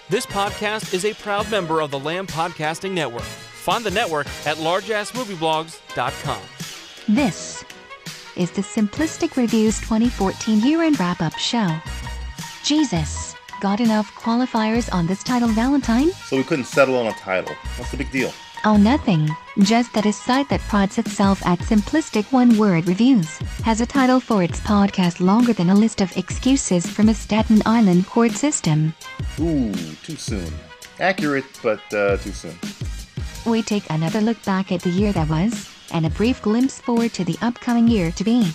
This podcast is a proud member of the Lamb Podcasting Network. Find the network at largeassmovieblogs.com. This is the Simplistic Reviews 2014 year-end wrap-up show. Jesus, got enough qualifiers on this title, Valentine? So we couldn't settle on a title. What's the big deal? Oh, nothing. Just that a site that prides itself at simplistic one-word reviews has a title for its podcast longer than a list of excuses from a Staten Island court system. Ooh, too soon. Accurate, but too soon. We take another look back at the year that was, and a brief glimpse forward to the upcoming year to be.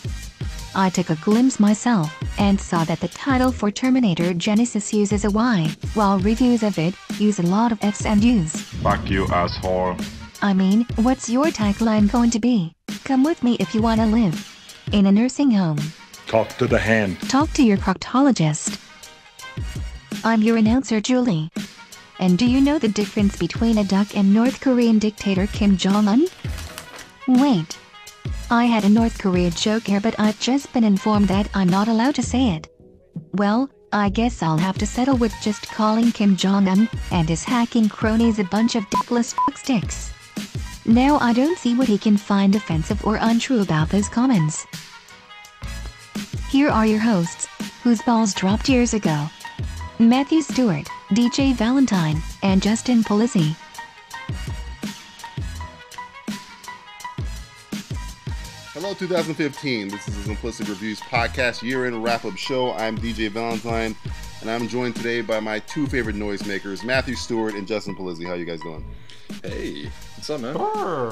I took a glimpse myself, and saw that the title for Terminator Genisys uses a Y, while reviews of it use a lot of F's and U's. Fuck you, asshole. I mean, what's your tagline going to be? Come with me if you want to live in a nursing home. Talk to the hand. Talk to your proctologist. I'm your announcer, Julie. And do you know the difference between a duck and North Korean dictator Kim Jong-un? Wait. I had a North Korea joke here, but I've just been informed that I'm not allowed to say it. Well, I guess I'll have to settle with just calling Kim Jong-un and his hacking cronies a bunch of dickless fucksticks. Now I don't see what he can find offensive or untrue about those comments. Here are your hosts, whose balls dropped years ago. Matthew Stewart, DJ Valentine, and Justin Polizzi. Hello, 2015. This is the Simplistic Reviews podcast year-end wrap-up show. I'm DJ Valentine, and I'm joined today by my two favorite noisemakers, Matthew Stewart and Justin Polizzi. How you guys doing? Hey, what's up, man?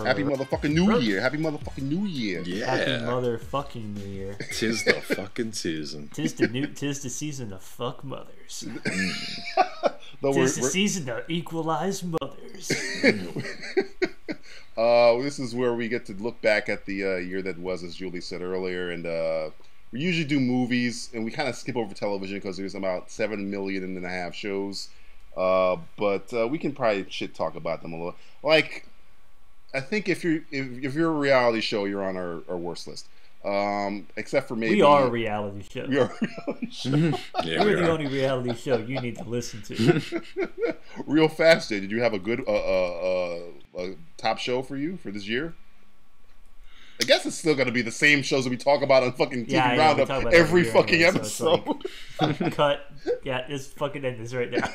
Happy motherfucking New Year. Happy motherfucking New Year. Yeah. Happy motherfucking New Year. Tis the fucking season. Tis the season to fuck mothers. Though Tis the season to equalize mothers. This is where we get to look back at the year that was, as Julie said earlier, and we usually do movies, and we kind of skip over television because there's about 7.5 million shows. But we can probably talk about them a little. Like, I think if you're a reality show, you're on our worst list. Except for maybe we are a reality show. We are a reality show. Yeah, We're the only reality show you need to listen to. Real fast, Jay, did you have a good top show for you for this year? I guess it's still going to be the same shows that we talk about on fucking TV Roundup every fucking episode. So like, cut. Yeah, it's fucking end this right now.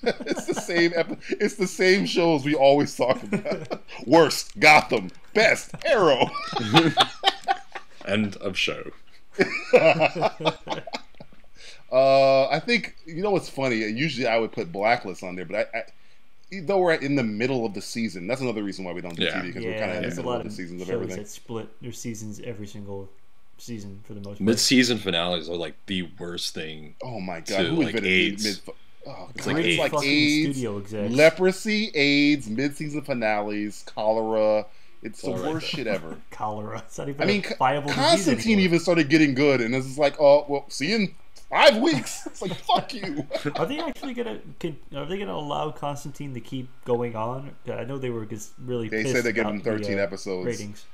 It's the same It's the same shows we always talk about. Worst, Gotham. Best, Arrow. End of show. I think, you know what's funny? Usually I would put Blacklist on there, but I though we're in the middle of the season, that's another reason why we don't do TV, because we're kind of in the middle of the seasons of everything. That split their seasons every single season for the most part. Mid-season finales are like the worst thing. Oh my god, to, who like, invented AIDS. It's like like AIDS. Fucking AIDS, studio execs. leprosy, AIDS, mid-season finales, cholera. It's the All right, worst shit ever. Cholera. It's not even I mean, a viable disease Constantine anymore. even started getting good, and it's just like, oh, well, see you in 5 weeks. It's like, fuck you. Are they actually gonna allow Constantine to keep going on? I know they were just really. They pissed said they're giving him about 13 the, episodes. ratings.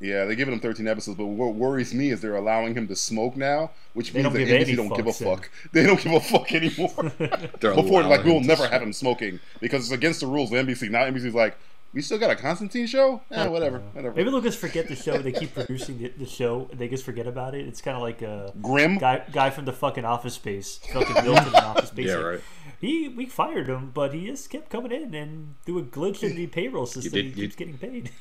Yeah, they're giving him 13 episodes, but what worries me is they're allowing him to smoke now, which They means don't that give NBC any don't give a fucks, fuck. They don't give a fuck anymore. They're Before, like, allowing we'll him to never smoke. have him smoking because it's against the rules of NBC. Now NBC's like, we still got a Constantine show? Whatever. Maybe they'll just forget the show. They keep producing the show, and they just forget about it. It's kind of like a Grimm? guy from the fucking Office Space, fucking built in Office Space. Yeah, Like, right. We fired him, but he just kept coming in and through a glitch in the payroll system. He keeps getting paid.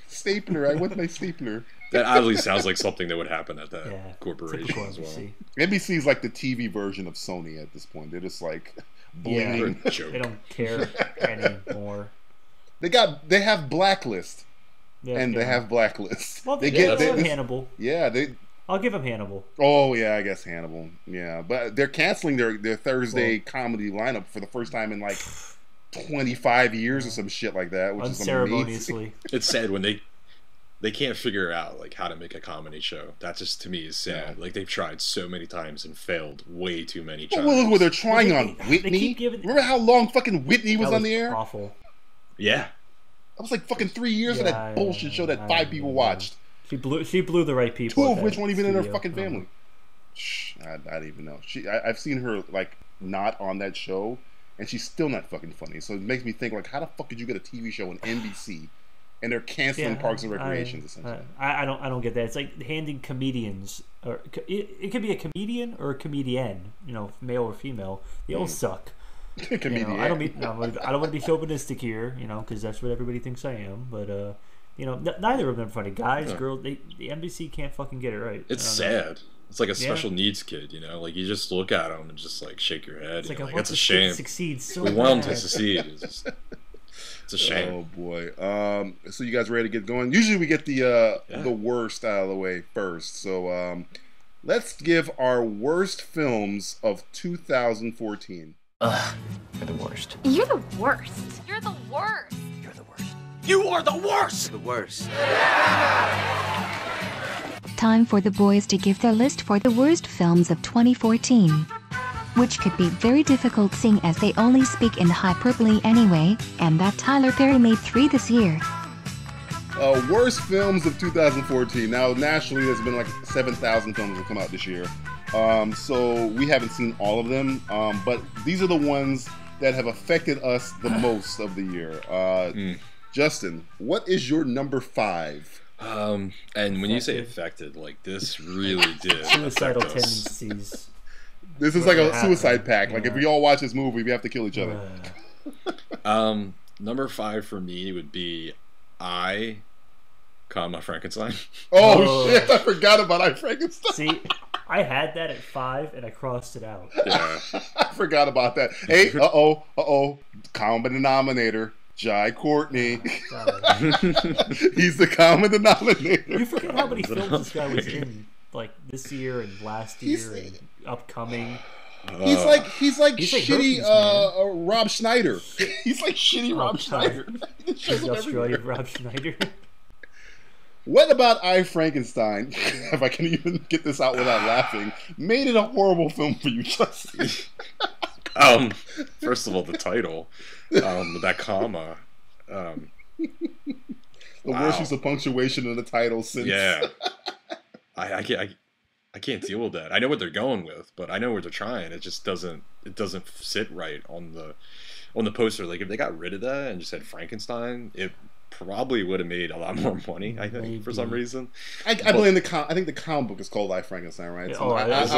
Stapler. I want my stapler. That oddly sounds like something that would happen at that Yeah, corporation typical as well. NBC. NBC's like the TV version of Sony at this point. They're just like Yeah. bleeding. They're a joke. They don't care anymore. They have Blacklist, Yeah, and they have Blacklist. Well, they they get have this- Hannibal. Yeah, they. I'll give him Hannibal. Oh yeah, I guess Hannibal. Yeah, but they're canceling their Thursday comedy lineup for the first time in like 25 years or some shit like that, which is amazing. Unceremoniously. It's sad when they can't figure out like how to make a comedy show. That just to me is sad. Yeah. Like they've tried so many times and failed way too many Well, times. look what they're trying Well, on they Whitney. keep giving- Remember how long fucking Whitney was That on the air? Awful. Yeah. That was like fucking 3 years of Yeah, that bullshit show that I 5 people know. watched. She blew the right people. Two at of which that weren't even in her studio. fucking family. Shh, I don't even know. I've seen her like not on that show, and she's still not fucking funny. So it makes me think, like, how the fuck did you get a TV show on NBC and they're canceling Parks and Recreation? Essentially, I don't get that. It's like handing comedians, or it could be a comedian or a comedian, male or female. They all suck. Comedian. I don't want to be chauvinistic here, because that's what everybody thinks I am. But neither of them are funny. Guys, girls, the NBC can't fucking get it right. It's sad. It's like a special needs kid, like you just look at them and just like shake your head. It's like, it's a shame. So we want them to succeed. It's a shame. Oh boy. So you guys ready to get going? Usually we get the worst out of the way first. So let's give our worst films of 2014. Ugh, you're the worst. You're the worst. You're the worst. You're the worst. You are the worst. You're the worst. Time for the boys to give their list for the worst films of 2014. Which could be very difficult seeing as they only speak in hyperbole anyway, and that Tyler Perry made 3 this year. Worst films of 2014. Now, nationally, there's been like 7,000 films that come out this year. So we haven't seen all of them, but these are the ones that have affected us the most of the year. Justin, what is your number 5? And when you say affected, like this really did suicidal affect us. tendencies. This is like a suicide pact. Like if we all watch this movie, we have to kill each other. Number 5 for me would be I, Frankenstein. Oh shit! I forgot about I, Frankenstein. See, I had that at 5 and I crossed it out. Yeah, I forgot about that. Hey, common denominator. Jai Courtney. He's the common denominator. You forget how many films this guy was in, like this year and last year and upcoming. He's like shitty Hercules, Rob Schneider. He's like shitty Rob Schneider. He's Australian Rob Schneider. What about I, Frankenstein, if I can even get this out without laughing, made it a horrible film for you, Justin? First of all, the title, with that comma. The worst use of punctuation in the title since. Yeah. I can't deal with that. I know what they're going with, but I know where they're trying. It just doesn't sit right on the poster. Like if they got rid of that and just had Frankenstein, it probably would have made a lot more money, I think, for some reason. I blame I think the comic book is called I, Frankenstein, right? Yeah, so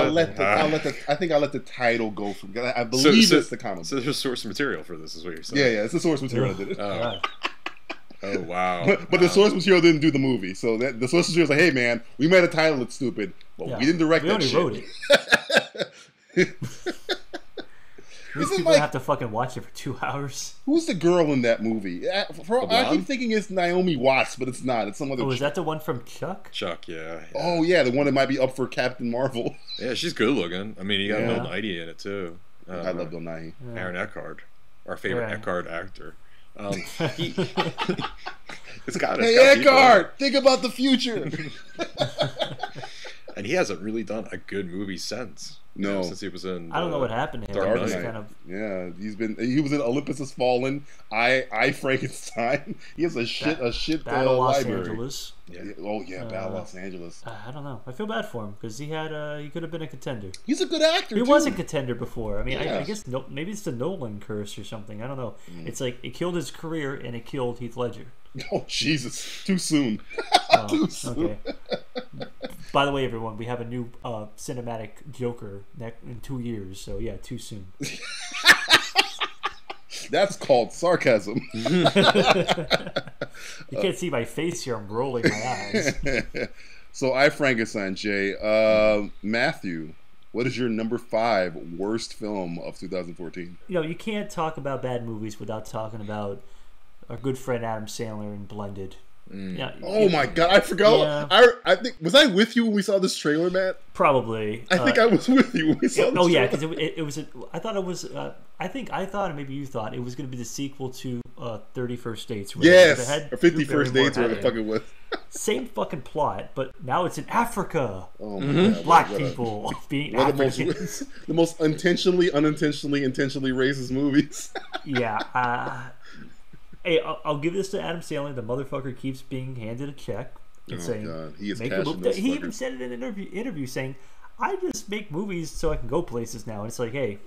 I'll let the title go from. I believe it's the comic book. So there's source material for this, is what you're saying. Yeah, it's the source material that did it. Oh wow! But the source material didn't do the movie, so the source material was like, "Hey man, we made a title that's stupid, but we didn't direct that shit." We only wrote it. These people have to fucking watch it for 2 hours. Who's the girl in that movie? I keep thinking it's Naomi Watts, but it's not. It's some other. Oh, is that the one from Chuck? Chuck, yeah. Oh yeah, the one that might be up for Captain Marvel. Yeah, she's good looking. I mean, you got Bill Nighy in it too. I love Bill Nighy. Aaron Eckhart, our favorite Eckhart actor. It's got Eckhart, think about the future. And he hasn't really done a good movie since. No, since he was in. I don't know what happened to him. Dark Knight. Yeah, he was in Olympus Has Fallen. I Frankenstein. He has a shit Battle Los library. Angeles. Yeah. Oh yeah, Battle Los Angeles. I don't know. I feel bad for him because he could have been a contender. He's a good actor. He was a contender before. I mean, I guess maybe it's the Nolan curse or something. I don't know. It's like it killed his career and it killed Heath Ledger. Oh Jesus! Too soon. Too soon. Okay. By the way, everyone, we have a new cinematic Joker in 2 years. So yeah, too soon. That's called sarcasm. You can't see my face here. I'm rolling my eyes. So I, Frankenstein, Jay. Matthew, what is your number 5 worst film of 2014? You can't talk about bad movies without talking about our good friend Adam Sandler in Blended. Yeah. Oh my God, I forgot. Yeah. I think was I with you when we saw this trailer, Matt? Probably. I think I was with you when we saw. Oh yeah, because it was. I thought it was. I thought, and maybe you thought it was going to be the sequel to 31st Dates. Yes, or 51st Dates, or the fuck it was. Same fucking plot, but now it's in Africa. Oh my God, Black people being Africans. The most unintentionally racist movies. Yeah. Hey, I'll give this to Adam Sandler. The motherfucker keeps being handed a check and saying, God. He is make a movie. He even said it in an interview saying, I just make movies so I can go places now. And it's like, hey,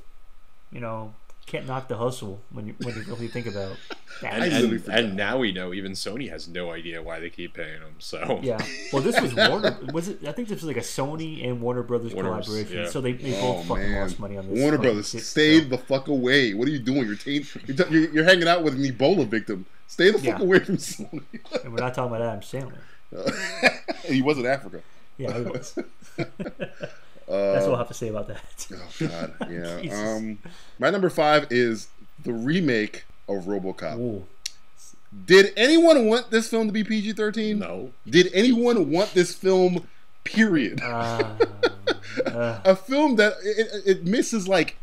can't knock the hustle when you really think about that. And now we know even Sony has no idea why they keep paying them. So yeah, well, this was Warner. Was it? I think this was like a Sony and Warner Brothers collaboration. Yeah. So they both fucking lost money on this. Warner Brothers, stay the fuck away. What are you doing? You're hanging out with an Ebola victim. Stay the fuck away from Sony. And we're not talking about Adam Sandler. He was in Africa. Yeah, he was. That's what I'll have to say about that. Oh God, yeah. My number 5 is the remake of RoboCop. Ooh. Did anyone want this film to be PG-13? no. Did anyone want this film? Period. A film that it misses like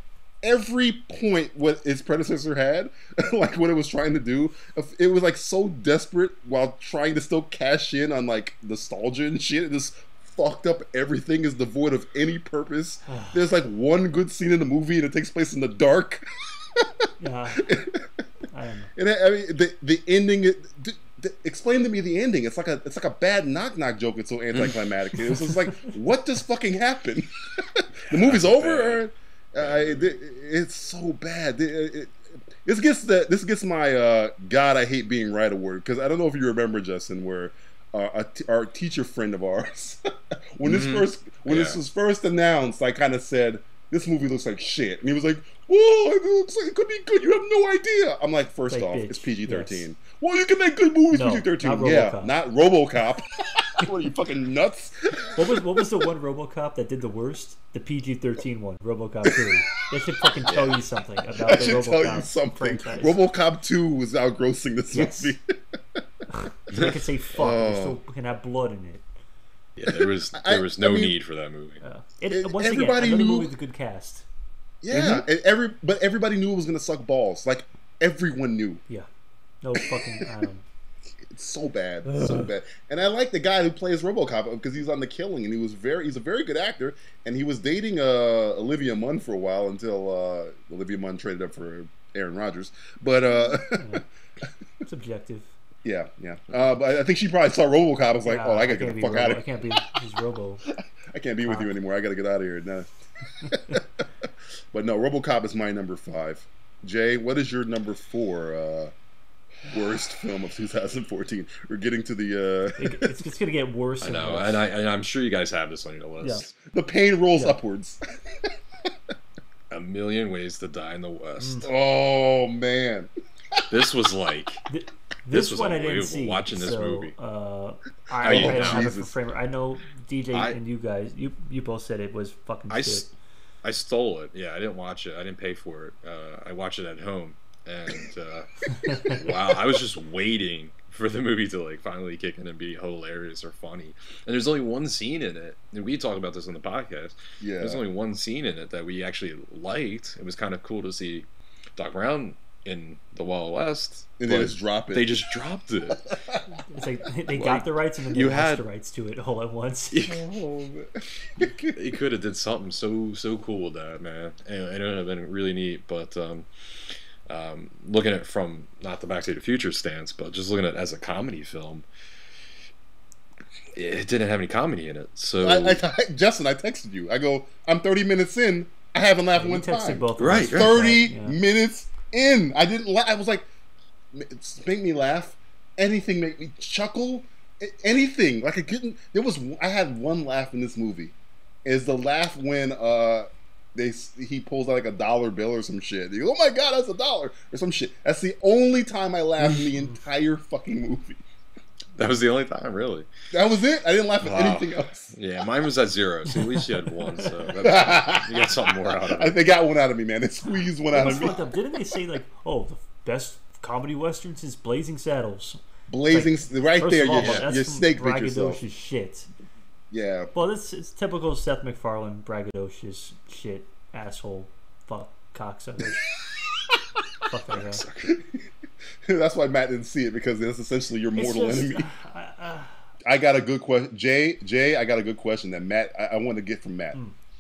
every point what its predecessor had, like what it was trying to do. It was like so desperate while trying to still cash in on like nostalgia and shit. It just fucked up everything, is devoid of any purpose. There's like one good scene in the movie and it takes place in the dark. Yeah. I don't know. And I mean the ending. Explain to me the ending. It's like a bad knock Joke. It's so anticlimactic. It's just like, what just fucking happened? The movie's over. Or, it's so bad. This gets my God, I hate being right award, because I don't know if you remember, Justin, where our teacher friend of ours, when this was first announced, I kind of said, this movie looks like shit, and he was like, whoa, it looks like it could be good. You have no idea. I'm like, first off, it's PG-13. Yes. Well, you can make good movies PG-13. Yeah, not RoboCop. What are you, fucking nuts? What was the one RoboCop that did the worst? The PG-13 one, RoboCop 2. That should fucking tell you something about the RoboCop franchise. RoboCop 2 was outgrossing this movie. They can say fuck, and they still can have blood in it. Yeah, there was no need for that movie. Once again, another movie with a good cast. Yeah, but everybody knew it was gonna suck balls. Like everyone knew. Yeah, no fucking. It's so bad, so bad. And I like the guy who plays RoboCop because he's on The Killing, and he's a very good actor. And he was dating Olivia Munn for a while until Olivia Munn traded up for Aaron Rodgers. But it's objective. Yeah. But I think she probably saw RoboCop. I was like, oh, I gotta get the fuck out of here. I can't be his Robo. I can't be with you anymore. I gotta get out of here. No. But no, RoboCop is my number 5. Jay, what is your number 4 worst film of 2014? We're getting to the. It's gonna get worse. I know, and I'm sure you guys have this on your list. Yeah. The pain rolls upwards. A Million Ways to Die in the West. Oh man. This was like this was one I unbelievable didn't see, watching this movie. I don't have it for framer. I know DJ and you guys, you both said it was fucking shit. I stole it. Yeah, I didn't watch it. I didn't pay for it. I watched it at home, and wow, I was just waiting for the movie to like finally kick in and be hilarious or funny. And there's only one scene in it, and we talked about this on the podcast. Yeah, there's only one scene in it that we actually liked. It was kind of cool to see Doc Brown in the Wild West, and they just drop it. They just dropped it. It's like they got the rights and then they lost the rights to it all at once. They could have did something so cool with that, man, and it would have been really neat. But looking at it from not the Back to the Future stance, but just looking at it as a comedy film, it didn't have any comedy in it. So Justin, I texted you. I go, I'm 30 minutes in. I haven't laughed one time. Right, 30 minutes in. I didn't laugh. I was like, make me laugh. Anything make me chuckle. Anything. Like I had one laugh in this movie. Is the laugh when he pulls out like $1 bill or some shit. He goes, oh my god, that's $1 or some shit. That's the only time I laughed in the entire fucking movie. That was the only time, really. That was it. I didn't laugh at anything else. Yeah, mine was at 0. So at least you had one. So you got something more out of it. They got one out of me, man. They squeezed one out of me. Didn't they say like, oh, the best comedy westerns is Blazing Saddles? Blazing, like, right there. Your snake bit yourself. Shit. Yeah. Well, it's typical Seth MacFarlane braggadocious shit, asshole, fuck, cocksucker. Fuck that guy. That's why Matt didn't see it, because it's essentially your mortal enemy. I got a good question, Jay. I got a good question that Matt. I want to get from Matt.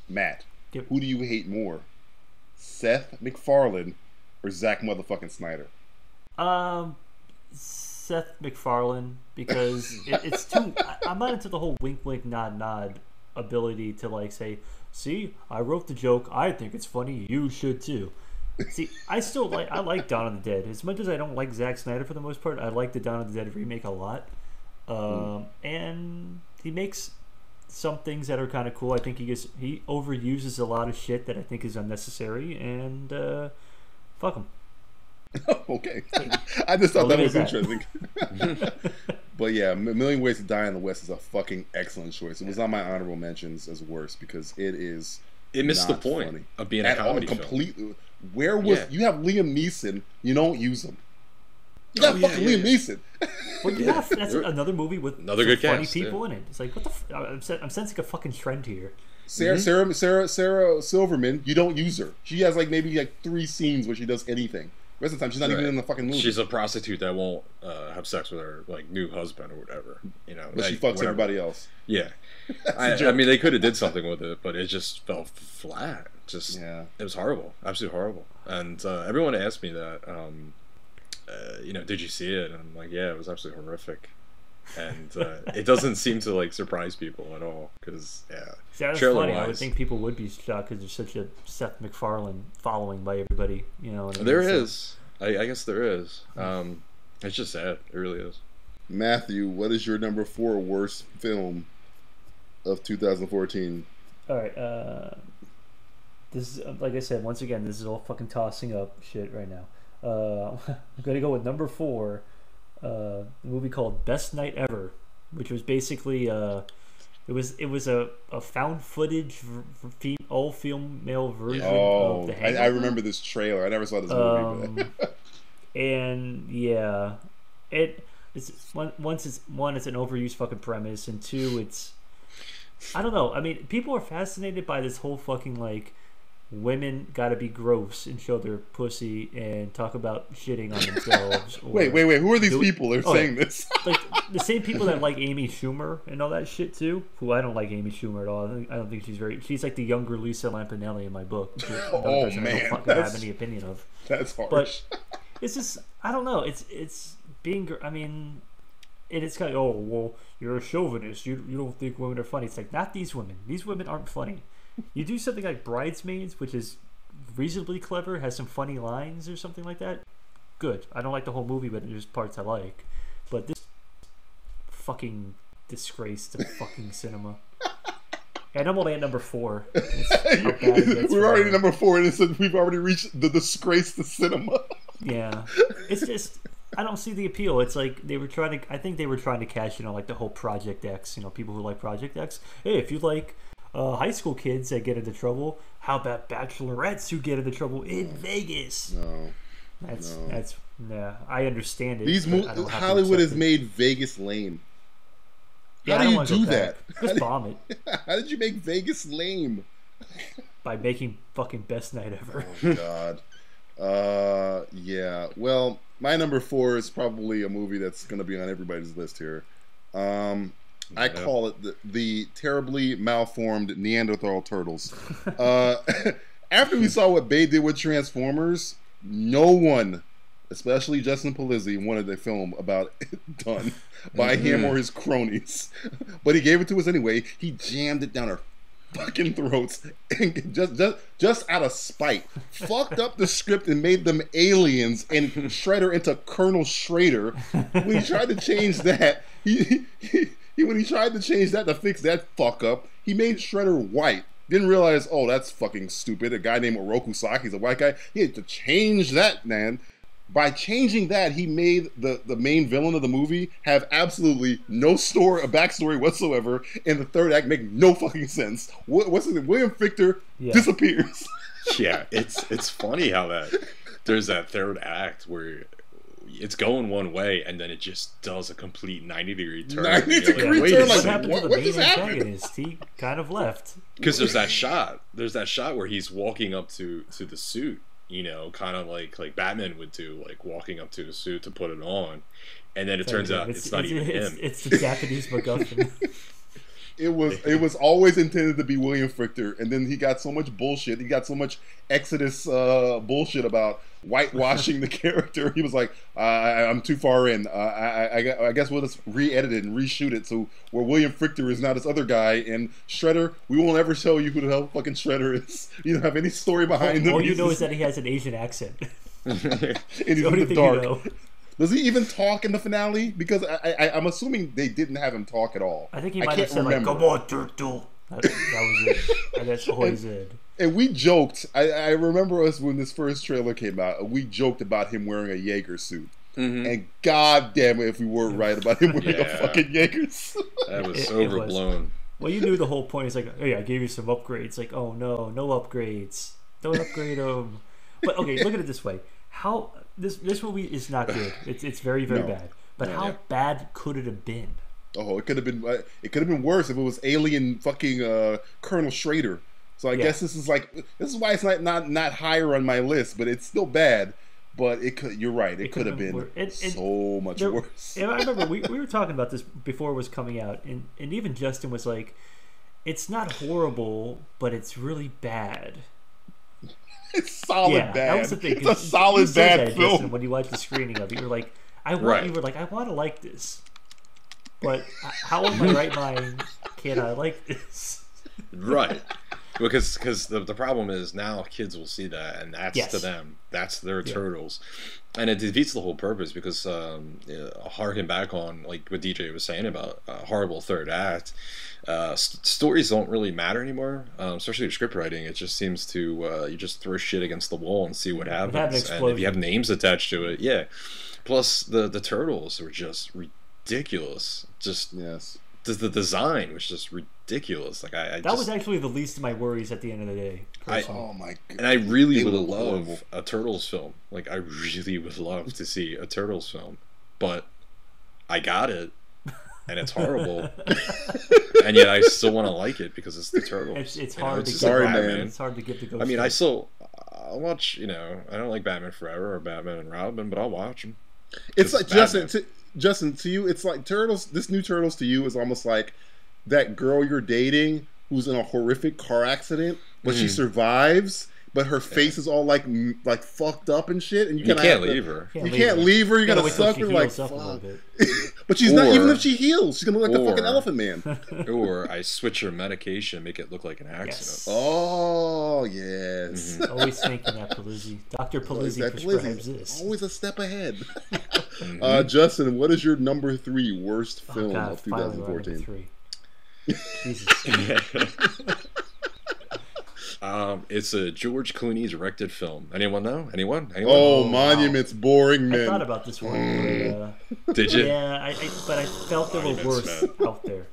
Matt, who do you hate more, Seth MacFarlane or Zack motherfucking Snyder? Seth MacFarlane, because it's too. I'm not into the whole wink, wink, nod, nod ability to like say, see, I wrote the joke. I think it's funny. You should too. See, I like Dawn of the Dead as much as I don't like Zack Snyder for the most part. I like the Dawn of the Dead remake a lot, and he makes some things that are kind of cool. I think he overuses a lot of shit that I think is unnecessary, and fuck him. Okay, I just thought that was interesting. But yeah, A Million Ways to Die in the West is a fucking excellent choice. It was on my honorable mentions as worst because it is. It missed the point of being a comedy film. Completely. Where was you have Liam Neeson? You don't use him. You got fucking Liam Neeson. But yeah, that's another movie with another good funny cast, people in it. It's like, what the? I'm sensing a fucking trend here. Sarah Silverman, you don't use her. She has maybe 3 scenes where she does anything. The rest of the time, she's not even in the fucking movie. She's a prostitute that won't have sex with her new husband or whatever. But she fucks everybody else. Yeah, I mean, they could have did something with it, but it just fell flat. It was horrible, absolutely horrible. And everyone asked me that, did you see it? And I'm like, yeah, it was absolutely horrific. And it doesn't seem to surprise people at all because See, that's funny. I would think people would be shocked because there's such a Seth MacFarlane following by everybody. There is. I guess there is. It's just sad. It really is. Matthew, what is your number 4 worst film of 2014? All right. This is, like I said, once again, this is all fucking tossing up shit right now. I'm gonna go with number 4. A movie called Best Night Ever, which was basically it was a found footage all female version of The Hangover. I remember this trailer. I never saw this movie. And yeah, it's it's an overused fucking premise, and 2, it's I don't know. I mean, people are fascinated by this whole fucking women gotta be gross and show their pussy and talk about shitting on themselves. Wait, who are these people that are saying this? The same people that like Amy Schumer and all that shit too. Who I don't like Amy Schumer at all. I don't think she's like the younger Lisa Lampanelli in my book. Oh man, I don't fucking have any opinion of. That's harsh. But it's just I don't know. It's being. I mean, it's kind of well, you're a chauvinist. You don't think women are funny. It's like not these women. These women aren't funny. You do something like Bridesmaids, which is reasonably clever, has some funny lines or something like that. Good. I don't like the whole movie, but there's parts I like. But this fucking disgrace to fucking cinema. And I'm only at number 4. We're already at number 4, and we've already reached the disgrace to cinema. Yeah, it's just I don't see the appeal. It's like I think they were trying to cash in on the whole Project X. People who like Project X. Hey, if you like high school kids that get into trouble, how about bachelorettes who get into trouble in Vegas? No, that's I understand it. Hollywood has made Vegas lame. How do you do that? Just bomb it. How did you make Vegas lame? By making fucking Best Night Ever. Oh God. Yeah. Well, my number 4 is probably a movie that's going to be on everybody's list here. I call it the terribly malformed Neanderthal turtles. After we saw what Bay did with Transformers, no one, especially Justin Polizzi, wanted a film about it done by him or his cronies. But he gave it to us anyway. He jammed it down our fucking throats and just out of spite fucked up the script and made them aliens and Shredder into Colonel Schrader. When he tried to change that, when he tried to change that to fix that fuck up, he made Shredder white. Didn't realize, that's fucking stupid. A guy named Oroku Saki's a white guy. He had to change that, man. By changing that, he made the main villain of the movie have absolutely no backstory whatsoever, and the third act make no fucking sense. What's his name? William Fichtner disappears. Yeah, it's funny how there's that third act where it's going one way and then it just does a complete 90-degree turn. 90-degree turn. What happened to the main antagonist? He kind of left. Because there's that shot where he's walking up to the suit, kind of like Batman would do, walking up to the suit to put it on, and then it turns out it's not even him. It's the Japanese MacGuffin. It was always intended to be William Frichter, and then he got so much bullshit. He got so much Exodus bullshit about whitewashing the character. He was like, "I'm too far in. I guess we'll just re-edit it and reshoot it so where William Frichter is not this other guy, and Shredder, we won't ever show you who the hell fucking Shredder is. You don't have any story behind him. All you know is that he has an Asian accent. And he's in the dark." Does he even talk in the finale? Because I'm assuming they didn't have him talk at all. I think he might have said, like, "Come on, turtle." That was it. And that's all he said. And we joked. I remember us when this first trailer came out. We joked about him wearing a Jaeger suit. Mm-hmm. And god damn it if we weren't right about him wearing a fucking Jaeger suit. That was overblown. Well, you knew the whole point. It's like, hey, I gave you some upgrades. Like, oh no upgrades. Don't upgrade them. But okay, look at it this way. How this movie is not good. It's very bad. But how bad could it have been? Oh, it could have been worse if it was alien fucking Colonel Schrader. So I guess this is why it's not higher on my list, but it's still bad. But it could. You're right. It could have been so much worse. And I remember we were talking about this before it was coming out, and even Justin was like, "It's not horrible, but it's really bad." It's solid bad. That was the thing. It's a solid bad film. Justin, when you watched the screening of it, you were like, I want to like this, but how in my right mind can I like this? Right. Because the problem is now kids will see that, and that's to them. That's their Turtles. And it defeats the whole purpose because, harking back on like what DJ was saying about horrible third act, stories don't really matter anymore, especially with script writing. It just seems to, you just throw shit against the wall and see what happens. And if you have names attached to it, Plus, the Turtles were just ridiculous. The design was just ridiculous. Like that was actually the least of my worries at the end of the day. Oh my god! And I really would love a Turtles film. Like I really would love to see a Turtles film, but I got it, and it's horrible. And yet I still want to like it because it's the Turtles. It's hard to get. Sorry, man. It's hard to get to go. I mean, I'll watch. I don't like Batman Forever or Batman and Robin, but I'll watch them. It's like Justin, to you, it's like Turtles. This new Turtles to you is almost like that girl you're dating who's in a horrific car accident, but she survives, but her face is all like fucked up and shit, and you can't leave her. You can't leave her. You gotta suck her like. Fuck. But she's not. Even if she heals, she's gonna look like the fucking Elephant Man. Or I switch her medication, make it look like an accident. Yes. Oh yes. Mm-hmm. Always thinking that Paluzzi, Dr. Paluzzi prescribes this. Always a step ahead. Justin, what is your number 3 worst film of 2014? Jesus. It's a George Clooney directed film. Anyone know? Anyone? Oh, Monuments, wow. Boring men. I thought about this one. Did you? Yeah, but I felt there were worse out there.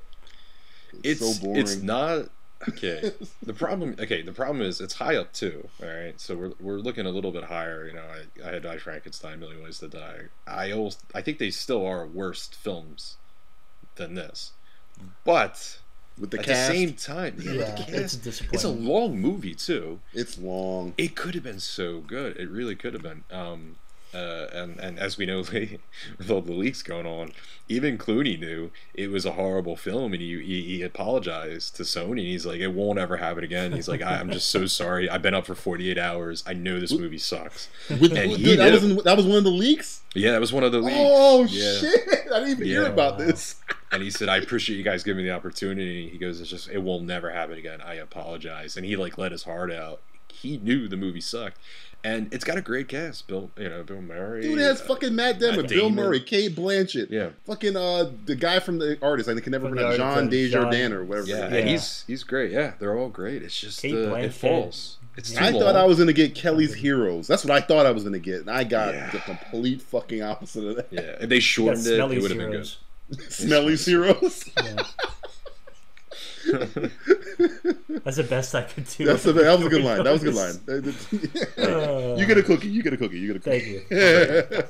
It's so boring. It's not okay. The problem is it's high up too. All right, so we're looking a little bit higher. I had I Frankenstein, Million Ways to Die. I think they still are worse films than this, but. With the at cast. the same time, it's disappointing. It's a long movie too. It's long. It could have been so good. It really could have been. And as we know, with all the leaks going on, even Clooney knew it was a horrible film, and he apologized to Sony. And he's like, "It won't ever happen again." He's like, "I'm just so sorry. I've been up for 48 hours. I know this movie sucks." That was one of the leaks. Yeah, that was one of the leaks. Oh shit! I didn't even hear about this. And he said, "I appreciate you guys giving me the opportunity." He goes, "It will never happen again. I apologize." And he let his heart out. He knew the movie sucked, and it's got a great cast. Bill Murray. Dude, it has fucking Matt Damon, Bill Murray, Cate Blanchett. Fucking the guy from The Artist. I can never pronounce Jean Desjardins or whatever. Yeah, and he's great. Yeah, they're all great. It's just it falls. It's too I long. thought I was gonna get Kelly's Heroes. That's what I thought I was gonna get, and I got the complete fucking opposite of that. Yeah, if they shortened it, it would have been good. Smelly's Heroes. Yeah. That's the best I could do. That was a good line. That was a good line. You get a cookie. You get a cookie. You get a cookie. Thank you.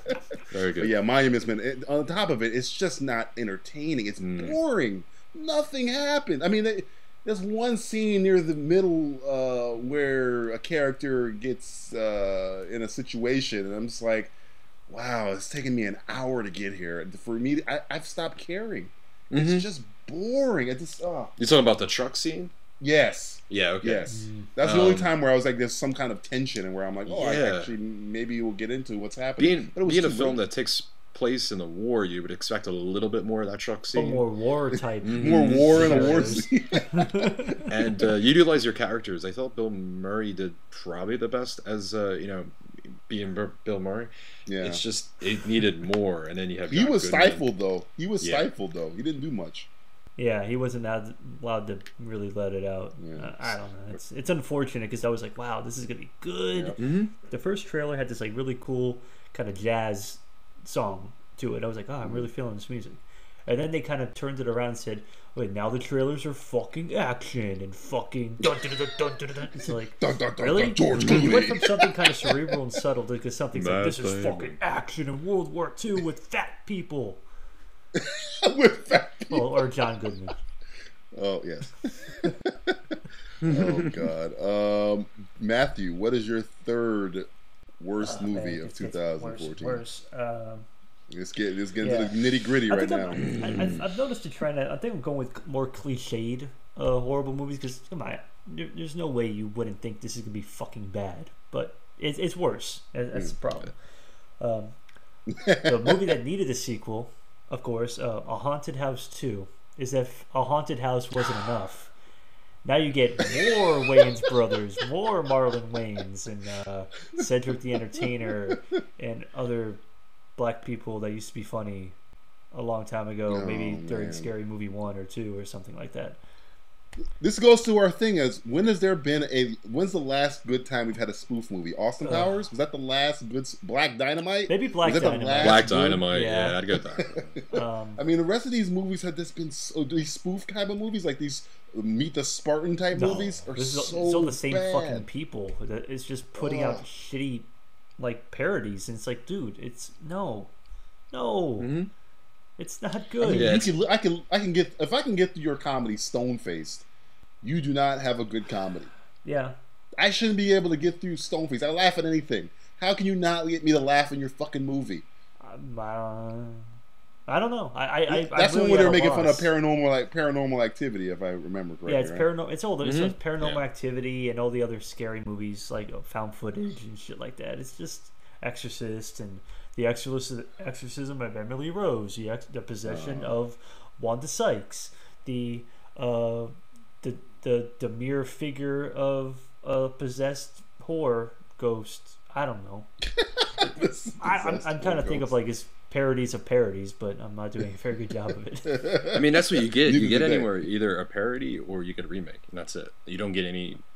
Very good. But yeah, Monuments, man. On top of it, it's just not entertaining. It's boring. Nothing happened. I mean, there's one scene near the middle where a character gets in a situation, and I'm just like, wow, it's taken me an hour to get here. For me, I've stopped caring. It's just boring. It just You talking about the truck scene? yes. Yeah. Okay. Yes, that's the only time where I was like, "There's some kind of tension," and where I'm like, "Oh, I Yeah. actually maybe we'll get into what's happening." But it was Being a too film late. that takes place in the war, you would expect a little bit more of that truck Some scene. more war type. more war in a war scenarios. scene. And utilize your characters. I thought Bill Murray did probably the best as being Bill Murray. Yeah, It's just it needed more, and then you have he John was Goodman. stifled though. He was Yeah. stifled though. He didn't do much. Yeah, he wasn't allowed to really let it out. Yeah. I don't know. It's unfortunate because I was like, wow, this is gonna be good. The first trailer had this like really cool kind of jazz song to it. I was like, oh, I'm really feeling this music. And then they kind of turned it around and said, wait, now the trailers are fucking action and fucking dun dun dun dun dun dun. It's like, Dun, dun, dun, really? dun, George You went Clooney. from something kind of cerebral and subtle to something like, this is Matt Damon. fucking action in World War II with fat people. With fat people. Well, or John Goodman. Oh yes. Oh God. Matthew, what is your third worst movie of 2014? Worse. Let's get into Yeah. the nitty gritty I right think now. I've noticed a trend. I think I'm going with more cliched horrible movies because come on, there's no way you wouldn't think this is gonna be fucking bad, but it's worse. That's the problem. The movie that needed a sequel, of course, A Haunted House 2, is if A Haunted House wasn't enough. Now you get more Wayans brothers, more Marlon Wayans, and Cedric the Entertainer, and other black people that used to be funny a long time ago, Oh, maybe during man. Scary Movie 1 or 2 or something like that. This goes to our thing as when's the last good time we've had a spoof movie? Austin Powers? Was that the last good Black Dynamite? Maybe Black Was that the Dynamite. last Black good- Dynamite. Yeah. Yeah, I'd go with that. I mean, the rest of these movies have just been these spoof type of movies, like these Meet the Spartan type No, movies, are this is so it's all the same bad. fucking people. It's just putting out shitty like parodies, and it's like, dude, it's no, it's not I good. mean, Yeah, I can get if I can get through your comedy stone faced. You do not have a good comedy. Yeah. I shouldn't be able to get through stone faced. I laugh at anything. How can you not get me to laugh in your fucking movie? I don't know. I That's really when they at were a making fun of loss. paranormal activity, if I remember correctly. Yeah, it's right? paranormal. It's all the so it's paranormal Yeah. activity and all the other scary movies like found footage and shit like that. It's just Exorcist and the Exorcism of Emily Rose, the possession of Wanda Sykes, the mere figure of a possessed whore ghost. I don't know. I'm trying to think of like his parodies of parodies, but I'm not doing a very good job of it. I mean, that's what you get. Neither You get did they. anywhere either a parody or you get a remake, and that's it. You don't get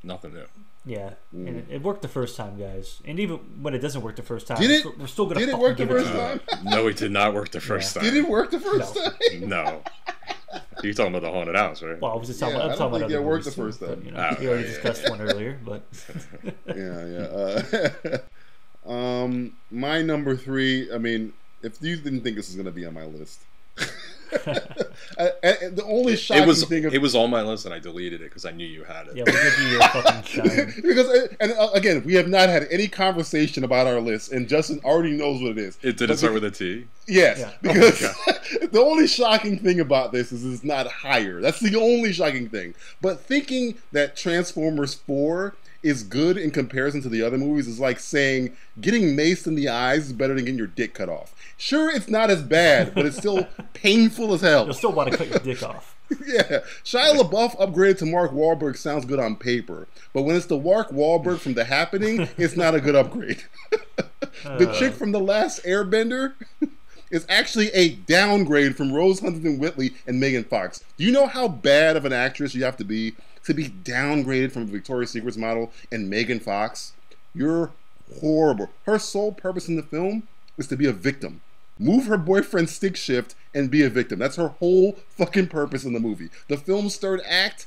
nothing new. Yeah, and it worked the first time, guys. And even when it doesn't work the first time, Did it? we're still gonna Did it fucking work the give it to first you. time? No, it did not work the first Yeah. time. Did it work the first No. time? No. You're talking about the haunted house, right? Well, I was just talking Yeah, about, I I'm don't talking about think other it worked movies the too, first but, time. you know, Oh, we already yeah, discussed yeah. one earlier, but Yeah. My number 3. I mean, if you didn't think this was gonna be on my list, the only shocking thing it was on my list, and I deleted it because I knew you had it. yeah, we'll give you your fucking shine. because again, we have not had any conversation about our list, and Justin already knows what it is. It didn't start with a T. Yes, Yeah. because the only shocking thing about this is it's not higher. That's the only shocking thing. But thinking that Transformers 4 is good in comparison to the other movies is like saying getting maced in the eyes is better than getting your dick cut off. Sure, it's not as bad, but it's still painful as hell. You'll still want to cut your dick off. Yeah, Shia LaBeouf upgraded to Mark Wahlberg sounds good on paper, but when it's the Mark Wahlberg from The Happening, it's not a good upgrade. The chick from The Last Airbender is actually a downgrade from Rose Huntington Whiteley and Megan Fox. Do you know how bad of an actress you have to be downgraded from a Victoria's Secrets model and Megan Fox? You're horrible. Her sole purpose in the film is to be a victim. Move her boyfriend's stick shift and be a victim. That's her whole fucking purpose in the movie. The film's third act,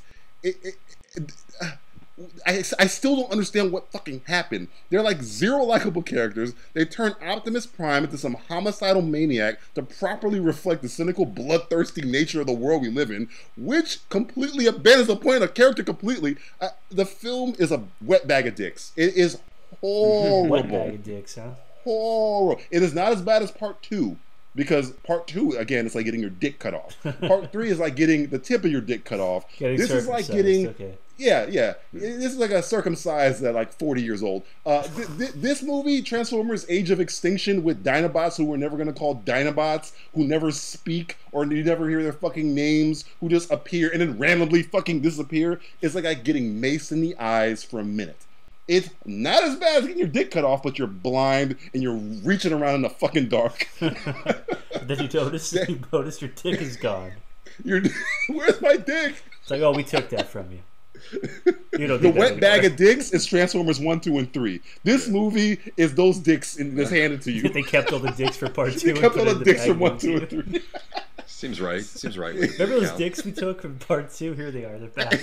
I still don't understand what fucking happened. They're like zero likable characters. They turn Optimus Prime into some homicidal maniac to properly reflect the cynical, bloodthirsty nature of the world we live in, which completely abandons the point of character completely. The film is a wet bag of dicks. It is horrible. Wet bag of dicks, huh? Horrible. It is not as bad as part 2. Because part 2, again, it's like getting your dick cut off. Part 3 is like getting the tip of your dick cut off. This is like getting, okay. yeah. This is like a circumcised at like 40 years old. This movie, Transformers: Age of Extinction, with Dinobots who we're never gonna call Dinobots, who never speak or you never hear their fucking names, who just appear and then randomly fucking disappear, is like getting maced in the eyes for a minute. It's not as bad as getting your dick cut off, but you're blind and you're reaching around in the fucking dark. Then you notice your dick is gone. Where's my dick? It's like, oh, we took that from you. The wet bag of dicks is Transformers 1, 2, and 3. This movie is those dicks that's handed to you. They kept all the dicks for part 2. They kept all the dicks from 1, 2, and 3. Seems right. Remember those dicks we took from part 2? Here they are. They're back.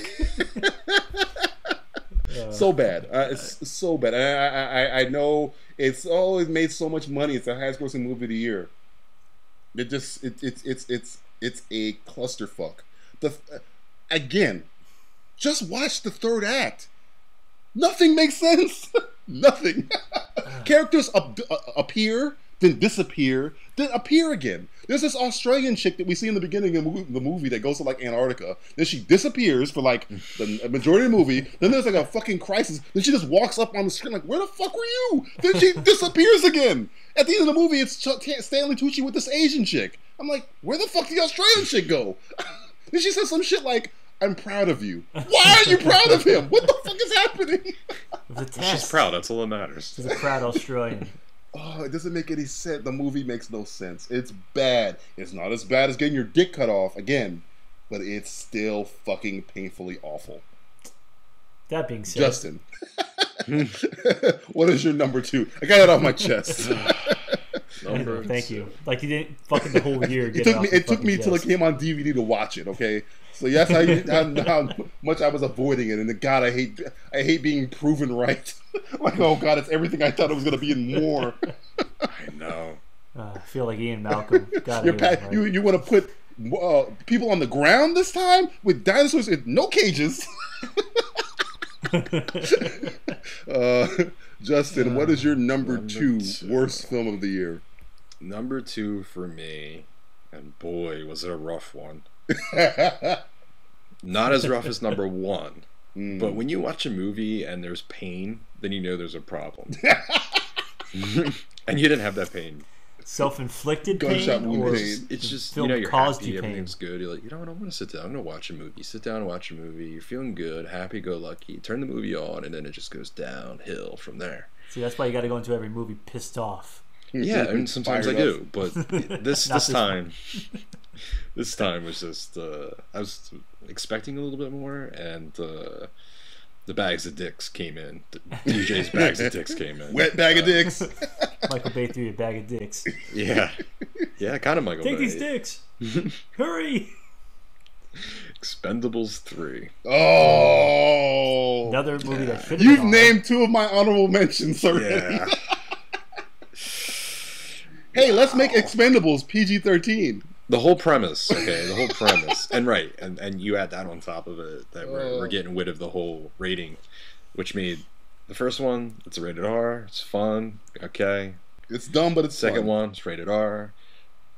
So bad. It's so bad. I know it made so much money. It's the highest grossing movie of the year. It's a clusterfuck. Again, just watch the third act. Nothing makes sense. Nothing. Characters appear, then disappear, then appear again. There's this Australian chick that we see in the beginning of the movie that goes to like Antarctica. Then she disappears for like the majority of the movie. Then there's like a fucking crisis. Then she just walks up on the screen like, where the fuck were you? Then she disappears again. At the end of the movie, it's Stanley Tucci with this Asian chick. I'm like, where the fuck did the Australian chick go? Then she says some shit like, I'm proud of you. Why are you proud of him? What the fuck is happening? She's proud. That's all that matters. She's a proud Australian. Oh, it doesn't make any sense. The movie makes no sense. It's bad. It's not as bad as getting your dick cut off, again, but it's still fucking painfully awful. That being said, Justin, what is your number 2? I got it off my chest. Thank you. Like you didn't fucking the whole year. It took me till it came on DVD to watch it. Okay, so that's how much I was avoiding it. And God, I hate being proven right. Like, oh God, it's everything I thought it was gonna be and more. I know. I feel like Ian Malcolm. You want to put people on the ground this time with dinosaurs in no cages. Justin, what is your number two worst film of the year? Number 2 for me, and boy, was it a rough one. Not as rough as number 1, but when you watch a movie and there's pain, then you know there's a problem. And you didn't have that pain. Self-inflicted gunshot pain, wound or pain. It's just, film you're caused happy, you pain. everything's good. You're like, you know what, I'm going to sit down, I'm going to watch a movie. Sit down and watch a movie. You're feeling good, happy-go-lucky. Turn the movie on, and then it just goes downhill from there. See, that's why you got to go into every movie pissed off. Yeah, and sometimes I do, but this time was just I was expecting a little bit more, and the bags of dicks came in. DJ's bags of dicks came in. Wet bag of dicks. Michael Bay threw you a bag of dicks. Yeah, kind of Michael Bay. Take these dicks. Hurry. Expendables 3. Oh, Another movie that should have you've been named 2 of my honorable mentions already. Yeah. Hey, let's make Expendables PG-13. The whole premise, and right, and you add that on top of it, that we're getting rid of the whole rating, which made the first one, it's a rated R, it's fun, okay. It's dumb, but it's Second fun. one, it's rated R.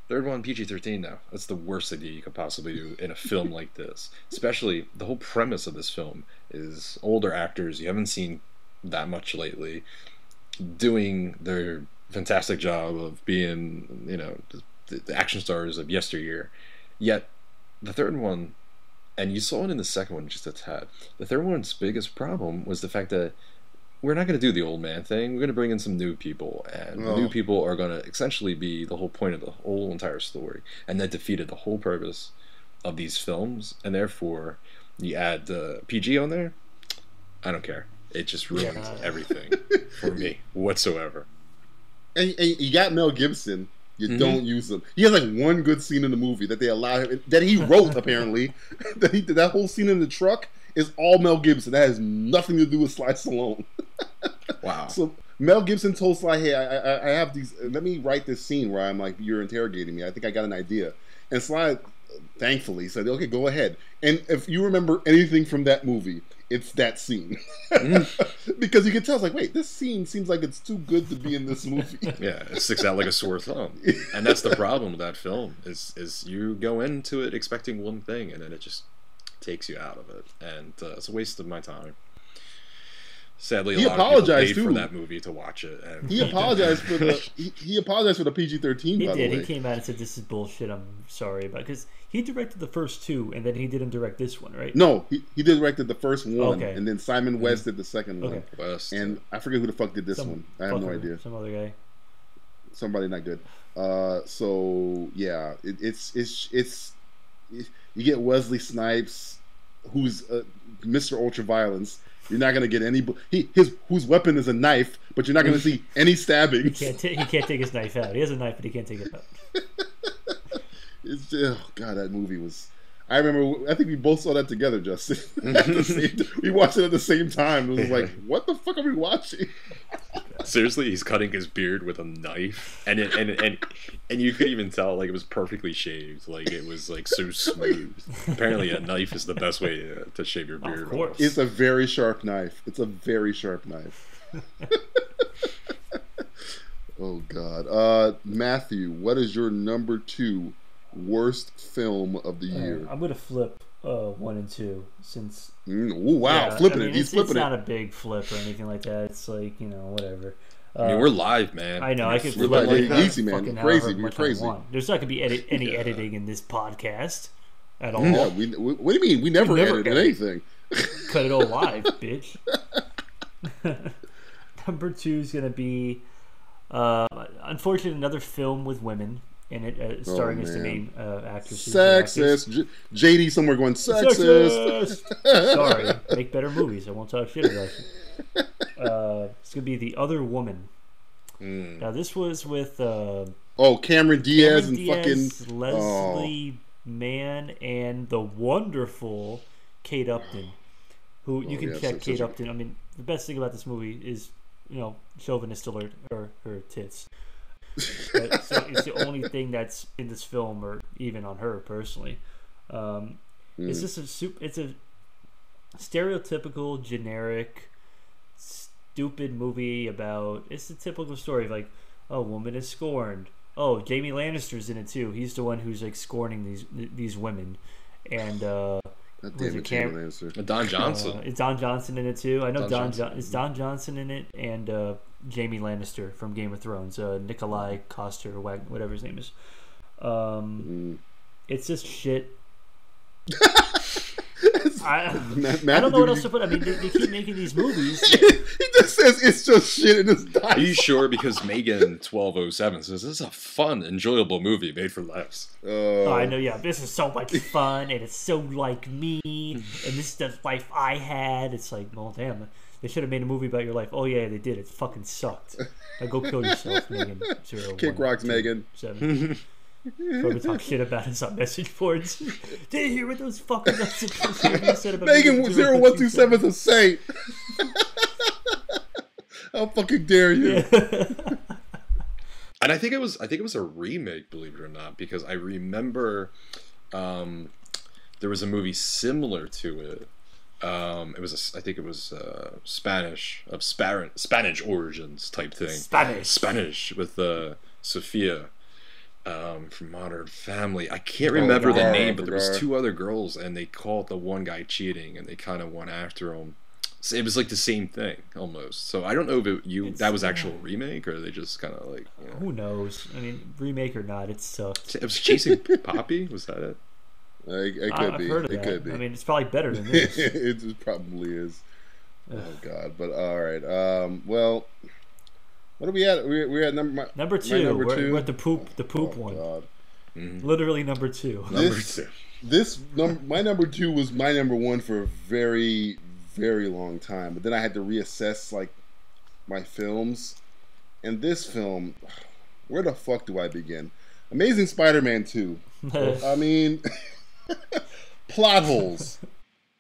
Third one, PG-13 now. That's the worst idea you could possibly do in a film like this. Especially, the whole premise of this film is older actors you haven't seen that much lately doing their fantastic job of being, the action stars of yesteryear. Yet, the third one, and you saw it in the second one just a tad, the third one's biggest problem was the fact that we're not going to do the old man thing. We're going to bring in some new people, and the new people are going to essentially be the whole point of the whole entire story, and that defeated the whole purpose of these films, and therefore, you add the PG on there, I don't care. It just ruined everything for me, whatsoever. And you got Mel Gibson. You don't use him. He has like one good scene in the movie that they allow him, that he wrote apparently. that whole scene in the truck is all Mel Gibson. That has nothing to do with Sly Stallone. Wow. So Mel Gibson told Sly, "Hey, I have these. Let me write this scene where I'm like, you're interrogating me. I think I got an idea." And Sly, thankfully, said, "Okay, go ahead." And if you remember anything from that movie, it's that scene. Because you can tell, it's like, wait, this scene seems like it's too good to be in this movie. Yeah, it sticks out like a sore thumb. And that's the problem with that film, is you go into it expecting one thing, and then it just takes you out of it. And it's a waste of my time. Sadly, a lot of people paid for that movie to watch it. And he apologized for the he apologized for the PG-13. He by did. the way, He came out and said, "This is bullshit. I'm sorry," because he directed the first two, and then he didn't direct this one, right? No, he directed the first one, Okay. and then Simon West did the second one. Okay. West. And I forget who the fuck did this one. I have no idea. Some other guy. Somebody not good. So yeah, it's you get Wesley Snipes, who's Mr. Ultraviolence. You're not gonna get any. Whose weapon is a knife, but you're not gonna see any stabbings. He can't take his knife out. He has a knife, but he can't take it out. Oh god, that movie was. I remember. I think we both saw that together, Justin. We watched it at the same time. It was like, what the fuck are we watching? Seriously, he's cutting his beard with a knife, and you could even tell like it was perfectly shaved, like it was like so smooth. Apparently, a knife is the best way to shave your beard. Of course. It's a very sharp knife. It's a very sharp knife. Oh god, Matthew, what is your number 2 worst film of the year? I'm gonna flip 1 and 2 since. Oh wow, Yeah, flipping I mean, it. He's it's flipping not it. a big flip or anything like that. It's like, whatever. I mean, we're live, man. I know. I could flip flip it like easy, man. fucking Crazy, however you're much crazy. I want. There's not gonna be any editing in this podcast at all. Yeah, what do you mean? We never edited anything. Cut it all live, bitch. Number 2 is gonna be, unfortunately, another film with women in it, starring as the main actresses. Sexist. JD somewhere going sexist. Sorry, make better movies. I won't talk shit about you. It's gonna be The Other Woman. Now this was with Cameron Diaz and Diaz, fucking Leslie Mann and the wonderful Kate Upton, who you can check Kate Upton. I mean, the best thing about this movie is, chauvinist alert, her tits. But, so it's the only thing that's in this film, or even on her personally. It's just it's a stereotypical, generic, stupid movie about. It's the typical story of like, a woman is scorned. Oh, Jamie Lannister's in it too. He's the one who's like scorning these women, and Don Johnson. Is Don Johnson in it too? I know is Don Johnson in it, and Jamie Lannister from Game of Thrones, Nikolai Coster, or whatever his name is. It's just shit. I don't know what else to put. I mean, they keep making these movies. He just says it's just shit and it's dying. Are you sure? Because Megan 1207 says this is a fun, enjoyable movie made for laughs. Oh, I know. Yeah, this is so much fun, and it's so like me, and this is the life I had. It's like, well, damn. They should have made a movie about your life. Oh yeah, they did. It fucking sucked. Now go kill yourself, Megan. Kick rocks, Megan. 7. Probably talk shit about us on message boards. Did you hear what those fucking message boards said about Megan 0127 is a saint. How fucking dare you? Yeah. And I think it was a remake, believe it or not, because I remember there was a movie similar to it. I think it was Spanish origins type thing. Spanish with Sophia from Modern Family. I can't remember the name, but there was 2 other girls, and they called the one guy cheating, and they kind of went after him. So it was like the same thing almost. So I don't know if that was actual remake, or they just kind of like. Who knows? I mean, remake or not, it sucked. It was Chasing Poppy. Was that it? It could be. Heard of it that. could be. I mean, it's probably better than this. It probably is. Oh god! But all right. Well, what are we at? We're at number 2. We're at the poop one. God. Literally number 2. My number 2 was my number 1 for a very, very long time. But then I had to reassess like my films, and this film. Where the fuck do I begin? Amazing Spider-Man 2. I mean. Plot holes,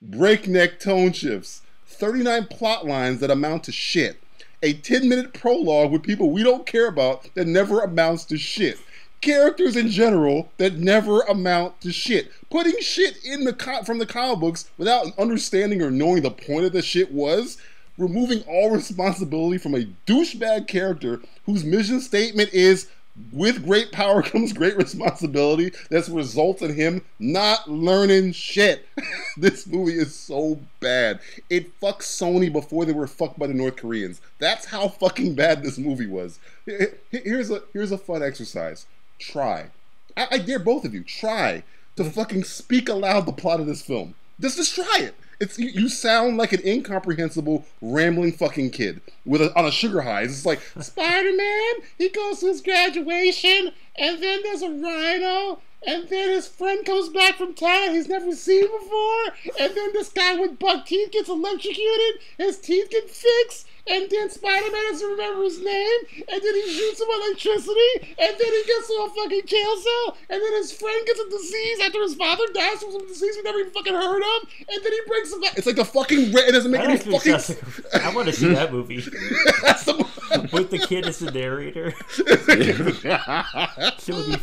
breakneck tone shifts, 39 plot lines that amount to shit, a 10-minute prologue with people we don't care about that never amounts to shit, characters in general that never amount to shit. Putting shit in from the comic books without understanding or knowing the point of the shit was removing all responsibility from a douchebag character whose mission statement is, with great power comes great responsibility, that results in him not learning shit. This movie is so bad. It fucked Sony before they were fucked by the North Koreans. That's how fucking bad this movie was. Here's a fun exercise. Try. I dare both of you, try to fucking speak aloud the plot of this film. Just try it. You sound like an incomprehensible, rambling fucking kid on a sugar high. It's like, Spider-Man, he goes to his graduation, and then there's a rhino, and then his friend comes back from town he's never seen before, and then this guy with buck teeth gets electrocuted, his teeth get fixed, and then Spider-Man doesn't remember his name, and then he shoots him with electricity, and then he gets to a fucking jail cell, and then his friend gets a disease after his father dies from some disease we never even fucking heard of, and then he breaks him back. It's like the fucking... It doesn't make any fucking... I want to see that movie. With the kid as the narrator. It would be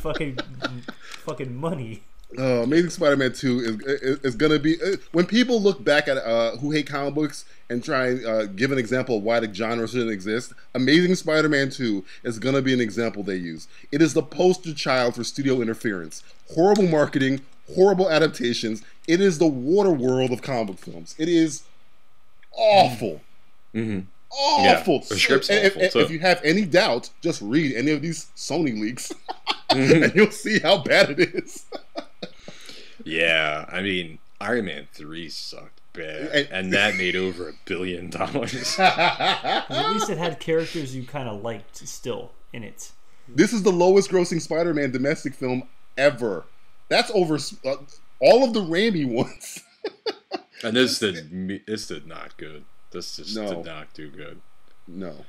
fucking money. Amazing Spider-Man 2 is going to be... when people look back at who hate comic books and try and give an example of why the genre shouldn't exist, Amazing Spider-Man 2 is going to be an example they use. It is the poster child for studio interference. Horrible marketing, horrible adaptations. It is the Waterworld of comic book films. It is awful. Mm-hmm. Awful. Yeah, the script's awful too. If you have any doubt, just read any of these Sony leaks and you'll see how bad it is. Yeah, I mean, Iron Man 3 sucked bad, and that made over $1 billion. At least it had characters you kind of liked still in it. This is the lowest grossing Spider-Man domestic film ever. That's over all of the Raimi ones. And this did not good. This just did not do good. No.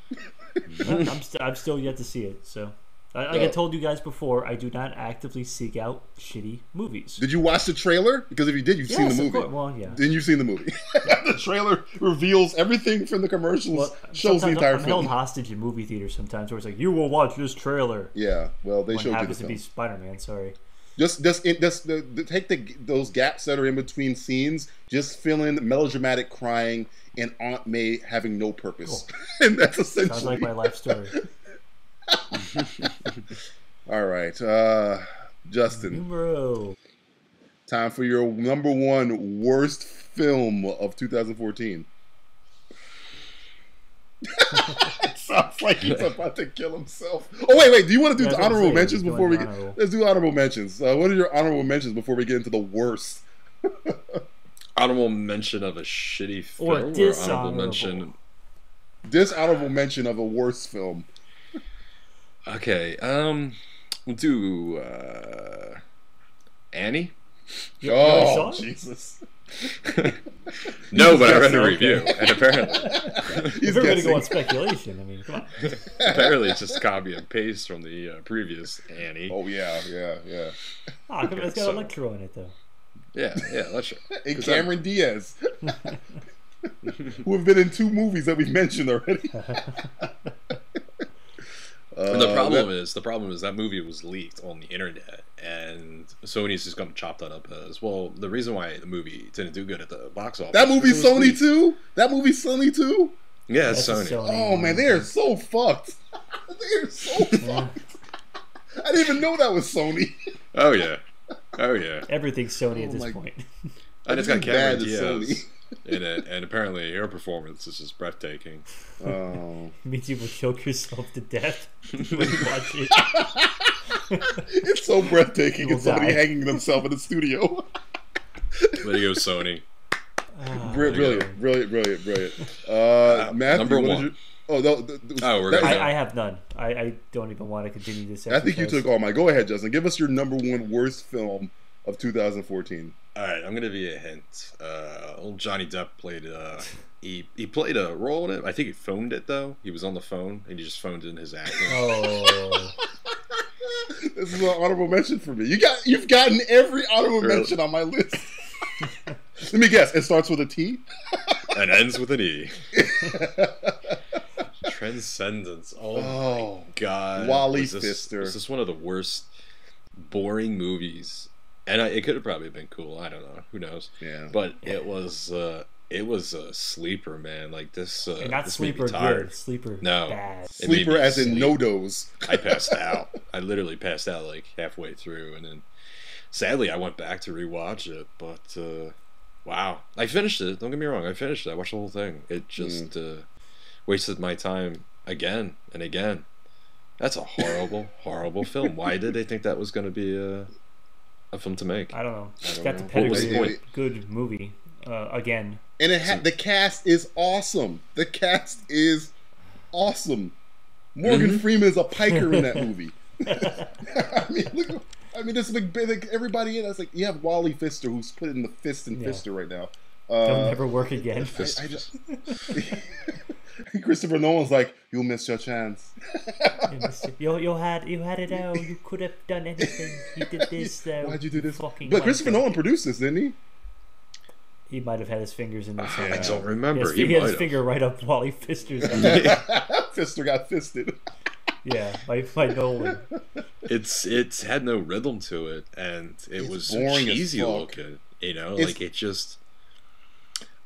I'm still yet to see it, so... Like I told you guys before, I do not actively seek out shitty movies. Did you watch the trailer? Because if you did, you've seen the movie. Of course. Well, yeah. Then you've seen the movie. The trailer reveals everything from the commercials, shows the entire film. I'm held hostage in movie theaters sometimes where it's like, you will watch this trailer. Yeah, well, they showed you the film. Happens to be Spider-Man, sorry. Just take those gaps that are in between scenes, just fill in melodramatic crying and Aunt May having no purpose. Cool. And that's essentially... Sounds like my life story. All right, Justin. Numero. Time for your number one worst film of 2014. Sounds like he's about to kill himself. Oh wait, do you want to do honorable mentions before we get? Let's do honorable mentions. What are your honorable mentions before we get into the worst? Honorable mention of a shitty film, or dishonorable mention of a worst film. Okay, we'll do Annie. Oh, Jesus. No, but I read a review, and apparently... If we're going to go on speculation, I mean, come on. Apparently it's just copy and paste from the previous Annie. Oh, yeah. It's got Electro in it, though. Yeah, that's true. And Cameron Diaz. Who have been in 2 movies that we've mentioned already. And the problem is that movie was leaked on the internet, and Sony's just gonna chop that up as well. The reason why the movie didn't do good at the box office. That movie's Sony too. That movie's Sony too. Yeah, it's Sony. Oh man, they are so fucked. They are so fucked. I didn't even know that was Sony. Oh yeah. Everything's Sony at this point. And it's got Cameron Diaz in it, and apparently her performance is just breathtaking. Oh, it means you will choke yourself to death when you watch it. It's so breathtaking. It's somebody hanging themselves in the studio. Way to go, Sony. Brilliant. Matthew, number one. I have none. I don't even want to continue this exercise. I think you took all mine. Go ahead, Justin. Give us your number one worst film of 2014. All right, I'm gonna be a hint. Old Johnny Depp played. He played a role in it. I think he phoned it though. He was on the phone and he just phoned in his acting. Oh, this is an honorable mention for me. You've gotten every honorable mention on my list. Let me guess. It starts with a T and ends with an E. Transcendence. Oh, Oh, my god. Wally Was Pfister. Was this one of the worst, boring movies? And it could have probably been cool. I don't know. Who knows? Yeah. But it was a sleeper, man. Like this. And not this made me sleeper tired. good, sleeper No. bad. It made Sleeper me as in sleep. no dose. I passed out. I literally passed out like halfway through, and then sadly I went back to rewatch it. But wow, I finished it. Don't get me wrong, I finished it. I watched the whole thing. It just wasted my time again and again. That's a horrible, horrible film. Why did they think that was going to be a film to make? I don't know. I It's don't got know. the What was the pedigree of a point? good movie. Again, And the cast is awesome. The cast is awesome. Morgan Freeman is a piker in that movie. I mean, look. I mean, there's like everybody in. It's like you have Wally Pfister, who's putting the fist in Yeah. Pfister right now. they'll never work again. I just Christopher Nolan's like, you'll miss your chance. You had it out. You could have done anything. You did this though. Why'd you do this? Fucking But Christopher wanker. Nolan produced this, didn't he? He might have had his fingers in this. I don't remember. He He had might his have. finger right up Wally Pfister's. Pfister got fisted. Yeah, by Nolan. It's had no rhythm to it, and it It's was boring as cheesy fuck. looking. You know, It's- like it just.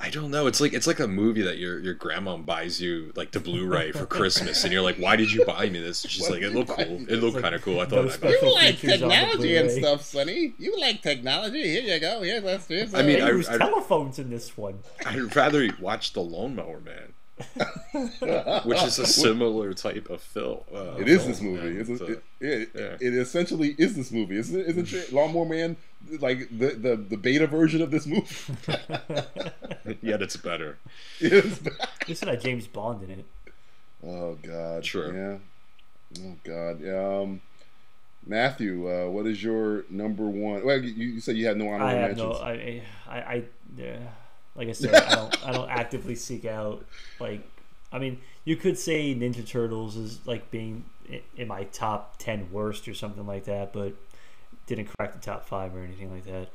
I don't know. It's like a movie that your grandma buys you like the Blu-ray for Christmas, and you're like, "Why did you buy me this?" She's Why like, "It did looked you buy cool. me It looked Like, kind of cool." I no thought I'd buy special it. like features on the technology and Blu-ray. stuff, Sonny. You like technology. Here you go. Here's I mean, They I- use I- telephones in this one. I'd rather watch The Lawnmower Man, which is a similar type of film. It is film, this movie. and, yeah. It essentially is this movie, isn't it? Isn't it? Lawnmower Man, like the beta version of this movie. Yet it's better. Yes. This had James Bond in it. Oh God. True. Yeah. Oh God. Matthew, what is your number one? Well, you said you had no honorable I have mentions. no. Yeah. Like I said, I don't actively seek out. Like, I mean, you could say Ninja Turtles is like being in my top 10 worst or something like that, but didn't crack the top 5 or anything like that.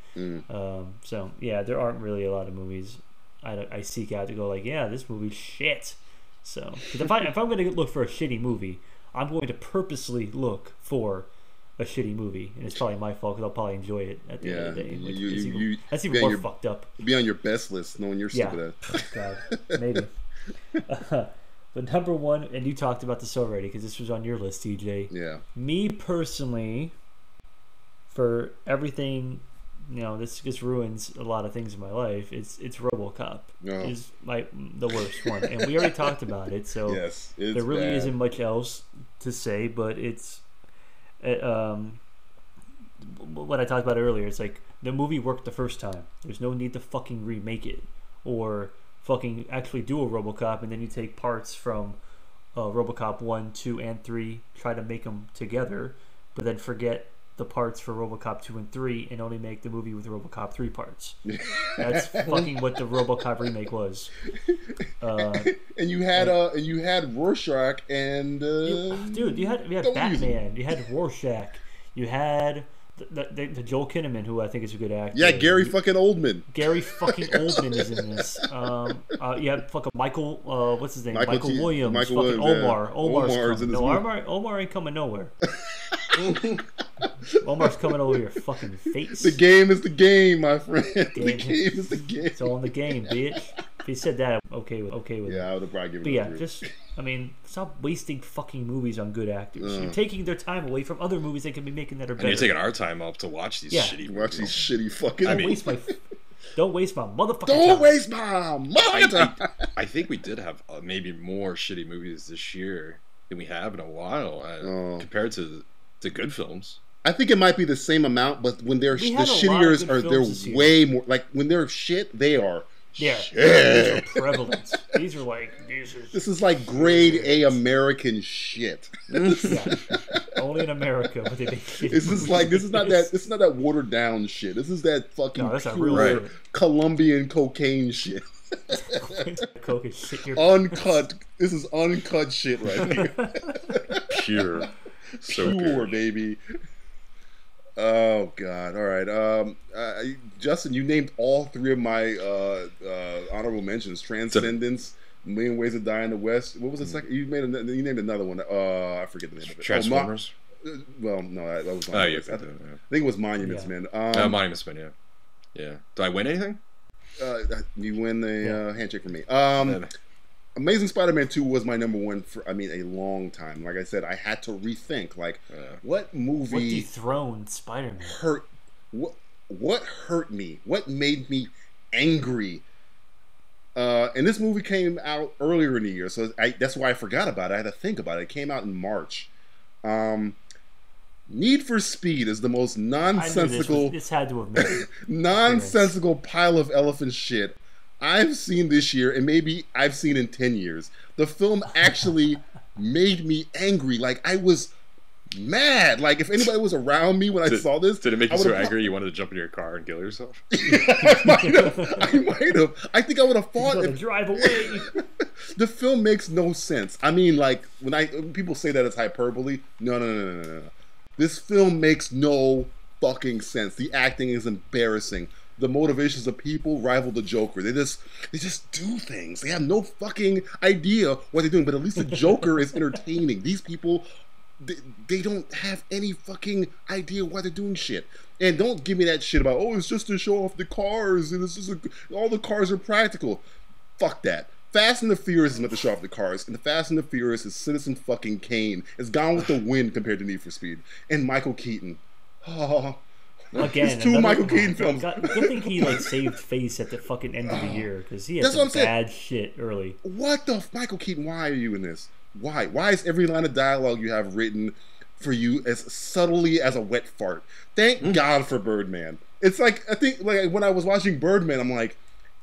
So yeah, there aren't really a lot of movies I seek out to go like, yeah, this movie's shit. So, because if I'm going to look for a shitty movie, I'm going to purposely look for a shitty movie, and it's probably my fault because I'll probably enjoy it at the end of the day. Which that's even more fucked up. Be on your best list, knowing you're stupid at. God, maybe. But number one, and you talked about this already because this was on your list, TJ. Yeah. Me personally, for everything, this just ruins a lot of things in my life. It's RoboCop is the worst one, and we already talked about it. So Yes, there really bad. isn't much else to say, but it's what I talked about earlier. It's like the movie worked the first time. There's no need to fucking remake it or fucking actually do a RoboCop and then you take parts from RoboCop 1, 2, and 3, try to make them together, but then forget the parts for RoboCop 2 and 3 and only make the movie with RoboCop 3 parts. That's fucking what the RoboCop remake was. And you had Rorschach and dude, you had Batman, you had Rorschach, you had the Joel Kinnaman, who I think is a good actor. Yeah, Gary fucking Oldman. Gary fucking Oldman is in this. You have fucking Michael. What's his name? Michael Williams. Michael fucking Williams, yeah. Omar. Omar's in this movie. Omar ain't coming nowhere. Omar's coming over your fucking face. The game is the game, my friend. The Game. game is the game. It's all in the game, bitch. If he said that, I'm okay with it. Yeah, I would have probably given But it yeah, a 3. just stop wasting fucking movies on good actors. You're taking their time away from other movies they can be making that are And better. you're taking our time up to watch these shitty Watch movies. these shitty fucking. Don't waste my motherfucking Don't time. waste my mother time. I think we did have maybe more shitty movies this year than we have in a while compared to the good films. I think it might be the same amount, but when they're the had a lot of shittiers good are films this they're year. way more like when they're shit, they are. Yeah, Shit. these are prevalent. These are like This is like grade A American shit. yeah, only in America would they make shitty This is like movies. this is not that watered down shit. This is that fucking No, that's not pure real shit. Colombian cocaine shit. Coke and shit your Uncut. This is uncut shit right here. Pure. So Pure, good. baby. Oh God! All right, Justin, you named all 3 of my honorable mentions: Transcendence, Million Ways to Die in the West. What was the second? You named another one. I forget the name of it. Transformers. Well, no, that was. Oh, yeah. I think it was Monuments Men. Monuments Men. Yeah. Yeah. Do I win anything? You win the handshake from me. Amazing Spider-Man 2 was my number one for, a long time. Like I said, I had to rethink, what movie... What dethroned Spider-Man? What hurt me? What made me angry? And this movie came out earlier in the year, so that's why I forgot about it. I had to think about it. It came out in March. Need for Speed is the most nonsensical... This had to have been nonsensical pile of elephant shit I've seen this year, and maybe I've seen in 10 years. The film actually made me angry. Like, I was mad. Like, if anybody was around me when I saw this... Did it make you so angry you wanted to jump in your car and kill yourself? I might have. I think I would have fought... drive away. The film makes no sense. I mean, like, when people say that it's hyperbole, no. This film makes no fucking sense. The acting is embarrassing. The motivations of people rival the Joker. They just do things. They have no fucking idea what they're doing, but at least the Joker is entertaining. These people, they don't have any fucking idea why they're doing shit. And don't give me that shit about, it's just to show off the cars, and all the cars are practical. Fuck that. Fast and the Furious is meant to show off the cars, and the Fast and the Furious is Citizen fucking Kane. It's Gone with the Wind compared to Need for Speed. And Michael Keaton. Oh... Again, it's two Michael Keaton films. Good thing he saved face at the fucking end of the year, because he had some bad shit early. What the Michael Keaton? Why are you in this? Why? Why is every line of dialogue you have written for you as subtly as a wet fart? Thank God for Birdman. It's like, I think, like, when I was watching Birdman, I'm like,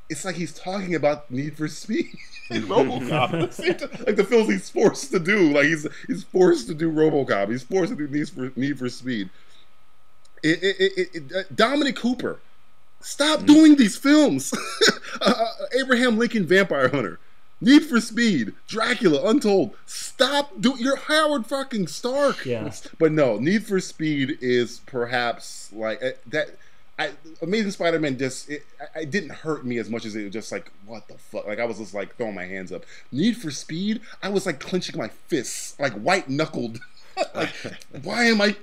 it's like he's talking about Need for Speed and RoboCop. Like the films he's forced to do. Like he's forced to do RoboCop. He's forced to do Need for Speed. Dominic Cooper, stop doing these films. Abraham Lincoln Vampire Hunter, Need for Speed, Dracula, Untold. Stop you're Howard fucking Stark. Yeah. But no, Need for Speed is perhaps like that. Amazing Spider-Man it didn't hurt me as much as it was just like, what the fuck? Like I was just like throwing my hands up. Need for Speed, I was like clenching my fists, like white knuckled. Like, why am I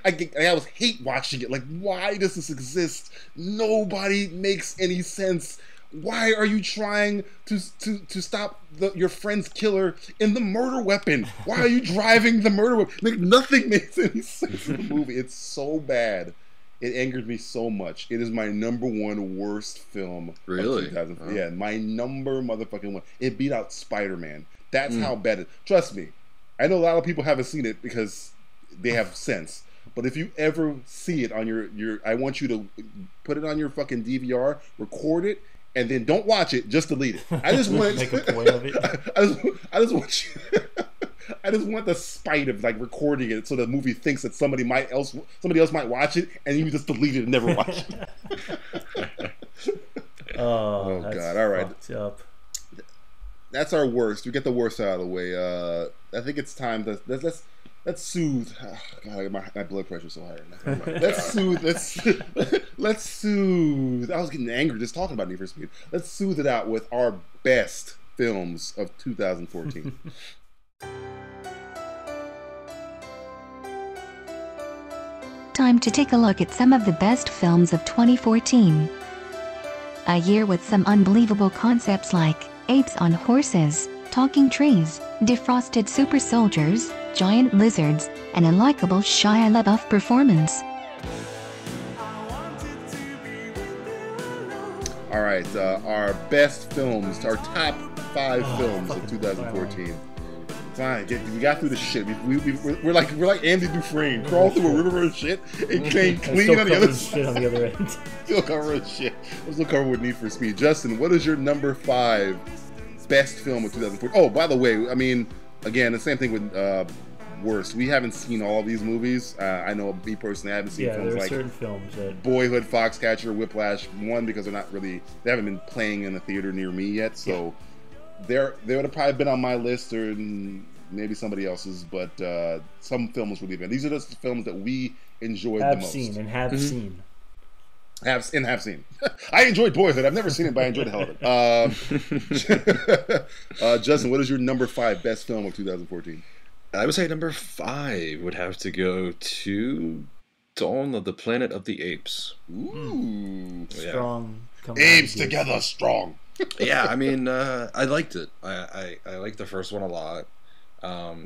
was hate watching it. Like, why does this exist? Nobody makes any sense. Why are you trying to stop your friend's killer in the murder weapon? Why are you driving the murder weapon? Like, nothing makes any sense in the movie. It's so bad. It angered me so much. It is my number one worst film. Really? Of 2000. Yeah, my number motherfucking one. It beat out Spider-Man. That's how bad it. Trust me. I know a lot of people haven't seen it because they have sense. But if you ever see it on your I want you to put it on your fucking DVR, record it, and then don't watch it, just delete it. I just want make a point of it. I just want you I just want the spite of like recording it so the movie thinks that somebody else might watch it and you just delete it and never watch it. Oh God. All right. Fucked up. That's our worst. We get the worst out of the way. I think it's time to let's soothe. Oh, God, my blood pressure's so high right now. Let's soothe. I was getting angry just talking about Need for Speed. Let's soothe it out with our best films of 2014. Time to take a look at some of the best films of 2014. A year with some unbelievable concepts like apes on horses, talking trees, defrosted super soldiers, giant lizards, and a likable Shia LaBeouf performance. All right, our best films, our top 5 films of 2014. Fine, we got through the shit. We're like Andy Dufresne, crawl through a river of shit and clean on the other side. Shit on the other end. Still covering shit. I'm still covering with Need for Speed. Justin, what is your number 5 best film of 2014? Oh, by the way, I mean, again, the same thing with worst. We haven't seen all of these movies. I know me personally, I haven't seen films like certain films that... Boyhood, Foxcatcher, Whiplash. One, because they haven't been playing in a theater near me yet, so they would have probably been on my list or maybe somebody else's, but some films will be been. These are just the films that we enjoyed the most. Seen. Have seen. I enjoyed Boyhood. I've never seen it, but I enjoyed the hell of it. Justin, what is your number 5 best film of 2014? I would say number 5 would have to go to Dawn of the Planet of the Apes. Ooh, Strong. apes together, strong. Yeah, I mean, I liked it. I liked the first one a lot.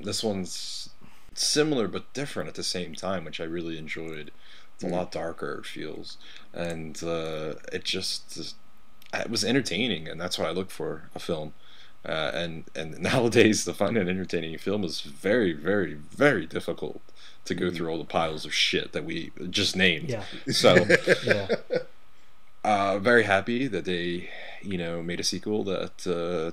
This one's similar but different at the same time, which I really enjoyed. It's a lot darker, it feels, and it was entertaining, and that's what I look for a film. And nowadays, to find an entertaining film is very, very, very difficult to go through all the piles of shit that we just named. Yeah. So, Yeah. very happy that they, made a sequel that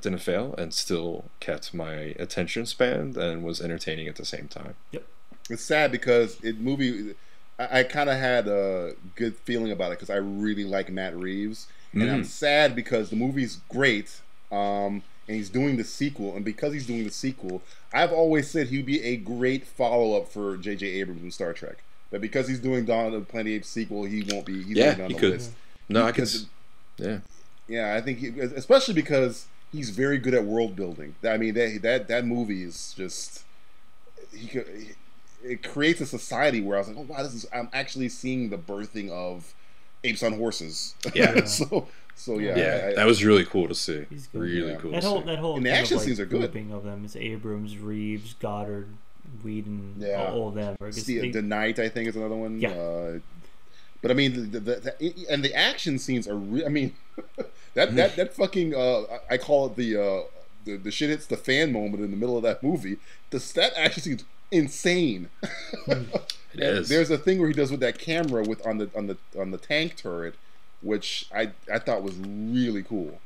didn't fail and still kept my attention span and was entertaining at the same time. Yep. It's sad because I kind of had a good feeling about it because I really like Matt Reeves, and I'm sad because the movie's great, and he's doing the sequel, and because he's doing the sequel, I've always said he'd be a great follow-up for J.J. Abrams in Star Trek. But because he's doing Dawn of the Planet of the Apes sequel, he won't be. He's not on the list. No, I could. Yeah. Yeah, I think especially because he's very good at world building. I mean, that movie is just it creates a society where I was like, oh wow, I'm actually seeing the birthing of apes on horses. Yeah. so yeah. Yeah, that was really cool to see. He's good. Really cool. That whole and the kind action of, scenes are good. grouping of them is Abrams, Reeves, Goddard, Whedon, all of them. The Night, I think, is another one. Yeah. But I mean, the action scenes are. I mean, that fucking. I call it the shit hits the fan moment in the middle of that movie. That action scene's insane. It is. There's a thing where he does with that camera on the tank turret, which I thought was really cool.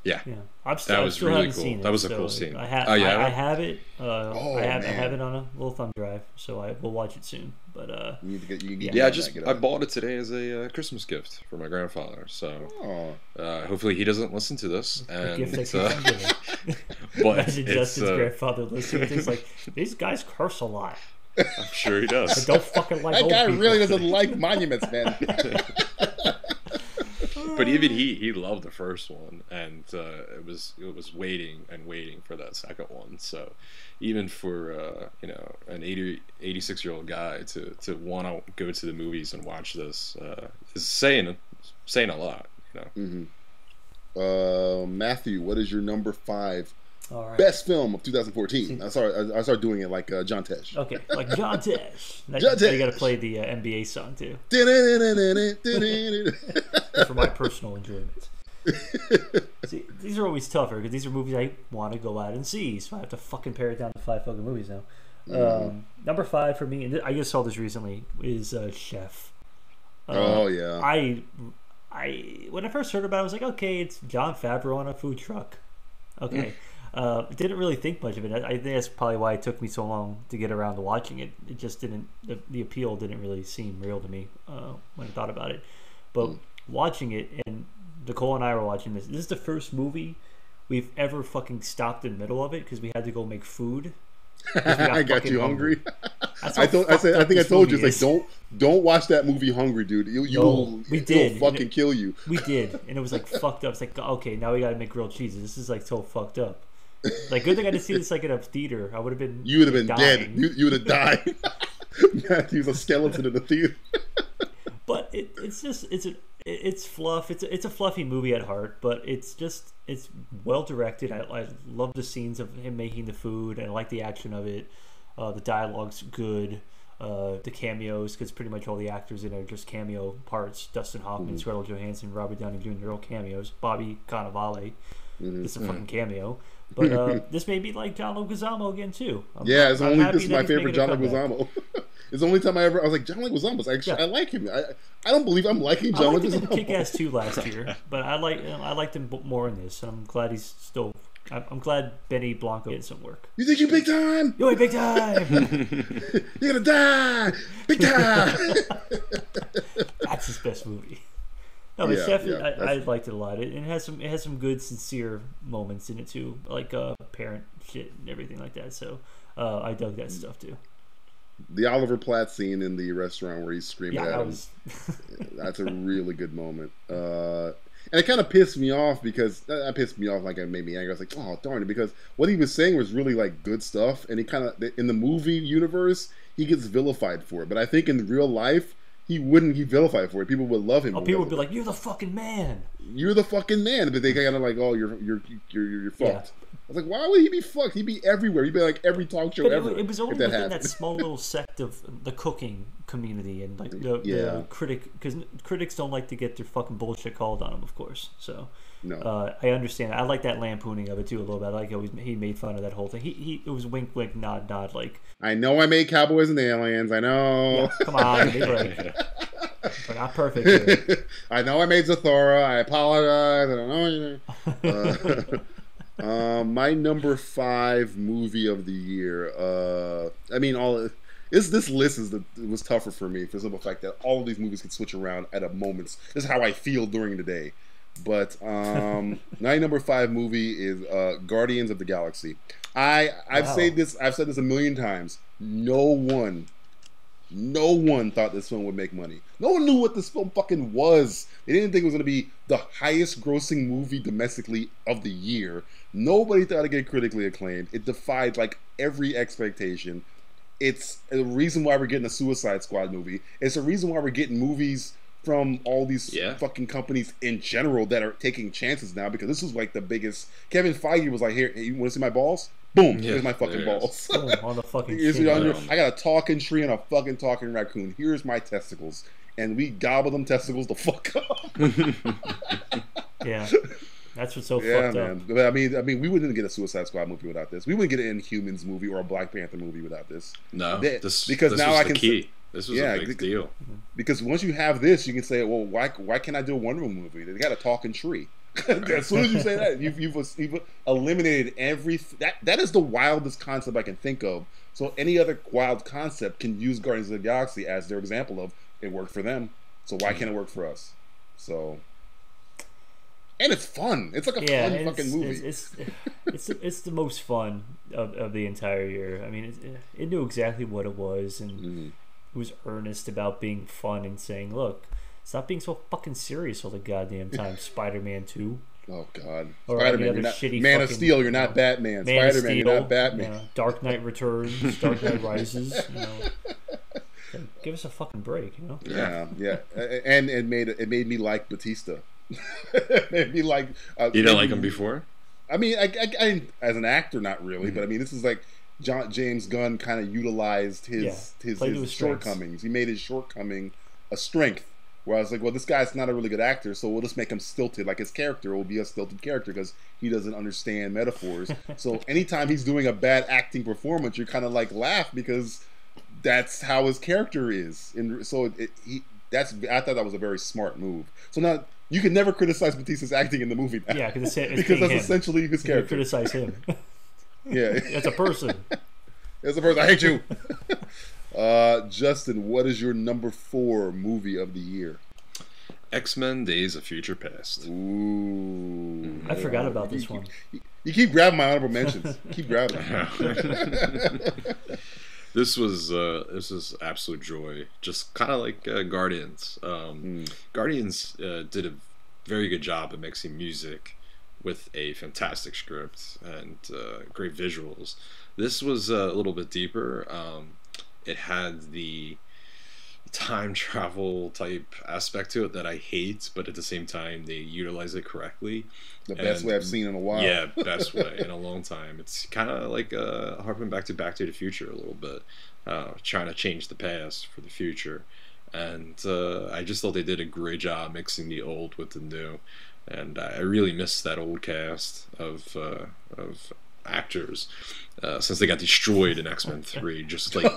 Yeah. I still really haven't cool. seen it. That was a so cool scene. I have it. I have it on a little thumb drive, so I will watch it soon. But you need to get I bought it today as a Christmas gift for my grandfather. So hopefully he doesn't listen to this. And gift that keeps on giving. But imagine Justin's grandfather listening to this, like, these guys curse a lot. I'm sure he does. I don't fucking like that old guy people. really doesn't like monuments, man. But even he loved the first one, and it was waiting for that second one. So even for an 86-year-old guy to want to go to the movies and watch this is saying a lot. Matthew, what is your number 5 All right. best film of 2014? I started doing it like John Tesh. Okay, like John Tesh. John You Tesh. got to play the NBA song too, for my personal enjoyment. See, these are always tougher because these are movies I want to go out and see, so I have to fucking pare it down to 5 fucking movies now. Number 5 for me, and I just saw this recently, is Chef. Oh yeah. I when I first heard about it, I was like, okay, it's Jon Favreau on a food truck. Okay. Didn't really think much of it. I think that's probably why it took me so long to get around to watching it. It just didn't. The appeal didn't really seem real to me when I thought about it. But watching it, and Nicole and I were watching this. This is the first movie we've ever fucking stopped in the middle of it because we had to go make food. I got you hungry. I think I told you, it's like don't watch that movie hungry, dude. It'll fucking kill you. We did, and it was like fucked up. It's like, okay, now we gotta make grilled cheeses. This is like so fucked up. Like, good thing I didn't see this like in a theater. I would have been. You would have been dying. dead. You would have died. Matthew's a skeleton in the theater. But it's fluff. It's a fluffy movie at heart, but it's well directed. I love the scenes of him making the food, and I like the action of it. The dialogue's good. The cameos, because pretty much all the actors in it are just cameo parts. Dustin Hoffman, Scarlett Johansson, Robert Downey Jr. all cameos. Bobby Cannavale, this is a fucking cameo. But this may be like John Leguizamo again too. This is my favorite John Leguizamo. It's the only time I was like, John Leguizamo's actually, I like him. I don't believe I'm liking John Leguizamo. I liked him in Kick-Ass 2 last year, but I liked him more in this, and I'm glad he's still. I'm glad Benny Blanco did some work. You think you big time? You ain't big time. You're gonna die, big time. That's his best movie. No, but Chef, I liked it a lot. It has some good, sincere moments in it too, like parent shit and everything like that. So I dug that stuff too. The Oliver Platt scene in the restaurant where he's screaming Yeah, at that him. was. That's a really good moment. And it kind of pissed me off because that pissed me off. Like, it made me angry. I was like, oh darn it, because what he was saying was really like good stuff, and he kind of in the movie universe he gets vilified for it. But I think in real life he wouldn't be vilified for it. People would love him. Oh, people would be like, "You're the fucking man." You're the fucking man, but they kind of like, oh, you're fucked. Yeah. I was like, why would he be fucked? He'd be everywhere. He'd be like every talk show But ever. it was only if that within happened. that small little sect of the cooking community and like the critic, because critics don't like to get their fucking bullshit called on them, of course. So No. I understand. I like that lampooning of it too a little bit. I like how he made fun of that whole thing. It was wink, wink, nod, nod. Like, I know I made Cowboys and Aliens. I know. yeah, come on, big break. We're not perfect here. I know I made Zathora. I apologize. I don't know. My number 5 movie of the year. I mean, this list was tougher for me for the simple fact that all of these movies can switch around at a moment's. This is how I feel during the day. But my number 5 movie is Guardians of the Galaxy. I've said this a million times. No one thought this film would make money. No one knew what this film fucking was. They didn't think it was going to be the highest grossing movie domestically of the year. Nobody thought it'd get critically acclaimed. It defied like every expectation. It's the reason why we're getting a Suicide Squad movie. It's the reason why we're getting movies from all these fucking companies in general that are taking chances now, because this was like the biggest. Kevin Feige was like, here, you want to see my balls? Boom, here's my fucking balls. Boom, on the fucking I got a talking tree and a fucking talking raccoon. Here's my testicles. And we gobble them testicles the fuck up. Yeah. That's what's so fucked up. But I mean, we wouldn't get a Suicide Squad movie without this. We wouldn't get an Inhumans movie or a Black Panther movie without this. No, this was the key. This was a big deal. Because once you have this, you can say, well, why can't I do a Wonder Woman movie? They got a talking tree. As soon as you say that, you've eliminated every. That is the wildest concept I can think of. So any other wild concept can use Guardians of the Galaxy as their example of it worked for them. So why can't it work for us? So. And it's fun. It's like a fun fucking movie. It's the most fun of the entire year. I mean, it knew exactly what it was, and it was earnest about being fun and saying, "Look, stop being so fucking serious all the goddamn time." Spider-Man 2. Oh God, or Spider-Man, Man of Steel. You're not Batman. Spider-Man, you're not Batman. Dark Knight Returns. Dark Knight Rises. Give us a fucking break, you know? Yeah. And it made me like Batista. It made me like. You didn't like him before? I mean, I as an actor, not really, but I mean, this is like James Gunn kind of utilized his shortcomings. He made his shortcoming a strength. Where I was like, well, this guy's not a really good actor, so we'll just make him stilted. Like his character will be a stilted character because he doesn't understand metaphors. So anytime he's doing a bad acting performance, you're kind of like laugh because that's how his character is. And so I thought that was a very smart move. So now you can never criticize Batista's acting in the movie now. Yeah, because that's him. Essentially his character. You criticize him. Yeah, as a person. As a person, I hate you. Justin, what is your number 4 movie of the year? X-Men: Days of Future Past. Ooh, I forgot about this one. You keep grabbing my honorable mentions. Keep grabbing. This was absolute joy. Just kind of like Guardians. Guardians did a very good job of mixing music with a fantastic script and great visuals. This was a little bit deeper. It had the time travel type aspect to it that I hate, but at the same time they utilize it correctly. The best way I've seen in a while. Yeah, best way in a long time. It's kind of like harping back to the Future a little bit, trying to change the past for the future. And I just thought they did a great job mixing the old with the new. And I really miss that old cast of actors since they got destroyed in X-Men 3, just like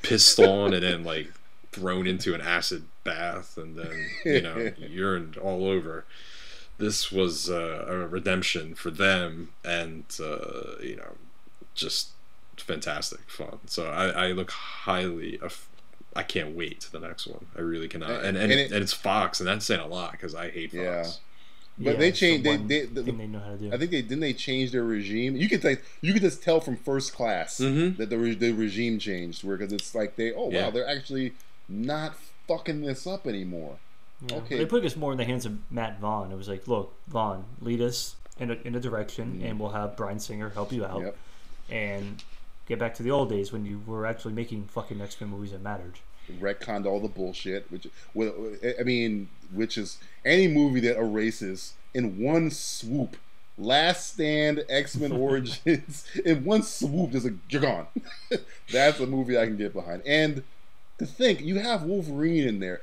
pissed on and then like thrown into an acid bath and then urined all over. This was a redemption for them, and just fantastic fun. So I look highly. I can't wait to the next one. I really cannot. And it's Fox, and that's saying a lot because I hate Fox. But they changed. Thing they know how to do. I think they change their regime. You could just tell from First Class that the regime changed, because it's like they're actually not fucking this up anymore. Yeah. Okay, They put this more in the hands of Matt Vaughn. It was like, look, Vaughn, lead us in a direction, and we'll have Bryan Singer help you out, and get back to the old days when you were actually making fucking X-Men movies that mattered. Retconned all the bullshit, which is any movie that erases in one swoop Last Stand, X-Men Origins in one swoop. You're gone. That's a movie I can get behind. And to think you have Wolverine in there,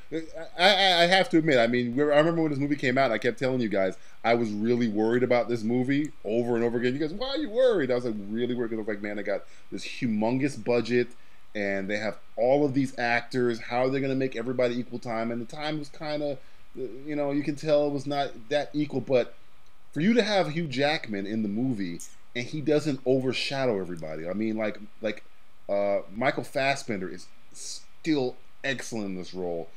I have to admit, I remember when this movie came out, and I kept telling you guys I was really worried about this movie over and over again. You guys, why are you worried? I was like really worried, because I was like, man, they got this humongous budget, and they have all of these actors. How are they going to make everybody equal time? And the time was kind of, you can tell it was not that equal. But for you to have Hugh Jackman in the movie and he doesn't overshadow everybody. I mean, like Michael Fassbender is still excellent in this role.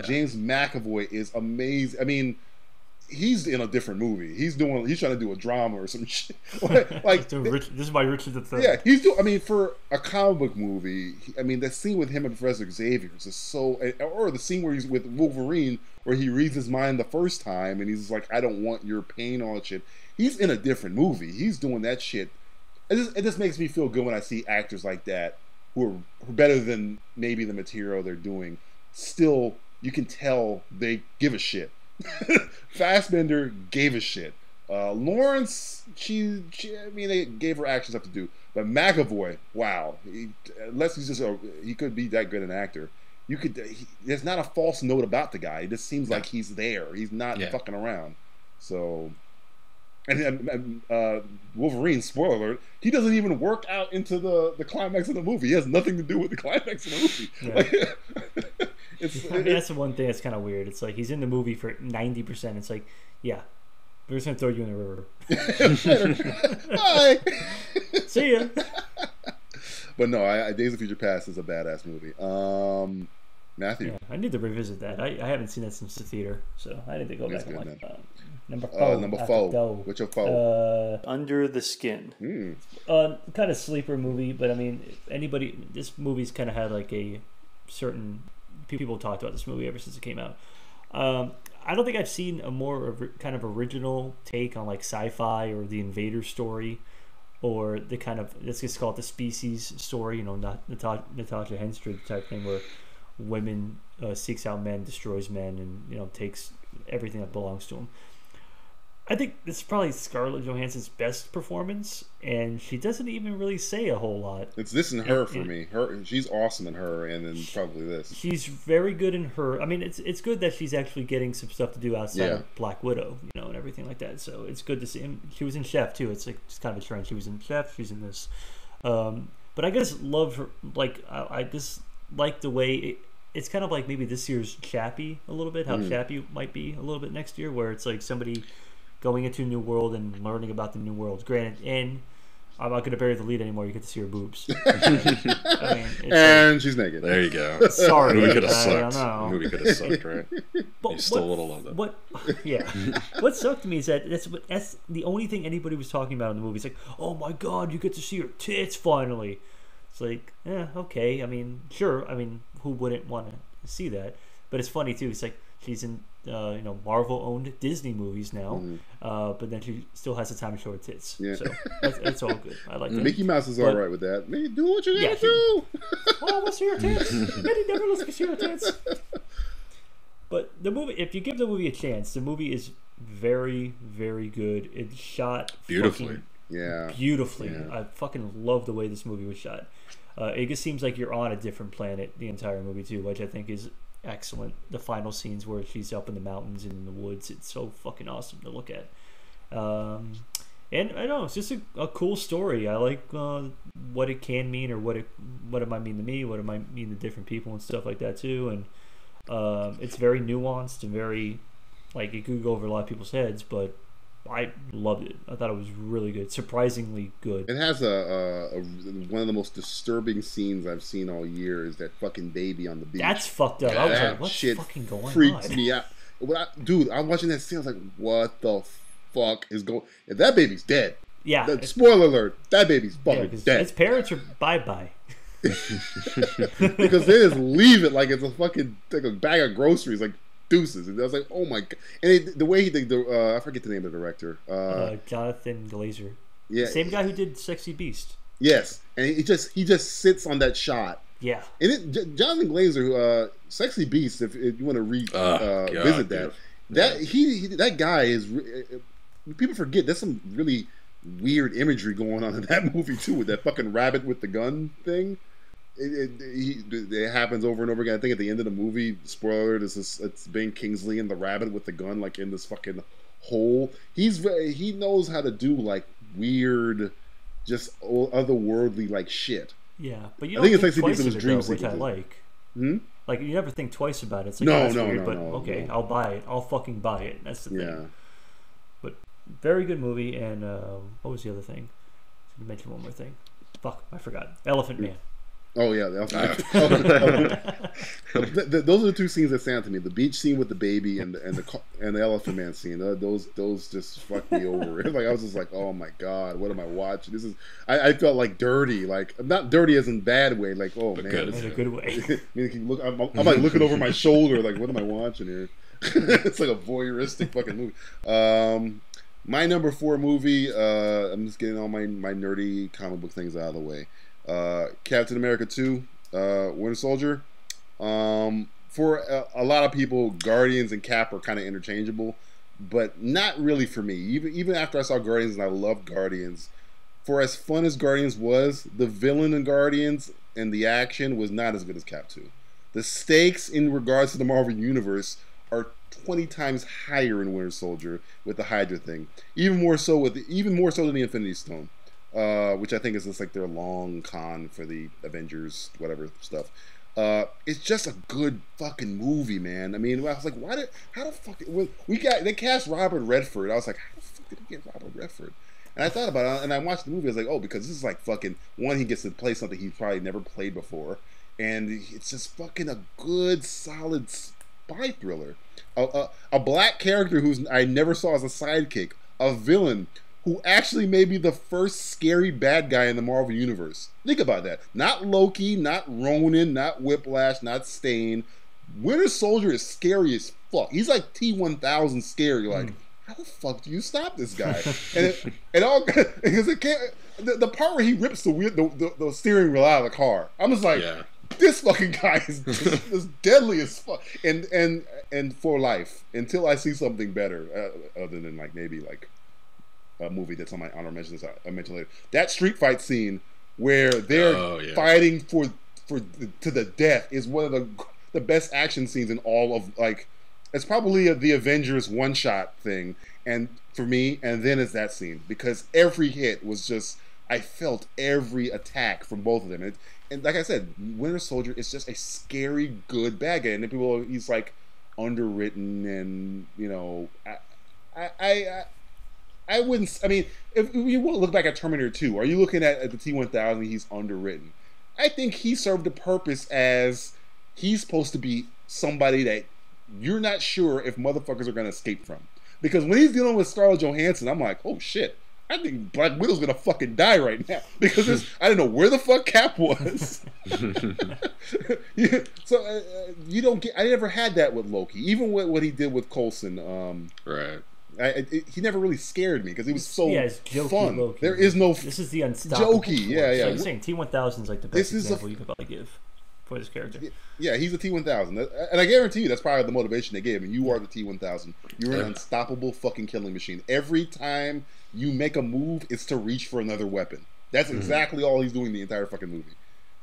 James McAvoy is amazing. I mean, he's in a different movie. He's trying to do a drama or some shit. Like this is by Richard III. Yeah, he's doing. I mean, for a comic book movie, that scene with him and Professor Xavier is just so. Or the scene where he's with Wolverine, where he reads his mind the first time, and he's like, "I don't want your pain," all that shit. He's in a different movie. He's doing that shit. It just makes me feel good when I see actors like that who are better than maybe the material they're doing. Still, you can tell they give a shit. Fassbender gave a shit. Lawrence, they gave her action stuff to do. But McAvoy, wow, unless he's just he could be that good an actor. There's not a false note about the guy. It just seems like he's there. He's not fucking around. So, and Wolverine, spoiler alert, he doesn't even work out into the climax of the movie. He has nothing to do with the climax of the movie. Yeah. That's the one thing that's kind of weird. It's like he's in the movie for 90%. It's like, yeah, we're just gonna throw you in the river. Bye. See ya. But no, Days of Future Past is a badass movie. Matthew, yeah, I need to revisit that. I haven't seen that since the theater, so I need to go back and watch number four. What's your four? Under the Skin. Kind of sleeper movie, but I mean, this movie's kind of had like a certain. People talked about this movie ever since it came out. I don't think I've seen a more kind of original take on like sci-fi or the invader story, or the kind of, let's just call it the species story. Not Natasha Henstridge type thing where women seeks out men, destroys men, and takes everything that belongs to them. I think this is probably Scarlett Johansson's best performance, and she doesn't even really say a whole lot. It's this and her for me. She's awesome in her, and then probably this. She's very good in her. I mean, it's good that she's actually getting some stuff to do outside of Black Widow, and everything like that. So it's good to see him. She was in Chef too. It's kind of a trend. She was in Chef. She's in this. But I just love her. Like I just like the way it's kind of like maybe this year's Chappie a little bit. How Chappie might be a little bit next year, where it's like somebody going into a new world and learning about the new world. Granted, and I'm not going to bury the lead anymore. You get to see her boobs. She's naked. There you go. Sorry. The movie could have sucked. The movie could have sucked, right? But you stole a little of it. Yeah. What sucked to me is that that's the only thing anybody was talking about in the movie. It's like, oh my God, you get to see her tits finally. It's like, okay. I mean, sure. I mean, who wouldn't want to see that? But it's funny too. It's like she's in Marvel-owned Disney movies now, but then she still has the time to show her tits. Yeah. So that's all good. I like that. Mickey Mouse is all right with that. Man, do what you gotta do. Oh, let's see your tits. Eddie never lets me see your tits. But the movie, if you give the movie a chance, the movie is very, very good. It's shot beautifully. Beautifully. Yeah. I fucking love the way this movie was shot. It just seems like you're on a different planet the entire movie too, which I think is excellent. The final scenes where she's up in the mountains and in the woods, it's so fucking awesome to look at. And I don't know, it's just a cool story. I like what it can mean, or what it might mean to me, what it might mean to different people and stuff like that too. And it's very nuanced and very, like, it could go over a lot of people's heads, but I loved it. I thought it was really good, surprisingly good. It has one of the most disturbing scenes I've seen all year is that fucking baby on the beach. That's fucked up. I was like, what's fucking going on? Freaks me out. dude, I'm watching that scene. I was like, what the fuck is going? If that baby's dead. Yeah. Spoiler alert: that baby's fucking dead. His parents are bye. Because they just leave it like it's a fucking like a bag of groceries, like deuces. And I was like, oh my god! And the way he did, I forget the name of the director. Jonathan Glazer. Yeah, the same guy who did Sexy Beast. Yes, and he just sits on that shot. Yeah, and Jonathan Glazer, Sexy Beast. If you want to visit that guy is. People forget there's some really weird imagery going on in that movie too, with that fucking rabbit with the gun thing. It happens over and over again. I think at the end of the movie, spoiler, it's Ben Kingsley and the rabbit with the gun, like in this fucking hole. He knows how to do like weird, just otherworldly like shit. Yeah, but you don't think twice of it, though, which I like. Hmm? Like you never think twice about it. It's like, no. I'll buy it. I'll fucking buy it. That's the thing. But very good movie. And what was the other thing? I mentioned one more thing. Fuck, I forgot. Elephant Man. Oh yeah, those are the two scenes that stand out to me: the beach scene with the baby and the Elephant Man scene. Those just fucked me over. Like I was just like, oh my god, what am I watching? This is. I felt like dirty, like not dirty as in bad way, like oh man, in a good way. I'm like looking over my shoulder, like what am I watching here? It's like a voyeuristic fucking movie. My number 4 movie. I'm just getting all my nerdy comic book things out of the way. Captain America 2, Winter Soldier. For a lot of people, Guardians and Cap are kind of interchangeable, but not really for me. Even after I saw Guardians and I loved Guardians, for as fun as Guardians was, the villain in Guardians and the action was not as good as Cap 2. The stakes in regards to the Marvel Universe are 20 times higher in Winter Soldier with the Hydra thing. Even more so than the Infinity Stone. Which I think is just like their long con for the Avengers, whatever stuff. It's just a good fucking movie, man. I mean, I was like, they cast Robert Redford. I was like, how the fuck did they get Robert Redford? And I thought about it, and I watched the movie. I was like, oh, because this is like fucking one. He gets to play something he's probably never played before, and it's just fucking a good, solid spy thriller. A black character I never saw as a sidekick, a villain who actually may be the first scary bad guy in the Marvel Universe. Think about that. Not Loki, not Ronan, not Whiplash, not Stain. Winter Soldier is scary as fuck. He's like T-1000 scary. Like, how the fuck do you stop this guy? and all because the part where he rips the steering wheel out of the car. I'm just like, this fucking guy is just deadly as fuck. And for life until I see something better, other than like maybe like a movie that's on my honor mentions I mentioned later. That street fight scene where they're fighting to the death is one of the best action scenes in all of like. It's probably the Avengers one-shot thing, and for me, and then it's that scene because every hit was just I felt every attack from both of them, and like I said, Winter Soldier is just a scary good bad guy, and then he's like underwritten, and you know, I wouldn't. I mean, if you want to look back at Terminator 2, are you looking at the T-1000? He's underwritten. I think he served a purpose as he's supposed to be somebody that you're not sure if motherfuckers are going to escape from. Because when he's dealing with Scarlett Johansson, I'm like, oh shit, I think Black Widow's going to fucking die right now. Because I don't know where the fuck Cap was. So you don't get. I never had that with Loki. Even with what he did with Coulson. Right. He never really scared me because he was so it's jokey fun. Loki. There is no. This is the unstoppable. Jokey, yeah. Like you're saying, T-1000 is like the best example you could probably give for this character. Yeah, he's a T-1000, and I guarantee you that's probably the motivation they gave him. You are the T-1000. You're an unstoppable fucking killing machine. Every time you make a move, it's to reach for another weapon. That's exactly all he's doing the entire fucking movie.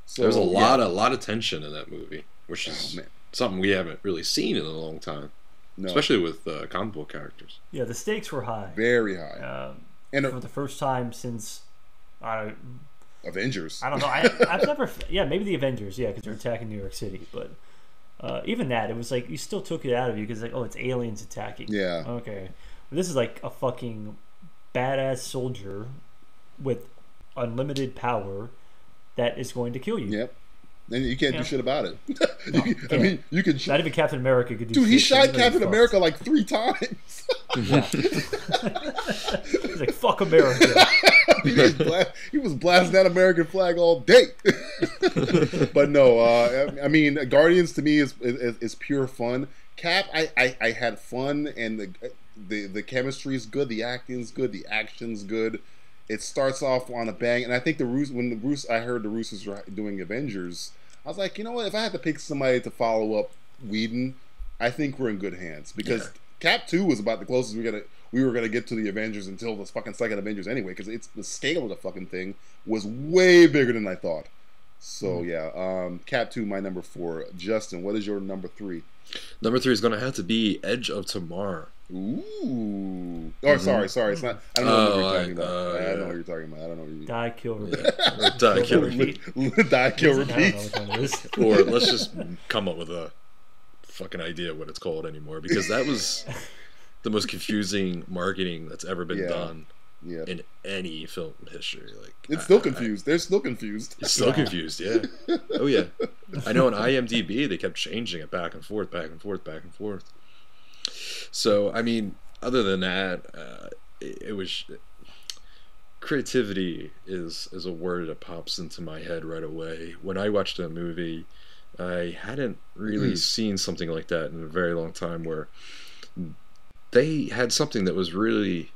So there's a lot of tension in that movie, which is something we haven't really seen in a long time. No. Especially with comic book characters. Yeah, the stakes were high. Very high. And for the first time since Avengers. I don't know. I've never. Yeah, maybe the Avengers. Yeah, because they're attacking New York City. But even that, it was like you still took it out of you because like, oh, it's aliens attacking. Yeah. Okay. This is like a fucking badass soldier with unlimited power that is going to kill you. Yep. And you can't Yeah. do shit about it. No, I can't. mean, you can. Not even Captain America could do. Dude, he shit, so shot he's really Captain fucked. America like 3 times. He's like, "Fuck America." He was blasting that American flag all day. But no, I mean, Guardians to me is pure fun. Cap, I had fun, and the chemistry is good, the acting's good, the action's good. It starts off on a bang, and I think I heard the Russos were doing Avengers, I was like, you know what? If I had to pick somebody to follow up Whedon, I think we're in good hands because Cap 2 was about the closest we were gonna get to the Avengers until the fucking second Avengers anyway, because it's the scale of the fucking thing was way bigger than I thought. So Cap 2, my number 4. Justin, what is your number 3? Number 3 is going to have to be Edge of Tomorrow. Ooh. Oh, sorry. It's not. I don't know what you're talking about. I don't know what you're talking about. I don't know what you. Die, kill, repeat. Die, kill, repeat. Die, kill, I don't know repeat. which one it is. Or let's just come up with a fucking idea what it's called anymore, because that was the most confusing marketing that's ever been done in any film history. Like, it's still confused. They're still confused. It's still confused, yeah. Oh yeah. I know on IMDb they kept changing it back and forth, back and forth, back and forth. So I mean, other than that, it was creativity is a word that pops into my head right away. When I watched that movie, I hadn't really seen something like that in a very long time, where they had something that was really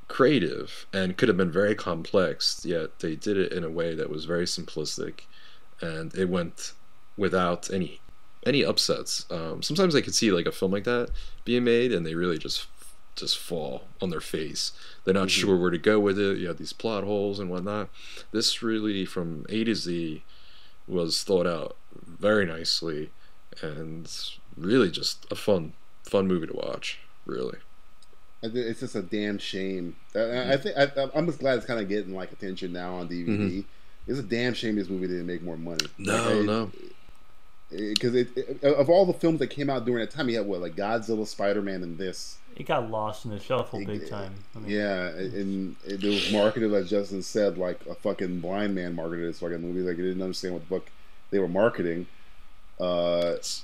creative and could have been very complex, yet they did it in a way that was very simplistic, and it went without any upsets. Sometimes I could see like a film like that being made and they really just fall on their face. They're not sure where to go with it. You have these plot holes and whatnot. This really, from A to Z, was thought out very nicely, and really just a fun movie to watch, really. It's just a damn shame. I think I'm just glad it's kind of getting like attention now on DVD. It's a damn shame this movie didn't make more money. No. Because of all the films that came out during that time, you had like Godzilla, Spider-Man, and this. It got lost in the shuffle big time. I mean, and it was marketed, as Justin said, like a fucking blind man marketed this fucking movie. Like, they didn't understand what the fuck they were marketing. Such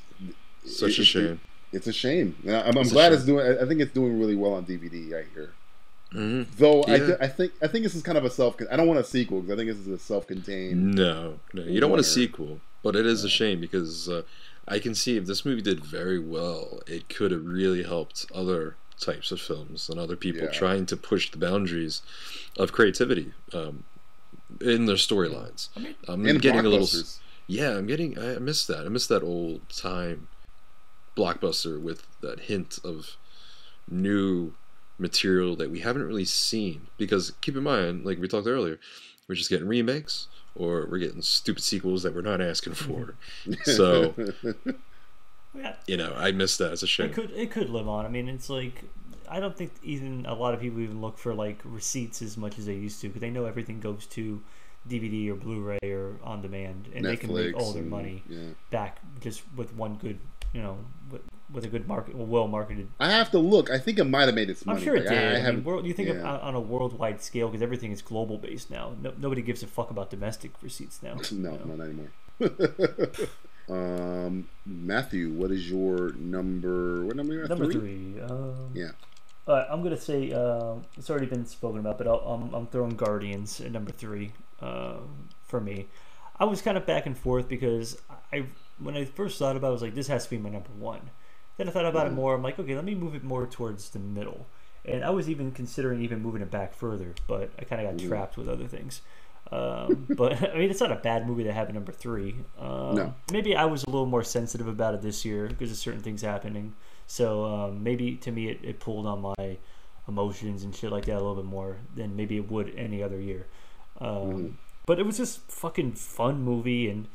a shame. It's a shame. I'm glad it's doing. I think it's doing really well on DVD. I hear. Though I think this is kind of a I don't want a sequel because I think this is a self-contained. No, you don't want a sequel, but it is a shame because I can see if this movie did very well, it could have really helped other types of films and other people trying to push the boundaries of creativity in their storylines. I'm getting a little. I miss that. I miss that old time blockbuster with that hint of new material that we haven't really seen, because keep in mind, like we talked earlier, we're just getting remakes or we're getting stupid sequels that we're not asking for. So I miss that. It's a shame. It could live on. I mean, it's like, I don't think even a lot of people even look for like receipts as much as they used to, because they know everything goes to DVD or Blu-ray or on demand, and Netflix, they can make all their money back just with one good, with a good well marketed. I have to look. I think it might have made its money. I'm sure it did. You think of on a worldwide scale, because everything is global based now. Nobody gives a fuck about domestic receipts now. No, not anymore. Matthew, what is your number? What number? Number 3. I'm gonna say it's already been spoken about, but I'm throwing Guardians at number 3 for me. I was kind of back and forth because when I first thought about it, I was like, this has to be my number 1. Then I thought about it more. I'm like, okay, let me move it more towards the middle. And I was even considering moving it back further, but I kind of got trapped with other things. But I mean, it's not a bad movie to have at number 3. No. Maybe I was a little more sensitive about it this year because of certain things happening. So maybe to me it pulled on my emotions and shit like that a little bit more than maybe it would any other year. But it was just fucking fun movie, and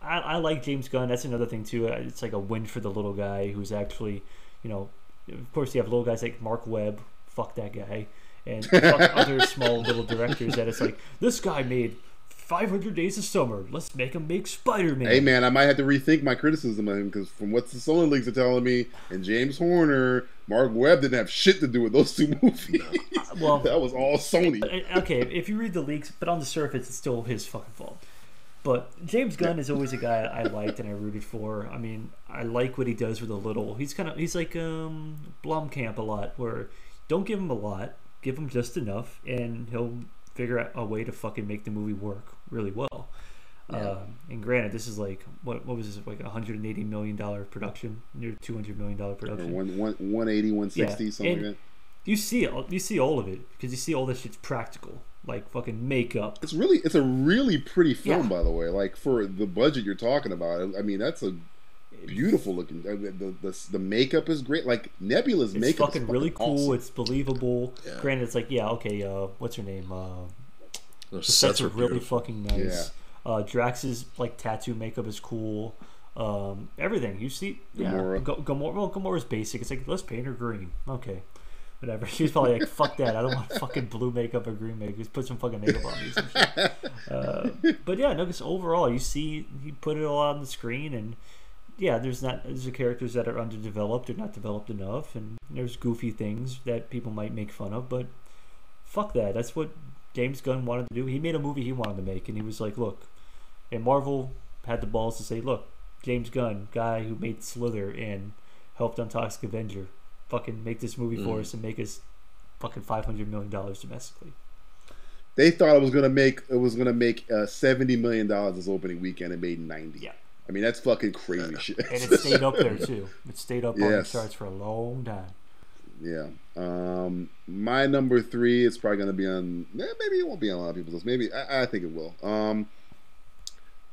I like James Gunn. That's another thing too. It's like a win for the little guy who's actually, of course you have little guys like Mark Webb. Fuck that guy. And fuck other small little directors that it's like, this guy made 500 Days of Summer. Let's make him make Spider-Man. Hey man, I might have to rethink my criticism of him, because from what the Sony leaks are telling me, and James Horner, Mark Webb didn't have shit to do with those 2 movies. Well, that was all Sony. Okay, if you read the leaks, but on the surface, it's still his fucking fault. But James Gunn is always a guy I liked and I rooted for. I mean, I like what he does with a little. He's like Blomkamp a lot, where don't give him a lot, give him just enough, and he'll figure out a way to fucking make the movie work really well. Yeah. And granted, this is like what was this, like $180 million production, near $200 million production, 180, 160, something like that. You see all of it because you see all this shit's practical, like fucking makeup. It's a really pretty film, by the way. Like for the budget you're talking about, I mean that's a beautiful looking. The makeup is great. Like Nebula's makeup is fucking really cool. Awesome. It's believable. Yeah. Granted, it's like what's her name? The sets are really fucking nice. Yeah. Drax's like tattoo makeup is cool. Everything you see, Gamora. Gamora's basic. It's like let's paint her green. Okay. Whatever. She's probably like, fuck that. I don't want fucking blue makeup or green makeup. Just put some fucking makeup on me. Some shit. But yeah, no, because overall, you see, he put it all on the screen, and yeah, there's the characters that are underdeveloped or not developed enough, and there's goofy things that people might make fun of, but fuck that. That's what James Gunn wanted to do. He made a movie he wanted to make, and he was like, look, and Marvel had the balls to say, look, James Gunn, guy who made Slither and helped on Toxic Avenger, fucking make this movie for us and make us fucking $500 million domestically. They thought it was gonna make $70 million this opening weekend. It made 90. Yeah, I mean that's fucking crazy shit. And it stayed up there too. It stayed up on the charts for a long time. Yeah. My number 3 is probably gonna be on. Maybe it won't be on a lot of people's list. Maybe I think it will.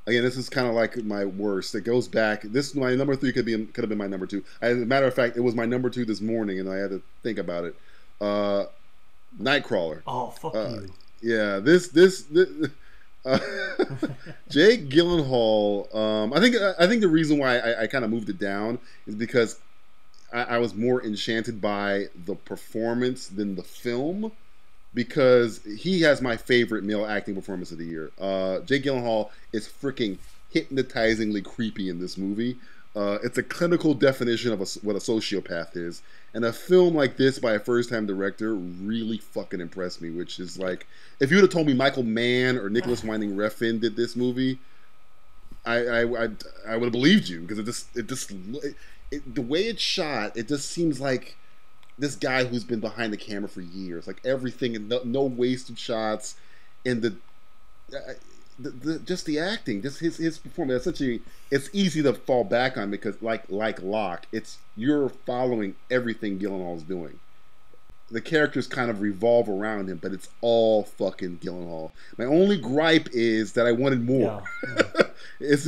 Again, this is kind of like my worst. It goes back. My number 3 could have been my number 2. As a matter of fact, it was my number 2 this morning, and I had to think about it. Nightcrawler. Oh, fuck you. Yeah, this Jake Gyllenhaal. I think the reason why I kind of moved it down is because I was more enchanted by the performance than the film. Because he has my favorite male acting performance of the year. Jake Gyllenhaal is freaking hypnotizingly creepy in this movie. It's a clinical definition of what a sociopath is. And a film like this by a first-time director really fucking impressed me, which is like, if you would have told me Michael Mann or Nicholas Winding Refn did this movie, I would have believed you, because the way it's shot, it just seems like this guy who's been behind the camera for years, like everything, and no wasted shots, and just the acting, just his performance. Essentially, it's easy to fall back on because like Locke, you're following everything Gyllenhaal's doing. The characters kind of revolve around him, but it's all fucking Gyllenhaal. My only gripe is that I wanted more. Yeah. It's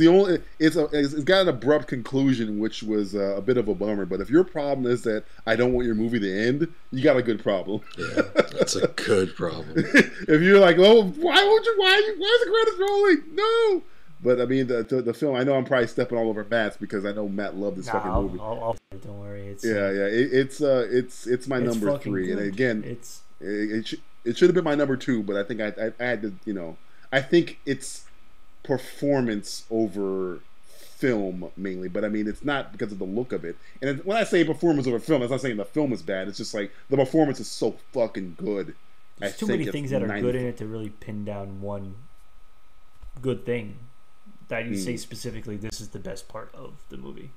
got an abrupt conclusion, which was a bit of a bummer. But if your problem is that I don't want your movie to end, you got a good problem. Yeah, that's a good problem. If you're like, oh, why is the credits rolling? No. But I mean, the film. I know I'm probably stepping all over Matt's because I know Matt loved this fucking movie. Don't worry. It's my number 3, good. And again, it should have been my number 2, but I think I had to, I think it's performance over film mainly, but I mean it's not because of the look of it. And when I say performance over film, it's not saying the film is bad. It's just like the performance is so fucking good. There's too many things that are good in it to really pin down one good thing that you say specifically this is the best part of the movie.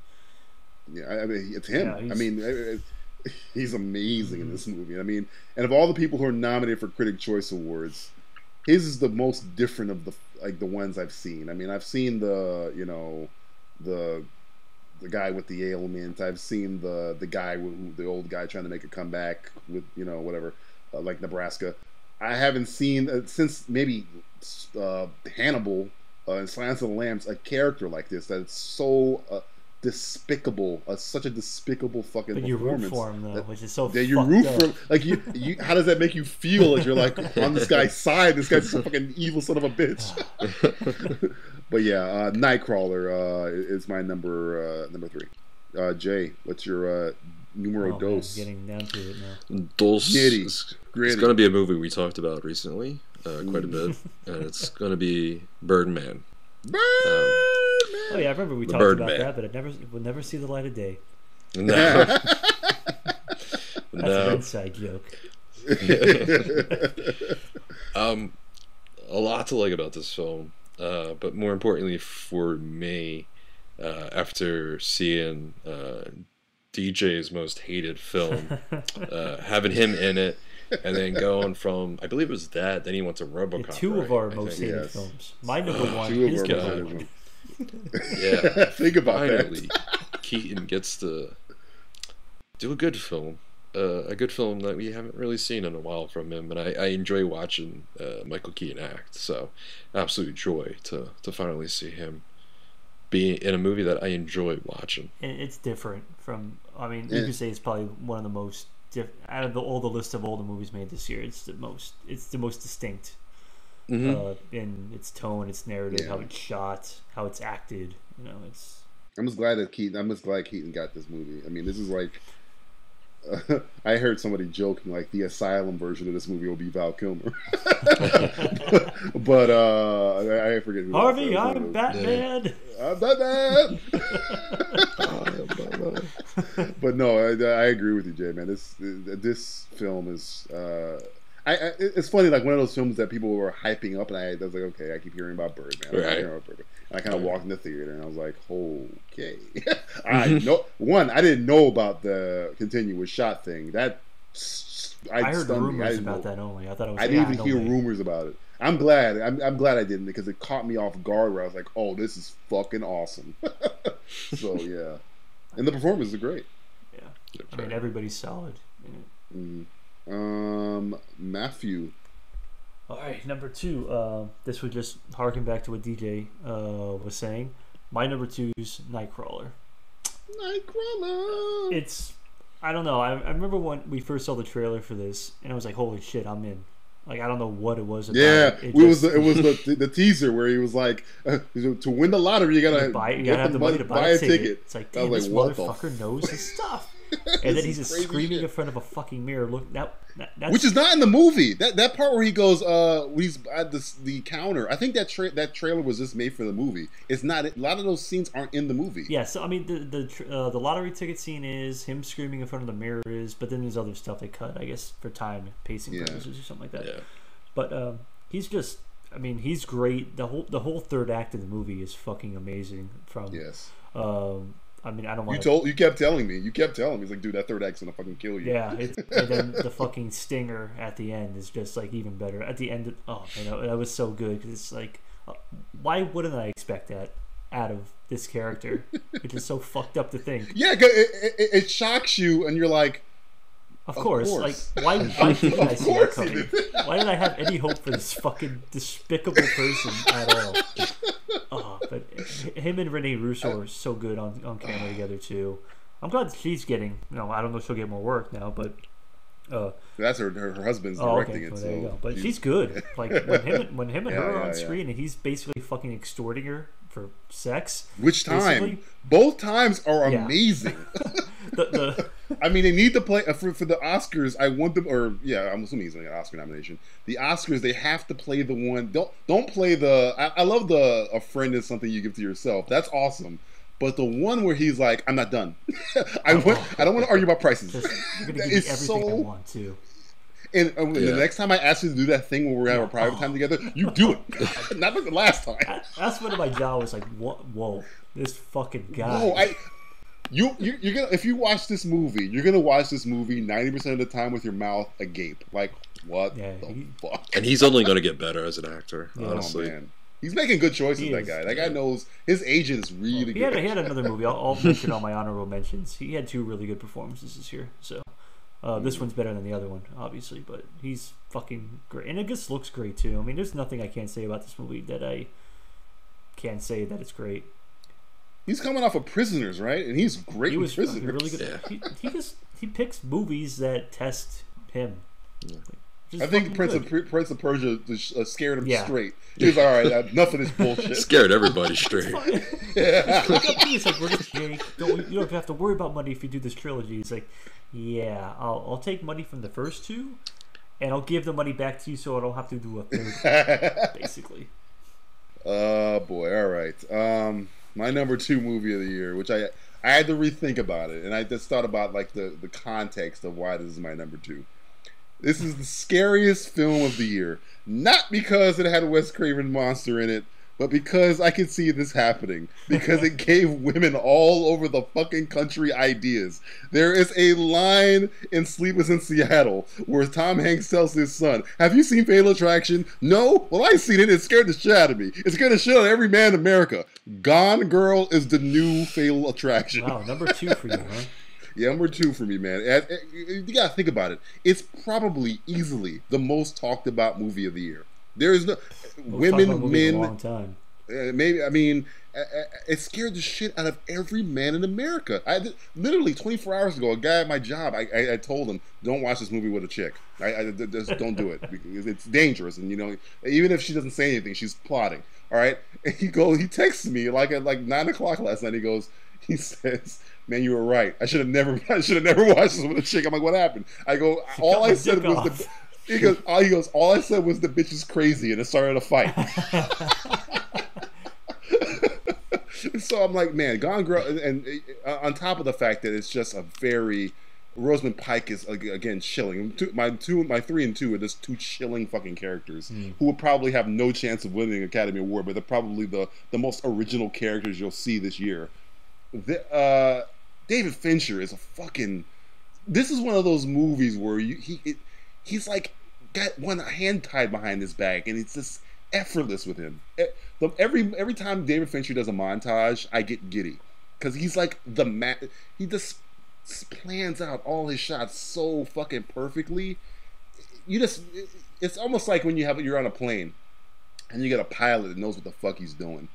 Yeah, I mean it's him. I mean he's amazing in this movie. I mean, and of all the people who are nominated for Critic Choice Awards, his is the most different of the ones I've seen. I mean, I've seen the guy with the ailment. I've seen the guy the old guy trying to make a comeback with whatever, like Nebraska. I haven't seen since maybe Hannibal and Silence of the Lambs a character like this that's so despicable, such a despicable fucking but performance. You root for him though, which is so. Yeah, you root for him. Like you. How does that make you feel? As you're like on this guy's side. This guy's a fucking evil son of a bitch. But yeah, Nightcrawler is my number 3. Jay, what's your numero dos? Man, getting down to it now. Dos. It's going to be a movie we talked about recently, quite a bit, and it's going to be Birdman. Oh yeah, I remember we talked about that, but it would never see the light of day. No. That's an inside joke. A lot to like about this film. but more importantly for me, after seeing DJ's most hated film, having him in it, and then going from, I believe it was that, then he went to RoboCop. Two of right? our I most think. hated films. My number one. Two of His our number most one. hated Yeah, Think about finally, that. Keaton gets to do a good film. A good film that we haven't really seen in a while from him, and I enjoy watching Michael Keaton act. So, absolute joy to finally see him be in a movie that I enjoy watching. And it's different from. I mean, you could say it's probably one of the most out of all the list of all the movies made this year. It's the most distinct in its tone, its narrative, how it's shot, how it's acted. You know, it's. I'm just glad Keaton got this movie. I mean, this is like. I heard somebody joking like the Asylum version of this movie will be Val Kilmer, but I forget who. Harvey, I'm Batman. I'm Batman. But no, I agree with you, Jay. Man, this film is. It's funny, like one of those films that people were hyping up, and I was like, okay, I keep hearing about Birdman. Right. And I kind of walked in the theater, and I was like, okay. I didn't know about the continuous shot thing. That I heard rumors about that only. I thought it was. I didn't even hear rumors about it. I'm glad. I'm glad I didn't, because it caught me off guard. Where I was like, oh, this is fucking awesome. So yeah, and the performances are great. Yeah, I mean everybody's solid in it. Mm-hmm. Matthew. All right, number two. This would just harken back to what DJ was saying. My number two is Nightcrawler. It's, I don't know. I remember when we first saw the trailer for this, and I was like, "Holy shit, I'm in!" Like I don't know what it was about. Yeah, it was the teaser where he was like, "To win the lottery, you gotta have the money to buy a ticket." It's like, damn, this what motherfucker knows his stuff. And then he's just screaming in front of a fucking mirror. Look, that's, which is not in the movie. That part where he goes, he's at the counter. I think that trailer was just made for the movie. It's not. A lot of those scenes aren't in the movie. Yeah. So I mean, the lottery ticket scene is him screaming in front of the mirror but then there's other stuff they cut, I guess, for time pacing purposes or something like that. Yeah. But he's just. I mean, he's great. The whole third act of the movie is fucking amazing. Yes. I mean, I don't want. You kept telling me. He's like, dude, that third act's gonna fucking kill you. Yeah, and then the fucking stinger at the end is just like even better. At the end, that was so good because it's like, why wouldn't I expect that out of this character? Which is so fucked up to think. Yeah, it shocks you, and you're like, of course. Like, why didn't I see that coming? Why did I have any hope for this fucking despicable person at all? Oh, but him and Rene Russo are so good on camera together too. I'm glad she's getting. I don't know if she'll get more work now, but that's her husband's directing it. Well, so there you go. But she's good. Like when him and her are on screen, and he's basically fucking extorting her for sex. Which time? Both times are amazing. I mean, they need to play for the Oscars. I want them, I'm assuming he's gonna get an Oscar nomination. The Oscars, they have to play the one. Don't play the. I love the a friend is something you give to yourself. That's awesome. But the one where he's like, I'm not done. I don't want to argue about prices. You're gonna give me everything I want to. And the next time I ask you to do that thing when we're having a private time together, you do it. Not like the last time. That's when my jaw was like, whoa, this fucking guy. Whoa, you're gonna, if you watch this movie, you're gonna watch this movie 90% of the time with your mouth agape. Like, what the fuck? And he's only gonna get better as an actor, honestly. Oh, man. He's making good choices, that guy. That guy knows his agent is really good. He had another movie. I'll mention on my honorable mentions. He had two really good performances this year. So this one's better than the other one, obviously, but he's fucking great. And it just looks great too. I mean, there's nothing I can't say about this movie that I can't say that it's great. He's coming off of Prisoners, right? And he's great in Prisoners. Really good. Yeah. He picks movies that test him. Yeah. I think Prince of Persia scared him straight. He was all right. Enough of this bullshit. Scared everybody straight. It's like, we're just Jake. You don't have to worry about money if you do this trilogy. He's like, yeah, I'll take money from the first two, and I'll give the money back to you, so I don't have to do a third. Basically. Boy, all right. My number 2 movie of the year, which I had to rethink about it, and I just thought about like the context of why this is my number 2. This is the scariest film of the year. Not because it had a Wes Craven monster in it, but because I could see this happening, because it gave women all over the fucking country ideas. There is a line in Sleepless in Seattle where Tom Hanks tells his son, "Have you seen Fatal Attraction?" "No." "Well, I've seen it. It scared the shit out of me. It scared the shit out of every man in America." Gone Girl is the new Fatal Attraction. Wow, number 2 for you, huh? Yeah, number 2 for me, man. You gotta think about it. It's probably easily the most talked about movie of the year. There is no women, men. A long time. Maybe it scared the shit out of every man in America. Literally 24 hours ago, a guy at my job, I told him, "Don't watch this movie with a chick. I just don't do it because it's dangerous." And even if she doesn't say anything, she's plotting. All right. And he texts me at 9 o'clock last night. He says, "Man, you were right. I should have never watched this with a chick." I'm like, "What happened?" I go, "All I said was He goes, "All I said was the bitch is crazy," and it started a fight. So I'm like, man, Gone Girl, and on top of the fact that it's just a very Rosamund Pike is again chilling. My 3 and 2 are just 2 chilling fucking characters who will probably have no chance of winning an Academy Award, but they're probably the most original characters you'll see this year. David Fincher is a fucking. This is one of those movies where he's like got one hand tied behind his back, and it's just effortless with him. Every time David Fincher does a montage, I get giddy because he's like the man. He just plans out all his shots so fucking perfectly. It's almost like when you're on a plane and you get a pilot that knows what the fuck he's doing.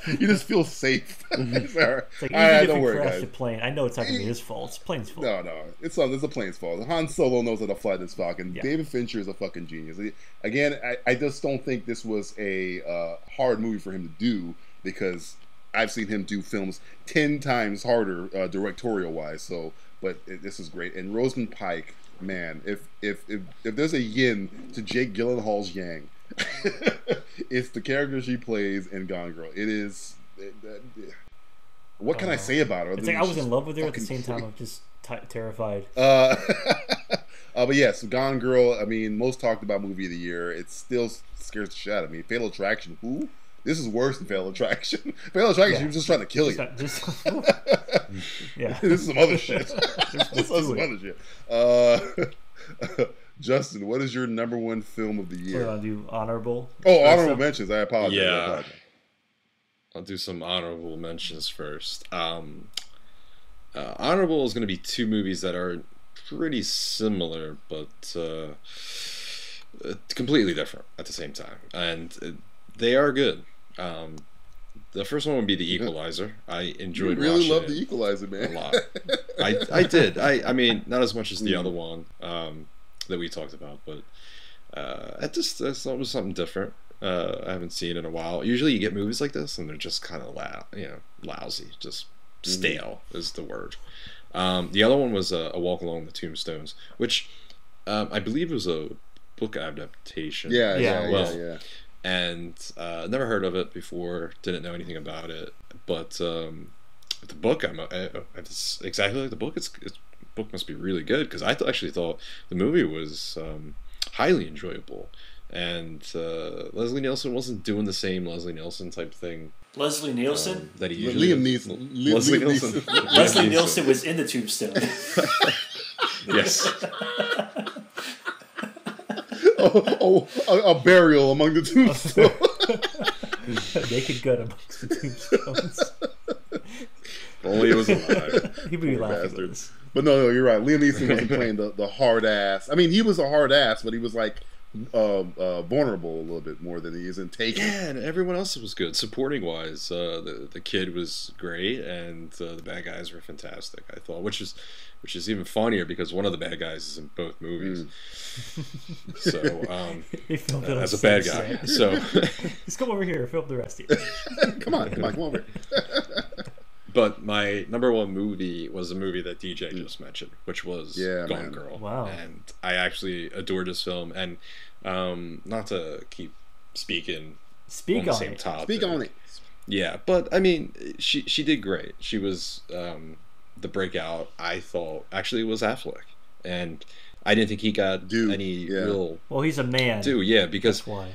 You just feel safe. It's like, don't worry, guys. The plane, I know it's not gonna be his fault. It's the plane's fault. No, it's the plane's fault. Han Solo knows how to fly this Falcon. Yeah. David Fincher is a fucking genius. Again, I just don't think this was a hard movie for him to do because I've seen him do films 10 times harder directorial wise. So, but this is great. And Rosamund Pike, man, if there's a yin to Jake Gyllenhaal's yang. It's the character she plays in Gone Girl. It is. What can I say about her? It's like I was in love with her at the same time. I'm just terrified. But yes, Gone Girl. I mean, most talked about movie of the year. It still scares the shit out of me. Fatal Attraction. Who? This is worse than Fatal Attraction. Fatal Attraction. She was just trying to kill you. Yeah. This is some other shit. This is some other shit. Justin, what is your number 1 film of the year? I'll do honorable. Oh, honorable mentions. I apologize. Yeah. I'll do some honorable mentions first. Honorable is going to be 2 movies that are pretty similar, but completely different at the same time. And they are good. The first one would be The Equalizer. I enjoyed watching it. You really love The Equalizer, man. A lot. I did. I mean, not as much as the other one. That we talked about, but I thought it was something different. I haven't seen in a while. Usually you get movies like this and they're just kind of lousy, just stale is the word. The other one was A Walk Along the Tombstones, which I believe was a book adaptation. Yeah. And never heard of it before, didn't know anything about it, but the book, it's exactly like the book. It's book must be really good because I actually thought the movie was highly enjoyable, and Leslie Nielsen wasn't doing the same Leslie Nielsen type thing. Leslie Nielsen? That he usually Liam Neeson. Leslie Nielsen. Leslie Nielsen was in the Tombstone. Yes. A burial among the tombstones. Naked gut amongst the tombstones. If only it was alive. He'd be laughing at this. But no, you're right. Liam Neeson wasn't playing the hard ass. I mean, he was a hard ass, but he was like vulnerable a little bit more than he is in Taken. Yeah, and everyone else was good. Supporting wise, the kid was great, and the bad guys were fantastic. I thought, which is even funnier because one of the bad guys is in both movies. So they filmed it as a bad guy. Set. So just come over here, film the rest of you. Come on over. But my number 1 movie was a movie that DJ just mentioned, which was Gone Girl. Wow. And I actually adored this film. And not to keep speaking on the same topic. Speak on it. Yeah, but I mean, she did great. She was the breakout, I thought, actually was Affleck. And I didn't think he got real... Well, he's a man. Because... That's why.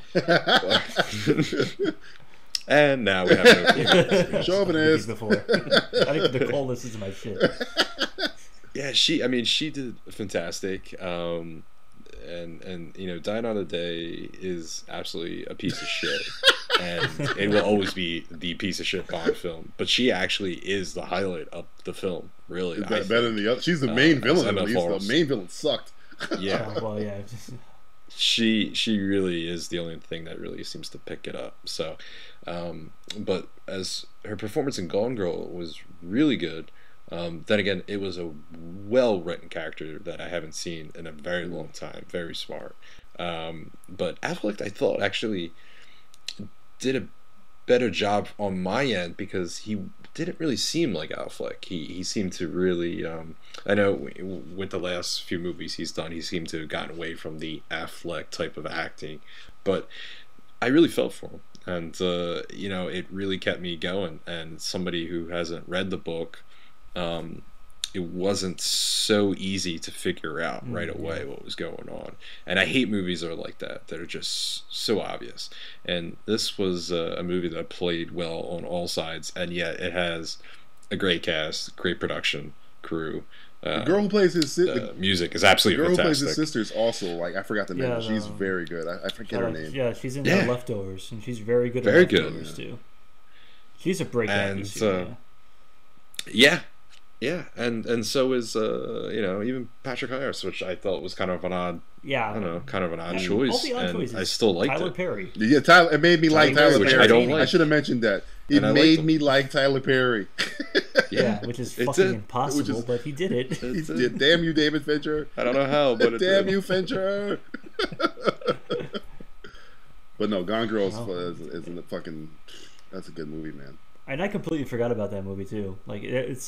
And now we have no female. Chauvinist. Before. I think Nicole listens to my shit. Yeah, she did fantastic. And you know, Die Another Day is absolutely a piece of shit, and it will always be the piece of shit Bond film. But she actually is the highlight of the film. Really, Better than the other. She's the main villain. At least Forrest. the main villain sucked. Yeah. Well, yeah. She really is the only thing that really seems to pick it up. So, but as her performance in Gone Girl was really good. Then again, it was a well-written character that I haven't seen in a very long time. Very smart. But Affleck, I thought, actually did a better job on my end because he didn't really seem like Affleck. He seemed to really... I know with the last few movies he's done, he seemed to have gotten away from the Affleck type of acting. But I really felt for him. And, you know, it really kept me going. And somebody who hasn't read the book... it wasn't so easy to figure out right away what was going on, and I hate movies that are like that are just so obvious. And this was a movie that played well on all sides, and yet it has a great cast, great production crew. The girl who plays his music is absolutely fantastic. The girl who plays his sister is also, like, I forgot the name. Yeah, she's very good. I forget her name. Yeah, she's in The Leftovers, and she's very good. Very at Leftovers good too. She's a breakout actress too. Yeah, and so is you know, even Patrick Harris, which I thought was kind of an odd, I don't know, kind of an odd choice, all the odd and choices. I still liked Tyler it. Perry. Yeah, Tyler. It made me like Tyler which Perry. I don't like. I should have mentioned that. It And I made liked me like Tyler Perry. Yeah, which is fucking impossible, but he did it. He did. Damn you, David Fincher. I don't know how, but damn you, Fincher. But no, Gone Girl is in the fucking. That's a good movie, man. And I completely forgot about that movie too. Like it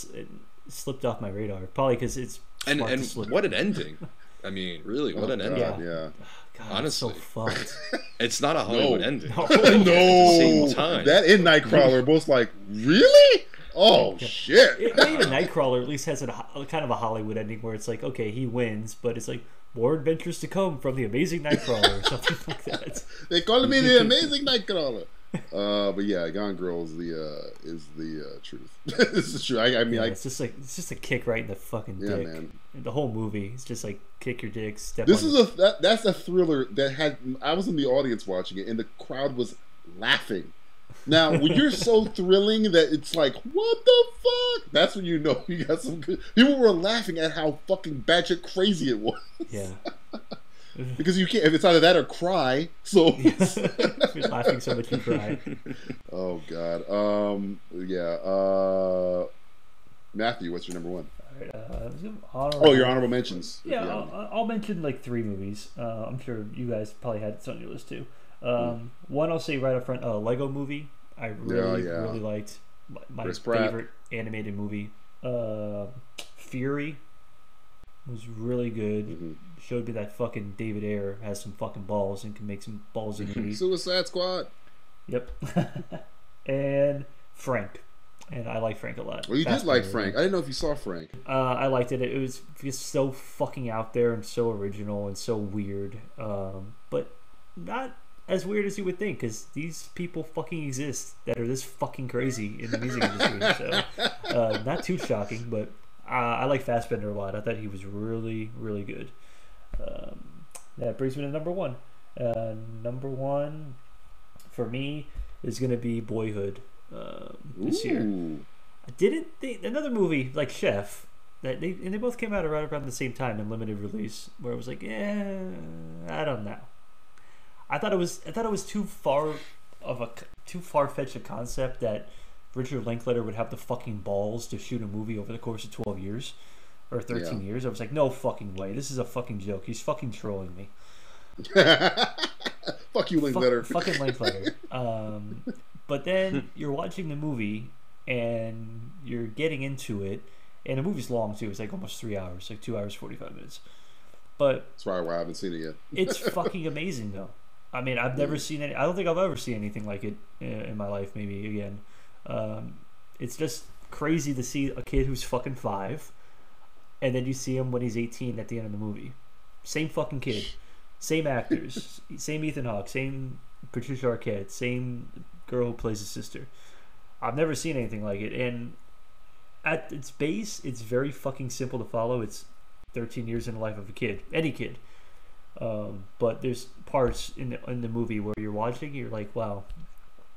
slipped off my radar, probably because it's and what an ending. I mean, really, what an ending. Yeah. God, honestly, it's so fucked. It's not a Hollywood ending. No, At the same time. That and Nightcrawler are both like, really? Oh shit! Even Nightcrawler at least has a kind of a Hollywood ending where it's like, okay, he wins, but it's like more adventures to come from the Amazing Nightcrawler or something like that. They call me the Amazing Nightcrawler. But yeah, Gone Girl is the truth. This is true. I mean, it's just a kick right in the fucking dick. Man. The whole movie is just like kick your dick, step. This is that's a thriller that had. I was in the audience watching it, and the crowd was laughing. Now, when you're so thrilling that it's like, what the fuck? That's when you know you got some good. People were laughing at how fucking batshit crazy it was. Yeah. Because you can't. If it's either that or cry, so you're laughing so much you cry. Oh God. Yeah. Matthew, what's your number one? Your honorable mentions. Yeah, I'll mention like 3 movies. I'm sure you guys probably had it on your list too. One I'll say right up front, Lego Movie. I really liked. My favorite animated movie. Fury was really good. Mm-hmm. Showed me that fucking David Ayer has some fucking balls and can make some ballsy movies. Suicide Squad. Yep. And Frank. And I like Frank a lot. Well, you did like Frank. I didn't know if you saw Frank. I liked it. It was just so fucking out there and so original and so weird. But not as weird as you would think, because these people fucking exist that are this fucking crazy in the music industry. So, not too shocking, but I like Fassbender a lot. I thought he was really, really good. That brings me to number one. Number one for me is going to be Boyhood this year. I didn't think another movie like Chef that they both came out right around the same time in limited release, where it was like, I don't know. I thought it was too far-fetched a concept that Richard Linklater would have the fucking balls to shoot a movie over the course of 12 years or 13 years. I was like, no fucking way. This is a fucking joke. He's fucking trolling me. Fuck you, Linklater. Fucking Linklater. But then you're watching the movie and you're getting into it, and the movie's long too. It's like almost 3 hours, like 2 hours 45 minutes. But that's why I haven't seen it yet. It's fucking amazing though. I mean, I've never seen it. I don't think I'll ever see anything like it in my life. Maybe again. It's just crazy to see a kid who's fucking 5, and then you see him when he's 18 at the end of the movie. Same fucking kid, same actors, same Ethan Hawke, same Patricia Arquette, same girl who plays his sister. I've never seen anything like it, and at its base, it's very fucking simple to follow. It's 13 years in the life of a kid, any kid. But there's parts in the movie where you're watching, you're like, wow,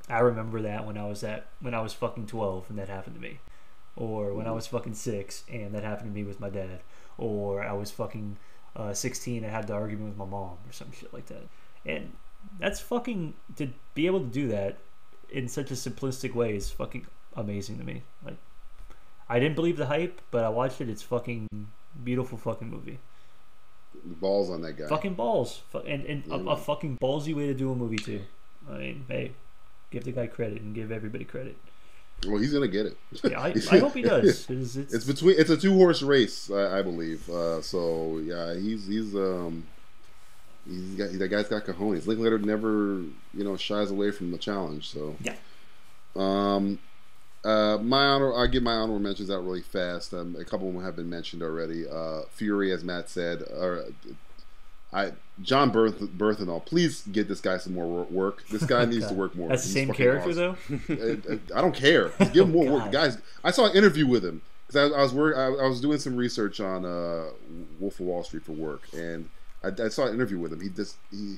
I remember that when I was fucking 12 and that happened to me, or when I was fucking 6 and that happened to me with my dad, or I was fucking 16 and I had the argument with my mom or some shit like that. And that's fucking, to be able to do that in such a simplistic way is fucking amazing to me. Like, I didn't believe the hype, but I watched it. It's fucking beautiful fucking movie. Balls on that guy. Fucking balls. And a fucking ballsy way to do a movie too. I mean, hey, give the guy credit and give everybody credit. Well, he's gonna get it. Yeah, I hope he does. It's a 2-horse race, I believe. So yeah, that guy's got cojones. Linklater never, shies away from the challenge. So yeah. I'll get my honorable mentions out really fast. A couple of them have been mentioned already. Fury, as Matt said. John Berthenol, please get this guy some more work. This guy needs to work more. That's the same character, though. I don't care. Just give him more work, guys. I saw an interview with him because I was doing some research on Wolf of Wall Street for work, and I saw an interview with him.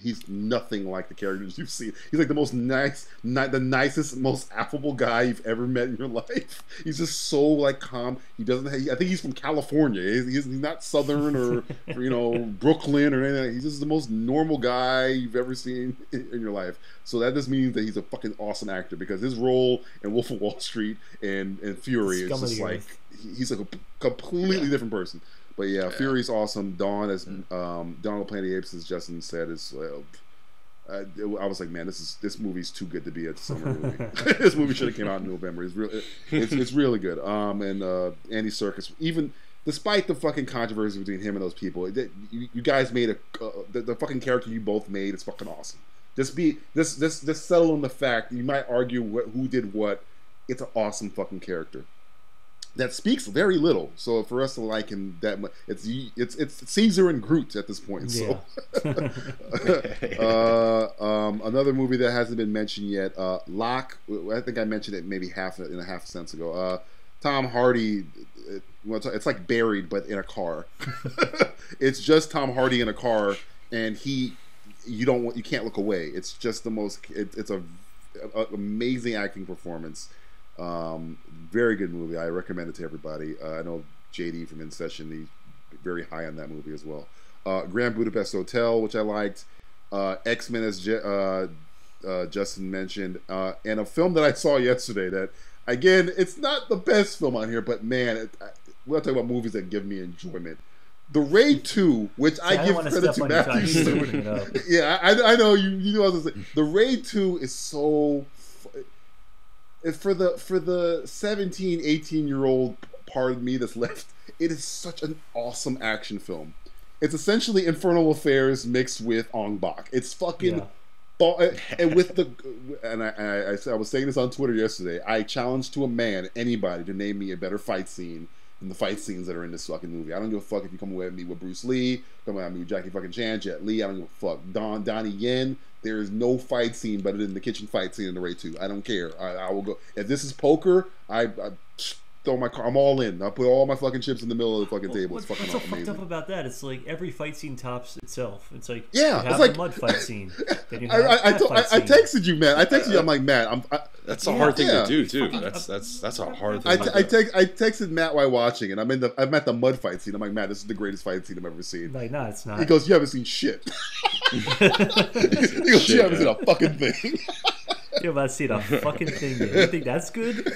He's nothing like the characters you've seen. He's like the nicest, most affable guy you've ever met in your life. He's just so like calm. I think he's from California. He's not Southern or Brooklyn or anything. He's just the most normal guy you've ever seen in your life. So that just means that he's a fucking awesome actor, because his role in Wolf of Wall Street and Fury is just like he's like a completely different person. But yeah, Fury's awesome. Dawn, as Dawn of the Planet of the Apes, as Justin said, is. I was like, man, this movie's too good to be a summer movie. This movie should have came out in November. It's really good. And Andy Serkis, even despite the fucking controversy between him and those people, you guys made the fucking character you both made is fucking awesome. Just settle on the fact. You might argue who did what. It's an awesome fucking character that speaks very little, so for us to like him that much, it's Caesar and Groot at this point. So, another movie that hasn't been mentioned yet, Locke. I think I mentioned it maybe half a sense ago. Tom Hardy. It's like Buried, but in a car. It's just Tom Hardy in a car, and you can't look away. It's just the most. It's a amazing acting performance. Very good movie. I recommend it to everybody. I know JD from In Session, he's very high on that movie as well. Grand Budapest Hotel, which I liked. X-Men, as Justin mentioned, and a film that I saw yesterday that, again, it's not the best film on here, but man, we're talking about movies that give me enjoyment. The Raid 2, which I give credit to Matthew. Yeah, I know you know what I was going to say. The Raid 2 is so. For the 17, 18-year-old part of me that's left, it is such an awesome action film. It's essentially Infernal Affairs mixed with Ong Bak. It's fucking and with the I was saying this on Twitter yesterday. I challenge to a man, anybody, to name me a better fight scene than the fight scenes that are in this fucking movie. I don't give a fuck if you come away with me with Bruce Lee, come away with me with Jackie fucking Chan, Jet Li. I don't give a fuck. Donnie Yen. There is no fight scene better than the kitchen fight scene in The Raid 2. I don't care. I will go. If this is poker, I throw my car. I'm all in. I put all my fucking chips in the middle of the fucking table. It's fucking amazing. What's so fucked up about that? It's like every fight scene tops itself. It's like you have the mud fight scene. Then you have I texted you, Matt. I texted you. I'm like, Matt. That's a hard thing to do too. That's a hard thing. I texted Matt while watching, and I'm at the mud fight scene. I'm like, Matt, this is the greatest fight scene I've ever seen. Like, no, it's not. He goes, you haven't seen shit. He goes, you haven't seen a fucking thing. You're about to see the fucking thing. Man. You think that's good?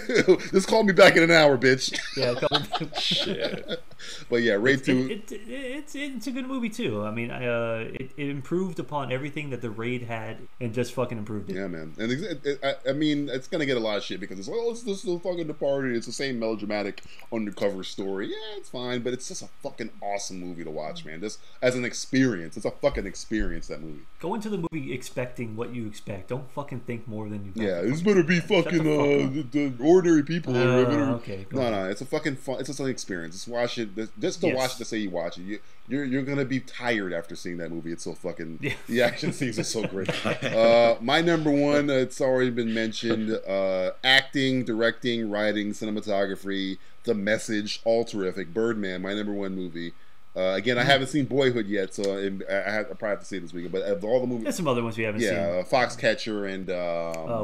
Just call me back in an hour, bitch. Yeah, call me. Shit. But yeah, Raid 2. It's a good movie too. I mean, it improved upon everything that the Raid had, and just fucking improved it. Yeah, man. And I mean, it's gonna get a lot of shit because it's like, oh, it's this little fucking Departed. It's the same melodramatic undercover story. Yeah, it's fine, but it's just a fucking awesome movie to watch, man. Just as an experience, it's a fucking experience. That movie. Go into the movie expecting what you expect. Don't fucking think more than then Yeah, this better be fucking the ordinary people. Okay. No, it's a fucking fun. It's just an experience. Just watch it. Just to watch it to say you watch it. You're gonna be tired after seeing that movie. It's so fucking. Yeah. The action scenes are so great. My number one. It's already been mentioned. Acting, directing, writing, cinematography, the message, all terrific. Birdman, my number one movie. Again, I haven't seen Boyhood yet, so I probably have to see it this weekend. But of all the movies, there's some other ones we haven't seen. Yeah, Foxcatcher and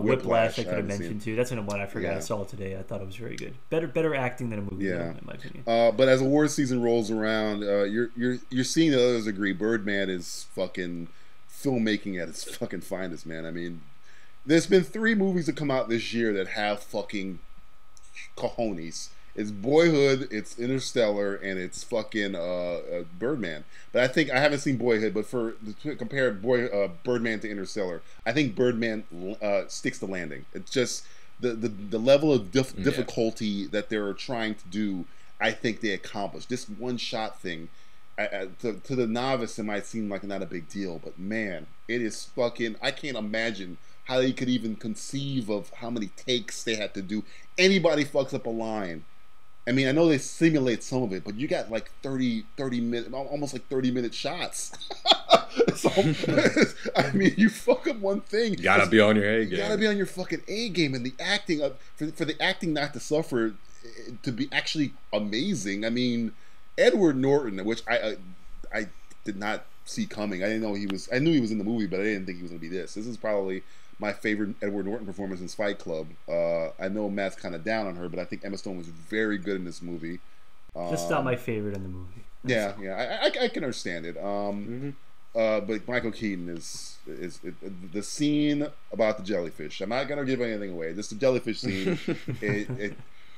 Whiplash. I could have mentioned too. That's one I forgot. I saw today. I thought it was very good. Better acting than a movie. In my opinion. But as award season rolls around, you're seeing the others agree. Birdman is fucking filmmaking at its fucking finest, man. I mean, there's been 3 movies that come out this year that have fucking cojones. It's Boyhood, it's Interstellar, and it's fucking Birdman. But I think I haven't seen Boyhood, but to compare Birdman to Interstellar, I think Birdman sticks the landing. It's just the level of difficulty that they're trying to do. I think they accomplished this one shot thing. To the novice, it might seem like not a big deal, but man, it is fucking. I can't imagine how they could even conceive of how many takes they had to do. Anybody fucks up a line. I mean, I know they simulate some of it, but you got like 30 minute, almost like 30-minute shots. So, I mean, you fuck up one thing. You gotta be on your A game. You gotta be on your fucking A game, and the acting for the acting not to suffer, to be actually amazing. I mean, Edward Norton, which I did not see coming. I didn't know he was. I knew he was in the movie, but I didn't think he was gonna be this. This is probably my favorite Edward Norton performance in Fight Club. I know Matt's kind of down on her, but I think Emma Stone was very good in this movie. Just not my favorite in the movie. I can understand it. But Michael Keaton is the scene about the jellyfish. I'm not gonna give anything away. Just the jellyfish scene.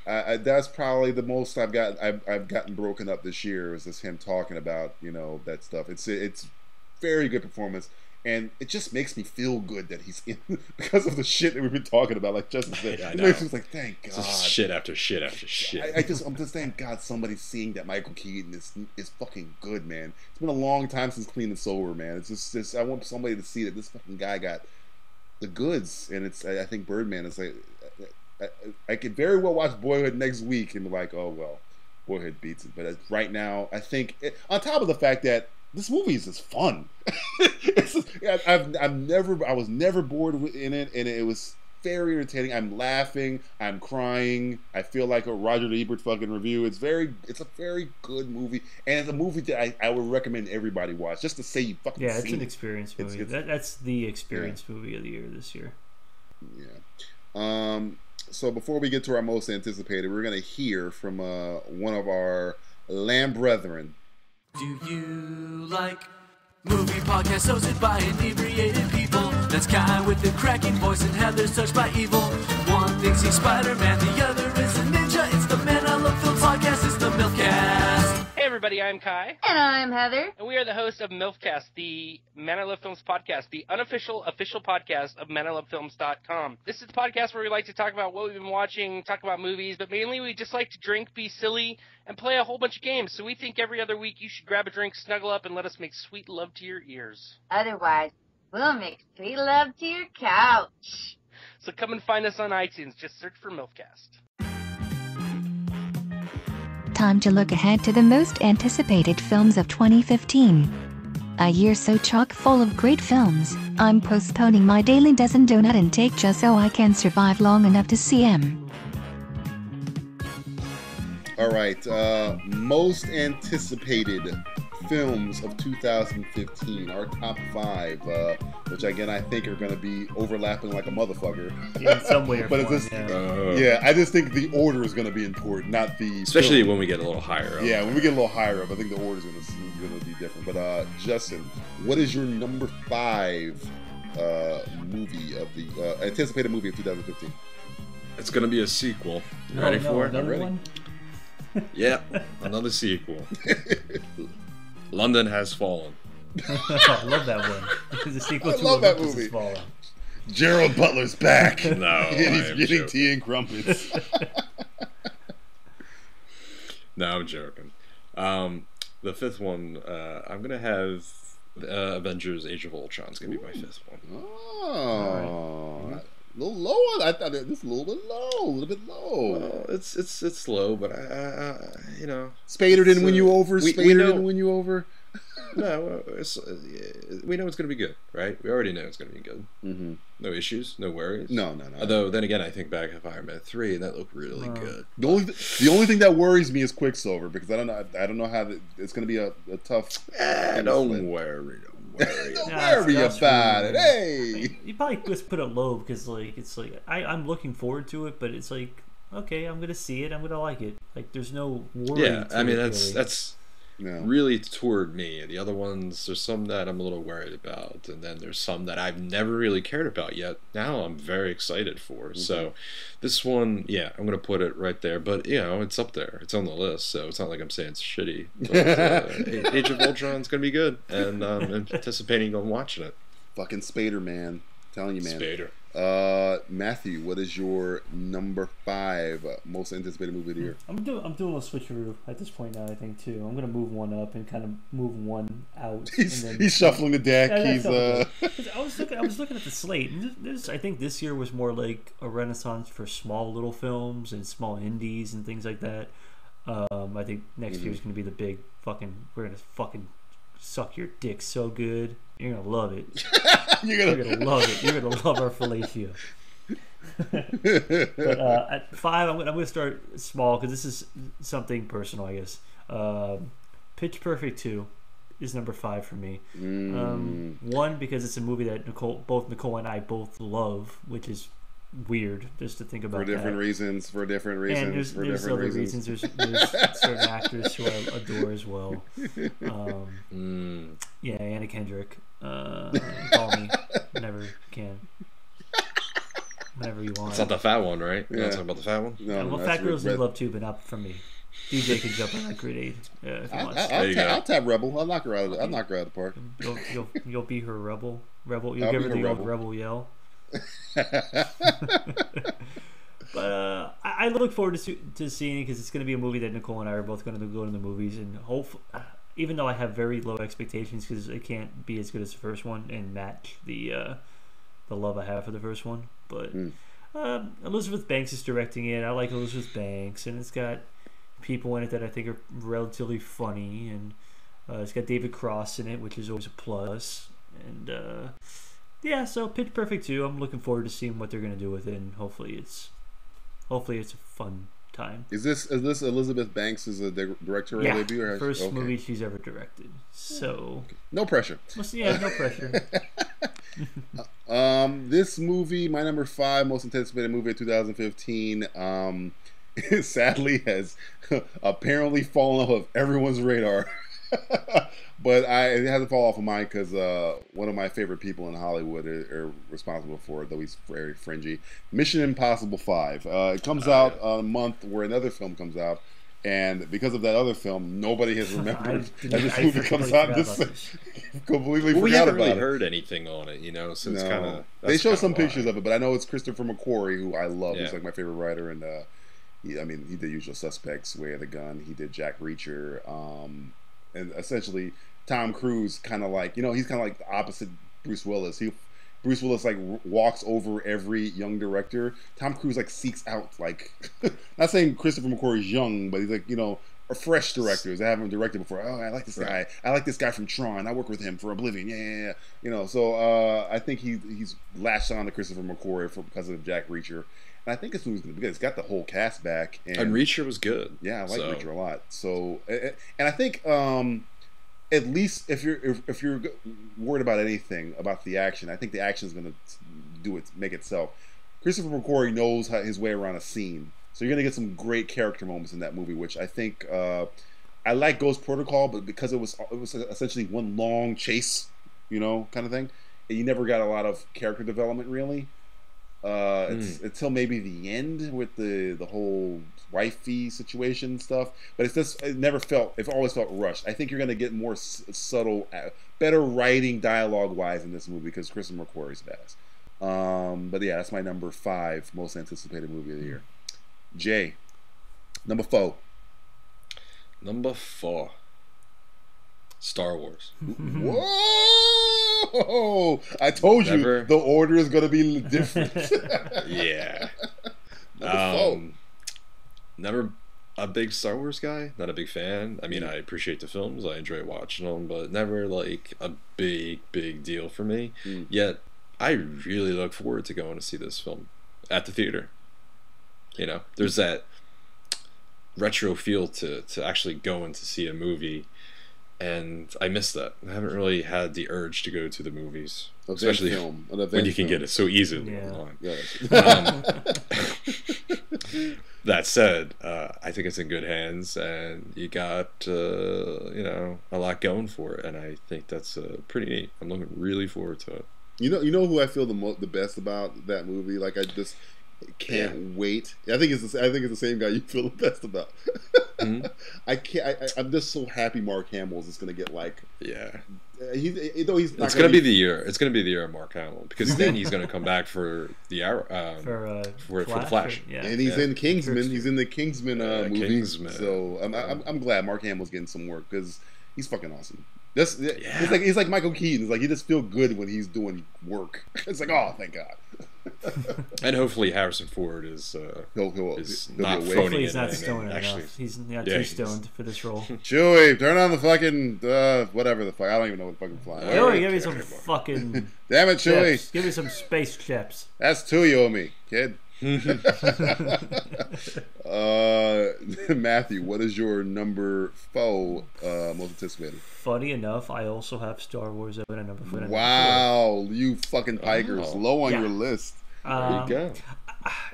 That's probably the most I've gotten broken up this year. Is just him talking about that stuff. It's very good performance. And it just makes me feel good that he's in because of the shit that we've been talking about. Like Justin said, it makes me like, thank God. Just shit after shit after shit. I'm just thank God somebody's seeing that Michael Keaton is fucking good, man. It's been a long time since Clean and Sober, man. It's just I want somebody to see that this fucking guy got the goods, and I think Birdman is like I could very well watch Boyhood next week and be like, oh well, Boyhood beats it. But right now, I think on top of the fact that this movie is just fun. I was never bored in it, and it was very entertaining. I'm laughing, I'm crying. I feel like a Roger Ebert fucking review. It's a very good movie, and it's a movie that I would recommend everybody watch just to say you fucking. Yeah, it's an experience movie. That's the experience movie of the year this year. Yeah. So before we get to our most anticipated, we're gonna hear from one of our Lamb brethren. Do you like movie podcasts hosted by inebriated people? That's Kai with the cracking voice and Heather's touched by evil. One thinks he's Spider-Man, the other is a ninja. It's the Man I Love Film podcast, it's the Milfcast. Hey everybody, I'm Kai. And I'm Heather. And we are the hosts of Milfcast, the Man I Love Films podcast, the official podcast of manillovefilms.com. This is the podcast where we like to talk about what we've been watching, talk about movies, but mainly we just like to drink, be silly, and play a whole bunch of games. So we think every other week you should grab a drink, snuggle up, and let us make sweet love to your ears. Otherwise, we'll make sweet love to your couch. So come and find us on iTunes. Just search for Milfcast. Time to look ahead to the most anticipated films of 2015. A year so chock full of great films, I'm postponing my daily dozen donut intake just so I can survive long enough to see them. All right, most anticipated films of 2015, our top 5, which again I think are going to be overlapping like a motherfucker. In some way or but form, it's just, I just think the order is going to be important, not the especially film. when we get a little higher up. Yeah, when we get a little higher up, I think the order is going to be different. But Justin, what is your number 5 movie of the anticipated movie of 2015? It's going to be a sequel. You ready for it? I'm ready. One? Yep, another sequel. London Has Fallen. I love that one. It's a sequel to love that Olympus movie. Has Fallen. Gerald Butler's back. No, he's getting tea and crumpets. No, I'm joking. The 5th one, I'm gonna have Avengers: Age of Ultron. Is gonna be my 5th one. Oh, A little low. I thought it was a little bit low. A little bit low. Well, it's low, but I you know, Spader didn't win you over. We Spader know, didn't win you over. No, we know it's going to be good, right? We already know it's going to be good. Mm-hmm. No issues, no worries. No. Although then again, I think back of Iron Man 3, and that looked really good. The only thing that worries me is Quicksilver, because I don't know how it's going to be a tough. Don't worry. Don't worry about it. Hey, you probably just put it low because I'm looking forward to it, but it's like, okay, I'm gonna see it, I'm gonna like it. Like there's no worry. Yeah, I mean really. that's really toward me. The other ones, there's some that I'm a little worried about, and then there's some that I've never really cared about yet. Now I'm very excited for. Mm-hmm. So this one, yeah, I'm gonna put it right there. But you know, it's up there. It's on the list, so it's not like I'm saying it's shitty. But, Age of Ultron's gonna be good, and I'm anticipating on watching it. Fucking Spader, man. I'm telling you, man. Spader. Matthew, what is your number 5 most anticipated movie of the year? I'm doing a switcheroo at this point now. I think too. I'm gonna move one up and kind of move one out. He's shuffling the deck. I was looking at the slate. And I think this year was more like a renaissance for small little films and small indies and things like that. I think next year is gonna be the big fucking. We're gonna fucking suck your dick so good. You're gonna love it. You're gonna love it. You're gonna love our fellatio. But at 5, I'm gonna start small because this is something personal, I guess. Pitch Perfect 2 is number 5 for me. 1 because it's a movie that both Nicole and I both love, which is weird just to think about. For different reasons. And there's other reasons. There's certain actors who I adore as well. Yeah, Anna Kendrick. Call me whenever you can. Whenever you want. It's not the fat one, right? Yeah. You're not talking about the fat one? No, fat girls need love too, but not from me. DJ can jump on that grenade if he wants. I'll tap Rebel. I'll knock her out of the park. You'll be her rebel. You'll give her the old rebel yell. But I look forward to seeing it because it's going to be a movie that Nicole and I are both going to go to the movies, and hopefully, even though I have very low expectations because it can't be as good as the first one and match the love I have for the first one, but Elizabeth Banks is directing it. I like Elizabeth Banks, and it's got people in it that I think are relatively funny, and it's got David Cross in it, which is always a plus, and yeah, so Pitch Perfect 2, I'm looking forward to seeing what they're going to do with it, and hopefully it's a fun time. Is this Elizabeth Banks' directorial debut? Or first movie she's ever directed. So no pressure. Yeah, no pressure. This movie, my number 5 most anticipated movie of 2015, sadly has apparently fallen off of everyone's radar. But it hasn't fallen off of mine because one of my favorite people in Hollywood are responsible for it, though he's very fringy. Mission Impossible 5. It comes out a month where another film comes out, and because of that other film, nobody has remembered that this movie comes out. Completely forgot about it. We haven't really heard anything on it, you know, so it's kind of... They show some pictures of it, but I know it's Christopher McQuarrie, who I love. He's like my favorite writer, and he did Usual Suspects, Way of the Gun. He did Jack Reacher. And essentially, Tom Cruise he's kind of like the opposite Bruce Willis. Bruce Willis walks over every young director. Tom Cruise seeks out not saying Christopher McQuarrie's young, but he's a fresh directors. I haven't directed before. Oh, I like this guy. I like this guy from Tron. I work with him for Oblivion. Yeah. So I think he's latched on to Christopher McQuarrie because of Jack Reacher. And I think this movie's gonna be good. It's got the whole cast back, and Reacher was good. Yeah, I like Reacher a lot. So, and I think at least if you're worried about anything about the action, I think the action is gonna make itself. Christopher McQuarrie knows his way around a scene, so you're gonna get some great character moments in that movie, which I think I like Ghost Protocol, but because it was essentially one long chase, kind of thing, and you never got a lot of character development really. It's until maybe the end with the whole wifey situation stuff, but it always felt rushed. I think you're going to get more subtle, better writing dialogue wise in this movie because Christopher McQuarrie's best. But yeah, that's my number 5 most anticipated movie of the year. Jay, number 4. Number 4, Star Wars. Whoa! Oh, I told Never. you the order is gonna be different. Yeah. Number 4. Never a big Star Wars guy. Not a big fan. I mean, I appreciate the films. I enjoy watching them, but never like a big deal for me. Yet, I really look forward to going to see this film at the theater. You know, there's that retro feel to actually going to see a movie, and I miss that. I haven't really had the urge to go to the movies, especially when you can get it so easily online. That said, I think it's in good hands, and you got a lot going for it, and I think that's pretty neat. I'm looking really forward to it. You know who I feel the best about that movie? Like, I just can't wait. I think it's the same guy you feel the best about. I'm just so happy Mark Hamill's is going to get like. Yeah. He's not it's going to be the year. It's going to be the year of Mark Hamill, because then he's going to come back for the for the Flash. And he's in Kingsman. He's in the Kingsman movie. Kingsman. So I'm glad Mark Hamill's getting some work, because he's fucking awesome. He's like Michael Keaton. It's like, he just feel good when he's doing work. It's like, oh, thank God. And hopefully Harrison Ford is not phoning he's it not in. stoned enough. He's not too stoned for this role. Chewie, turn on the fucking whatever the fuck. I don't even know what fucking flying. Chewie, give me some fucking. Damn it, Chewie! Chips. Give me some space chips. That's 2 you owe me, kid. Matthew, what is your number 4 most anticipated? Funny enough, I also have Star Wars at number 4. Wow, you fucking pikers, low on your list. There you go.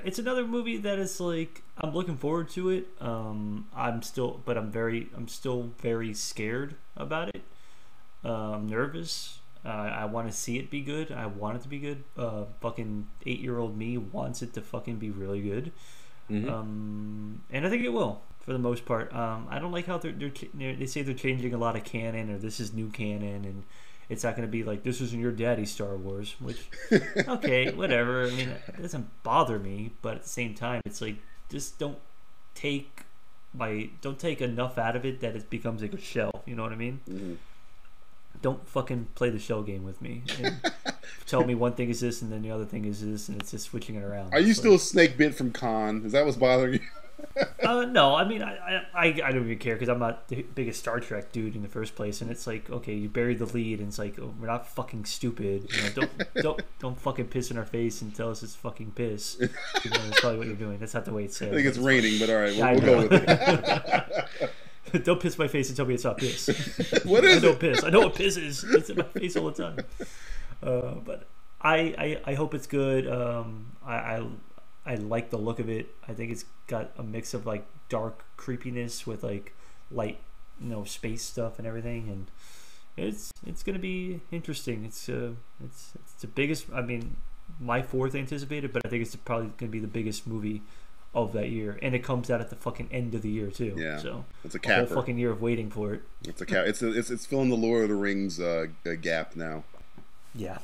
It's another movie that is like, I'm looking forward to it. I'm still very scared about it. I'm nervous. I want to see it be good. I want it to be good. Fucking 8-year-old me wants it to fucking be really good. And I think it will, for the most part. I don't like how they say they're changing a lot of canon, or this is new canon, and it's not going to be like, this isn't your daddy's Star Wars, which, okay, whatever. I mean, it doesn't bother me, but at the same time, it's like, just don't take enough out of it that it becomes like a shell. You know what I mean? Don't fucking play the shell game with me and tell me one thing is this and then the other thing is this, and it's just switching it around. Are you still snake bit from Khan? Is that what's bothering you? No, I mean, I don't even care, because I'm not the biggest Star Trek dude in the first place, and it's like, okay, you buried the lead, and it's like, oh, we're not fucking stupid. You know, don't fucking piss in our face and tell us it's fucking piss. You know, that's probably what you're doing. That's not the way it's said. I think it's raining, but all right, we'll go with it. Don't piss my face and tell me it's not piss. What is I don't piss. I know what piss is. It's in my face all the time. But I hope it's good. I like the look of it. I think it's got a mix of like dark creepiness with like light, space stuff and everything, and it's gonna be interesting. It's the biggest. I mean, my 4th anticipated, but I think it's probably gonna be the biggest movie of that year, and it comes out at the fucking end of the year too. Yeah, so it's a capper. Whole fucking year of waiting for it. It's a cap. It's filling the Lord of the Rings gap now. Yeah.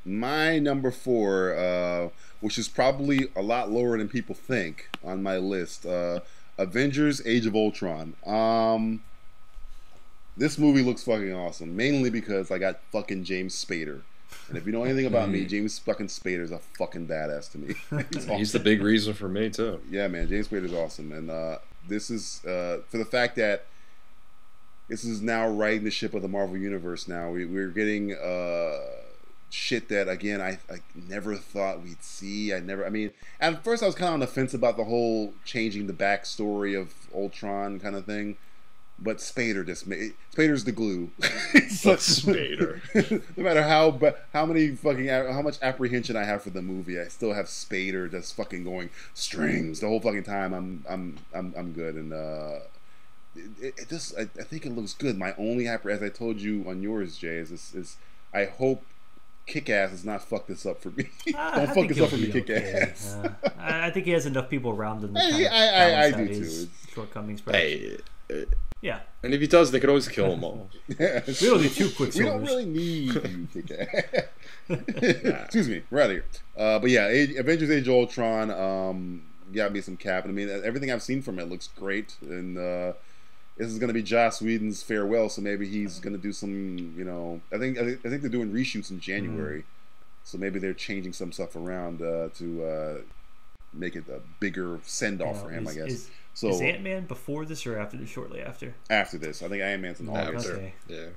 My number 4, which is probably a lot lower than people think on my list, Avengers: Age of Ultron. This movie looks fucking awesome, mainly because I got fucking James Spader. And if you know anything about me, James fucking Spader is a fucking badass to me. He's the big reason for me too. Yeah, man, James Spader is awesome, and this is for the fact that this is now riding the ship of the Marvel Universe. Now we're getting shit that, again, I never thought we'd see. I mean, at first I was kind of on the fence about the whole changing the backstory of Ultron kind of thing. But Spader Spader's the glue. Spader. No matter how much apprehension I have for the movie, I still have Spader just fucking going strings the whole fucking time. I'm good, and it just I think it looks good. My only as I told you on yours, Jay, is I hope Kick-Ass does not fuck this up for me. Don't fuck this up for me, Kick-Ass. I think he has enough people around him. I do too. Shortcomings, hey. Yeah. And if he does, they could always kill him all. We don't need 2 Quicksilvers. We don't really need you, Kick-Ass. Excuse me, we're out of here. But yeah, Avengers: Age of Ultron got me some cap. I mean, everything I've seen from it looks great, and this is going to be Joss Whedon's farewell, so maybe he's going to do some, I think they're doing reshoots in January, so maybe they're changing some stuff around to make it a bigger send off for him, I guess. Is Ant-Man before this or after this? Shortly after. After this, I think Ant-Man's in August. Okay. Yeah.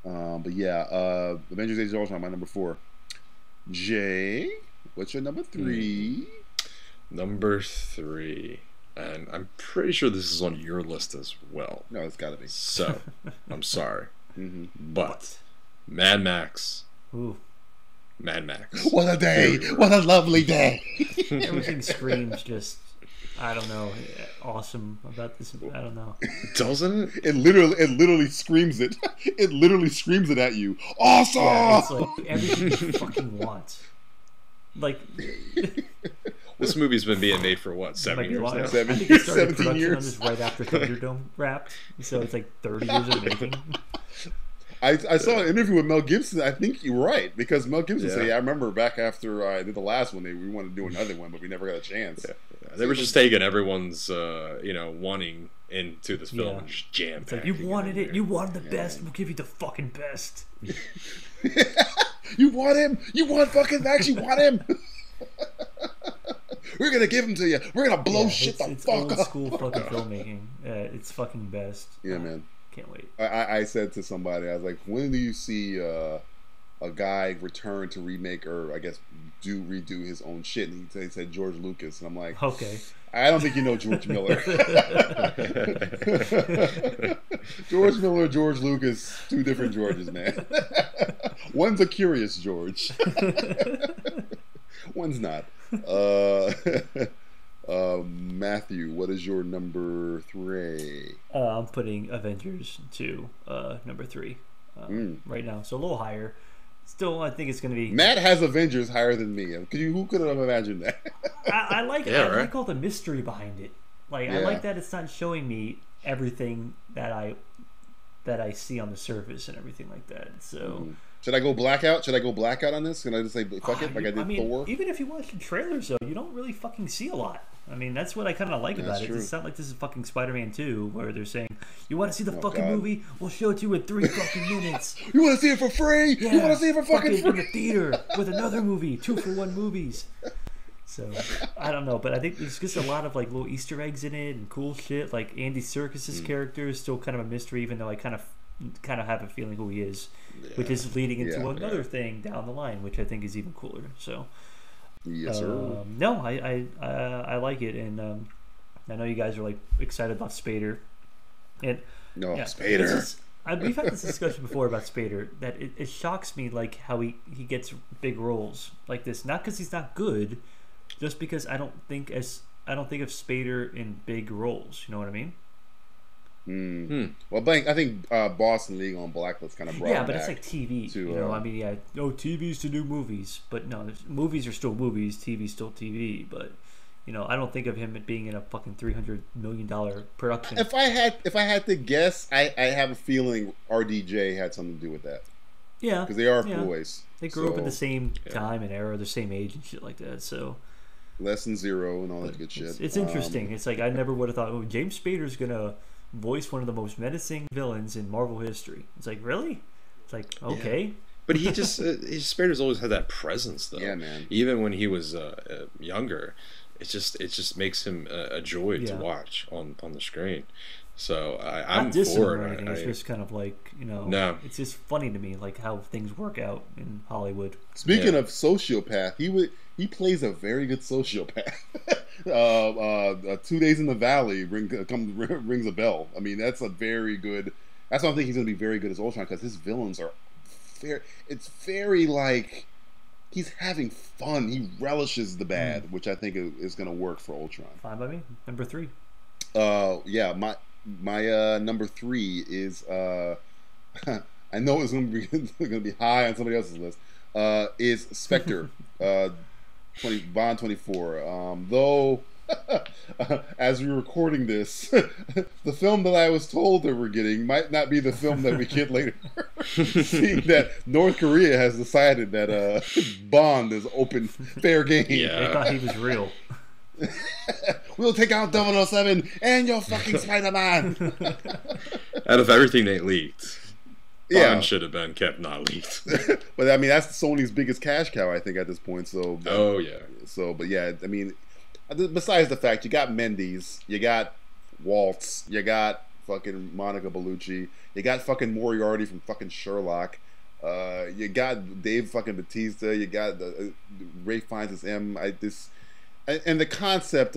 But yeah, Avengers: Age of Ultron, my number 4. Jay, what's your number 3? Number 3. And I'm pretty sure this is on your list as well. No, it's got to be. So, I'm sorry. But, Mad Max. Ooh. Mad Max. What a day! What a lovely day! Everything screams just, I don't know, awesome about this. I don't know. Doesn't it? It literally screams it. It literally screams it at you. Awesome! Yeah, it's like everything you fucking want. Like... This movie's been being made for what, 7 years now? I think it started production on this right after Thunderdome wrapped, so it's like 30 years of making. I saw an interview with Mel Gibson. I think you're right, because Mel Gibson said, I remember back after I did the last one, we wanted to do another one, but we never got a chance. Yeah. They were just taking everyone's wanting into this film and just jam It's like, you wanted it, you wanted the best, we'll give you the fucking best. You want him? You want fucking Max? You want him? We're gonna give him to you. We're gonna blow shit the it's fuck old up. school fucking filmmaking. It's fucking best. Yeah, man. Can't wait. I said to somebody, I was like, when do you see a guy return to remake or I guess redo his own shit? And he said George Lucas, and I'm like, okay. I don't think you know George Miller. George Miller, George Lucas, two different Georges, man. One's a curious George. One's not. Matthew, what is your number 3? I'm putting Avengers 2, number 3, right now. So a little higher. Still, I think it's going to be... Matt has Avengers higher than me. Who could have imagined that? I like all the mystery behind it. Like, I like that it's not showing me everything that I see on the surface and everything like that. So... Should I go blackout? Should I go blackout on this? Can I just say fuck it like I did Thor? Even if you watch the trailers, though, you don't really fucking see a lot. I mean, that's what I kind of like about it. True. It's not like this is fucking Spider-Man 2, where they're saying, you want to see the fucking movie? We'll show it to you in 3 fucking minutes. You want to see it for free? Yeah, you want to see it for fucking free? In the theater with another movie, 2-for-1 movies. So, I don't know, but I think there's just a lot of like little Easter eggs in it and cool shit. Like Andy Serkis's character is still kind of a mystery, even though I kind of have a feeling who he is, which is leading into another thing down the line, which I think is even cooler. So, yes, sir. No, I like it, and I know you guys are like excited about Spader, and Spader. We've had this discussion before about Spader, that it shocks me like how he gets big roles like this, not because he's not good, just because I don't think of Spader in big roles. You know what I mean? Well, I think Boston League on Blacklist kind of brought but it's like TV. I mean, TV's to do movies, but no, movies are still movies. TV's still TV, but I don't think of him being in a fucking $300 million production. If I had to guess, I have a feeling RDJ had something to do with that. Yeah, because they are boys. They grew up at the same time and era, the same age and shit like that. So Lesson Zero and all that good shit. It's interesting. It's like I never would have thought, James Spader's gonna voice one of the most menacing villains in Marvel history. It's like, really? It's like, okay. Yeah. But he just Spader's always had that presence, though. Yeah, man. Even when he was younger, it just makes him a joy to watch on the screen. So I'm for it. It's just kind of like, no. It's just funny to me, like how things work out in Hollywood. Speaking of sociopath, he plays a very good sociopath. 2 Days in the Valley rings a bell. I mean, that's a very good. That's why I think he's going to be very good as Ultron, because his villains are it's very like he's having fun. He relishes the bad, which I think is going to work for Ultron. Fine by me. Number 3. My number 3 is I know it's going to be high on somebody else's list. Is Spectre, Bond 24. Though, as we're recording this, the film that I was told that we're getting might not be the film that we get later. Seeing that North Korea has decided that Bond is open, fair game. Yeah. They thought he was real. We'll take out 007 and your fucking Spider-Man. Out of everything they leaked, Yeah. Bond should have been kept not leaked. But I mean, that's Sony's biggest cash cow, I think, at this point. So, Oh yeah. So, but yeah, I mean, besides the fact you got Mendes, you got Waltz, you got fucking Monica Bellucci, you got fucking Moriarty from fucking Sherlock, you got Dave fucking Bautista, you got Ray Fiennes as M. And the concept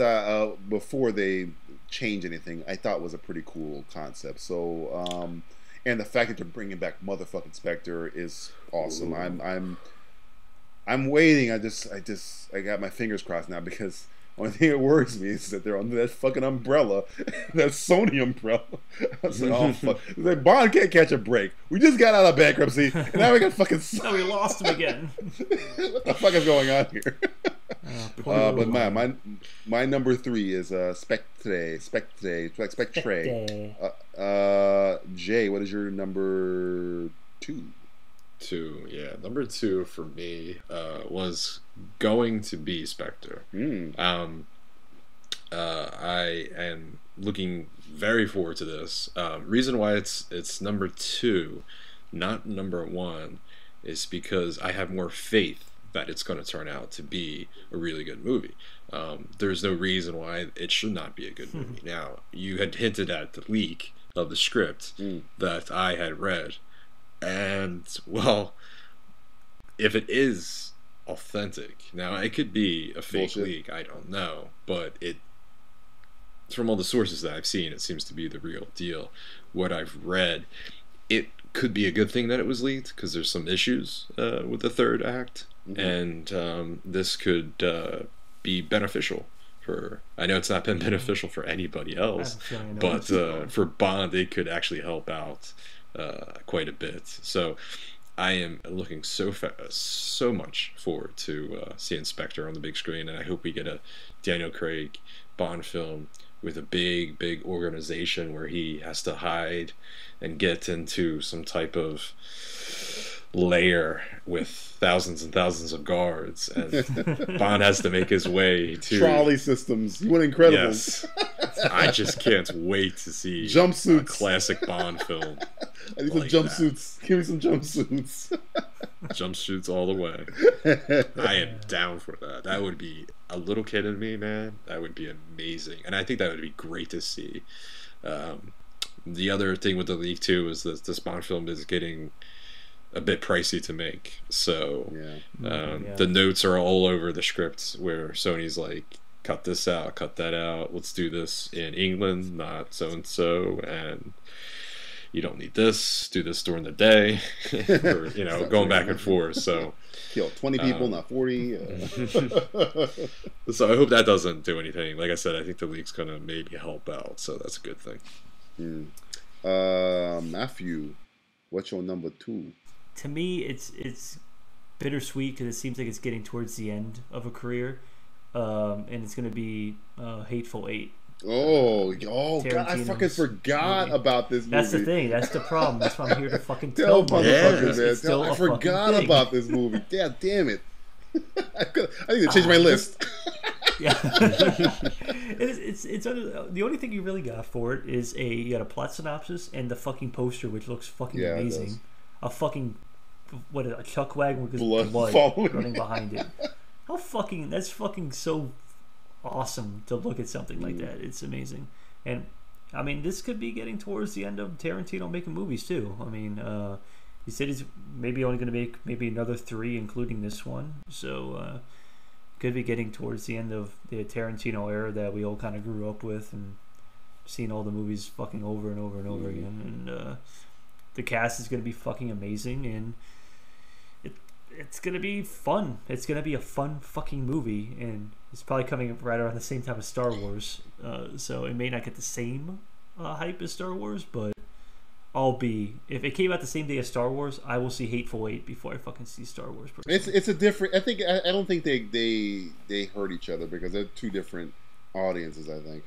before they change anything, I thought was a pretty cool concept. So, and the fact that they're bringing back motherfucking Spectre is awesome. Ooh. I'm waiting. I got my fingers crossed now because the only thing that worries me is that they're under that fucking umbrella, that Sony umbrella. I was like, oh fuck! It's like Bond can't catch a break. We just got out of bankruptcy, and now we got fucking. No, we lost him again. What the fuck is going on here? But my number 3 is Spectre. Jay, what is your number 2? 2, yeah. Number 2 for me was going to be Spectre. I am looking very forward to this. Reason why it's number 2, not number 1, is because I have more faith that it's going to turn out to be a really good movie. There's no reason why it should not be a good movie. Now, you had hinted at the leak of the script that I had read, and well, if it is authentic, now it could be a fake leak, I don't know, but from all the sources that I've seen, it seems to be the real deal. What I've read, it could be a good thing that it was leaked because there's some issues with the third act, and this could be beneficial for. I know it's not been beneficial for anybody else, but for Bond, it could actually help out quite a bit. So I am looking so much forward to seeing Spectre on the big screen, and I hope we get a Daniel Craig Bond film with a big organization where he has to hide and get into some type of lair with thousands and thousands of guards, and Bond has to make his way to trolley systems. You want Incredibles? Yes, I just can't wait to see jumpsuits. A classic Bond film. I need some jumpsuits. Give me some jumpsuits. Jumpsuits all the way. I am down for that. That would be a little kid in me, man. That would be amazing, and I think that would be great to see. The other thing with the leak too is that this Bond film is getting a bit pricey to make. So the notes are all over the script where Sony's like, cut this out, cut that out. Let's do this in England, not so and so, and you don't need this. Do this during the day, or going back and forth. So kill 20 people, not 40. So I hope that doesn't do anything. Like I said, I think the leak's gonna maybe help out, so that's a good thing. Matthew, what's your number 2? To me, it's bittersweet because it seems like it's getting towards the end of a career, and it's going to be Hateful Eight. Oh God! I fucking forgot about this movie. That's the thing. That's the problem. That's why I'm here to fucking tell motherfuckers, man. I forgot about this movie. God damn it! I need to change my list. Yeah, it's under, the only thing you really got for it is you got a plot synopsis and the fucking poster, which looks fucking amazing. A fucking a chuck wagon with blood running behind it. That's fucking so awesome to look at something like that. It's amazing. And I mean, this could be getting towards the end of Tarantino making movies too. I mean, he said he's maybe only going to make maybe another 3, including this one. So could be getting towards the end of the Tarantino era that we all kind of grew up with and seen all the movies fucking over and over and over again. And the cast is going to be fucking amazing, and it's going to be fun. It's going to be a fun fucking movie, and it's probably coming right around the same time as Star Wars. So it may not get the same hype as Star Wars, but if it came out the same day as Star Wars, I will see Hateful Eight before I fucking see Star Wars. It's a different. I don't think they hurt each other because they're two different audiences. I think.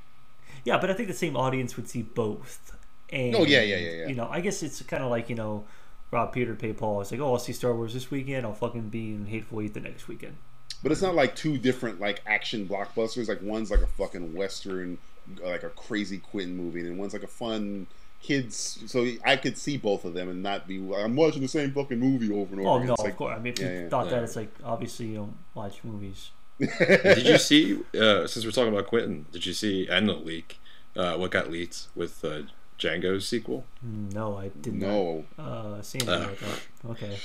Yeah, but I think the same audience would see both. And, yeah. I guess it's kind of like rob Peter, pay Paul. It's like, I'll see Star Wars this weekend. I'll fucking be in Hateful Eight the next weekend. But it's not like two different like action blockbusters. Like one's like a fucking western, like a crazy Quentin movie, and one's like a fun kids. So I could see both of them and not be. I'm watching the same fucking movie over and over. Oh again. no, It's like, of course. I mean, if you thought that, it's like obviously you don't watch movies. Did you see? Since we're talking about Quentin, did you see and the leak? What got leaked with Django's sequel? No, I didn't. No. See anything about that. Okay.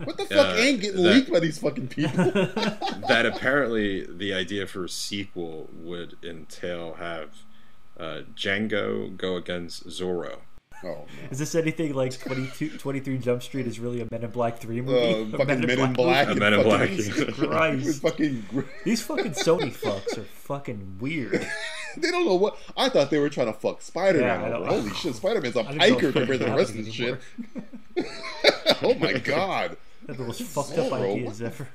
What the fuck ain't getting leaked by these fucking people? That apparently the idea for a sequel would entail have Django go against Zorro. Oh, no. Is this anything like 23 Jump Street is really a Men in Black 3 movie? Fucking Men in Black. A Men in Black. Jesus Christ. Fucking... These fucking Sony fucks are fucking weird. They don't know what. I thought they were trying to fuck Spider-Man. Yeah, Holy shit, Spider-Man's a hiker compared to the rest of this shit. Oh my god. That's the most fucked up ideas ever.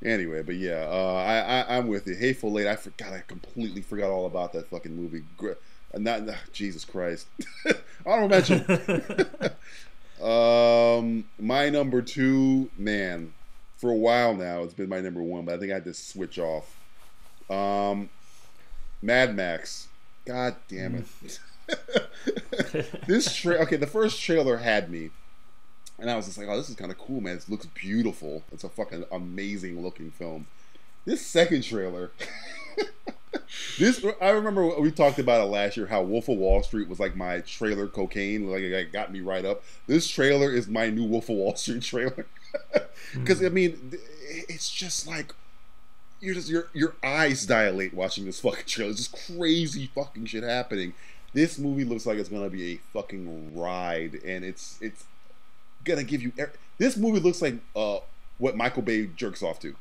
Anyway, but yeah, I'm with you. Hateful Eight. I completely forgot all about that fucking movie. Jesus Christ. Honorable mention. My number 2, man. For a while now, it's been my number 1, but I think I had to switch off. Mad Max. God damn it. The first trailer had me. And I was just like, oh, this is kind of cool, man. It looks beautiful. It's a fucking amazing looking film. This second trailer, I remember we talked about it last year, how Wolf of Wall Street was like my trailer cocaine. Like, it got me right up. This trailer is my new Wolf of Wall Street trailer. Because, I mean, it's just like, your eyes dilate watching this fucking trailer. It's just crazy fucking shit happening. This movie looks like it's gonna be a fucking ride, and it's gonna give you. This movie looks like what Michael Bay jerks off to.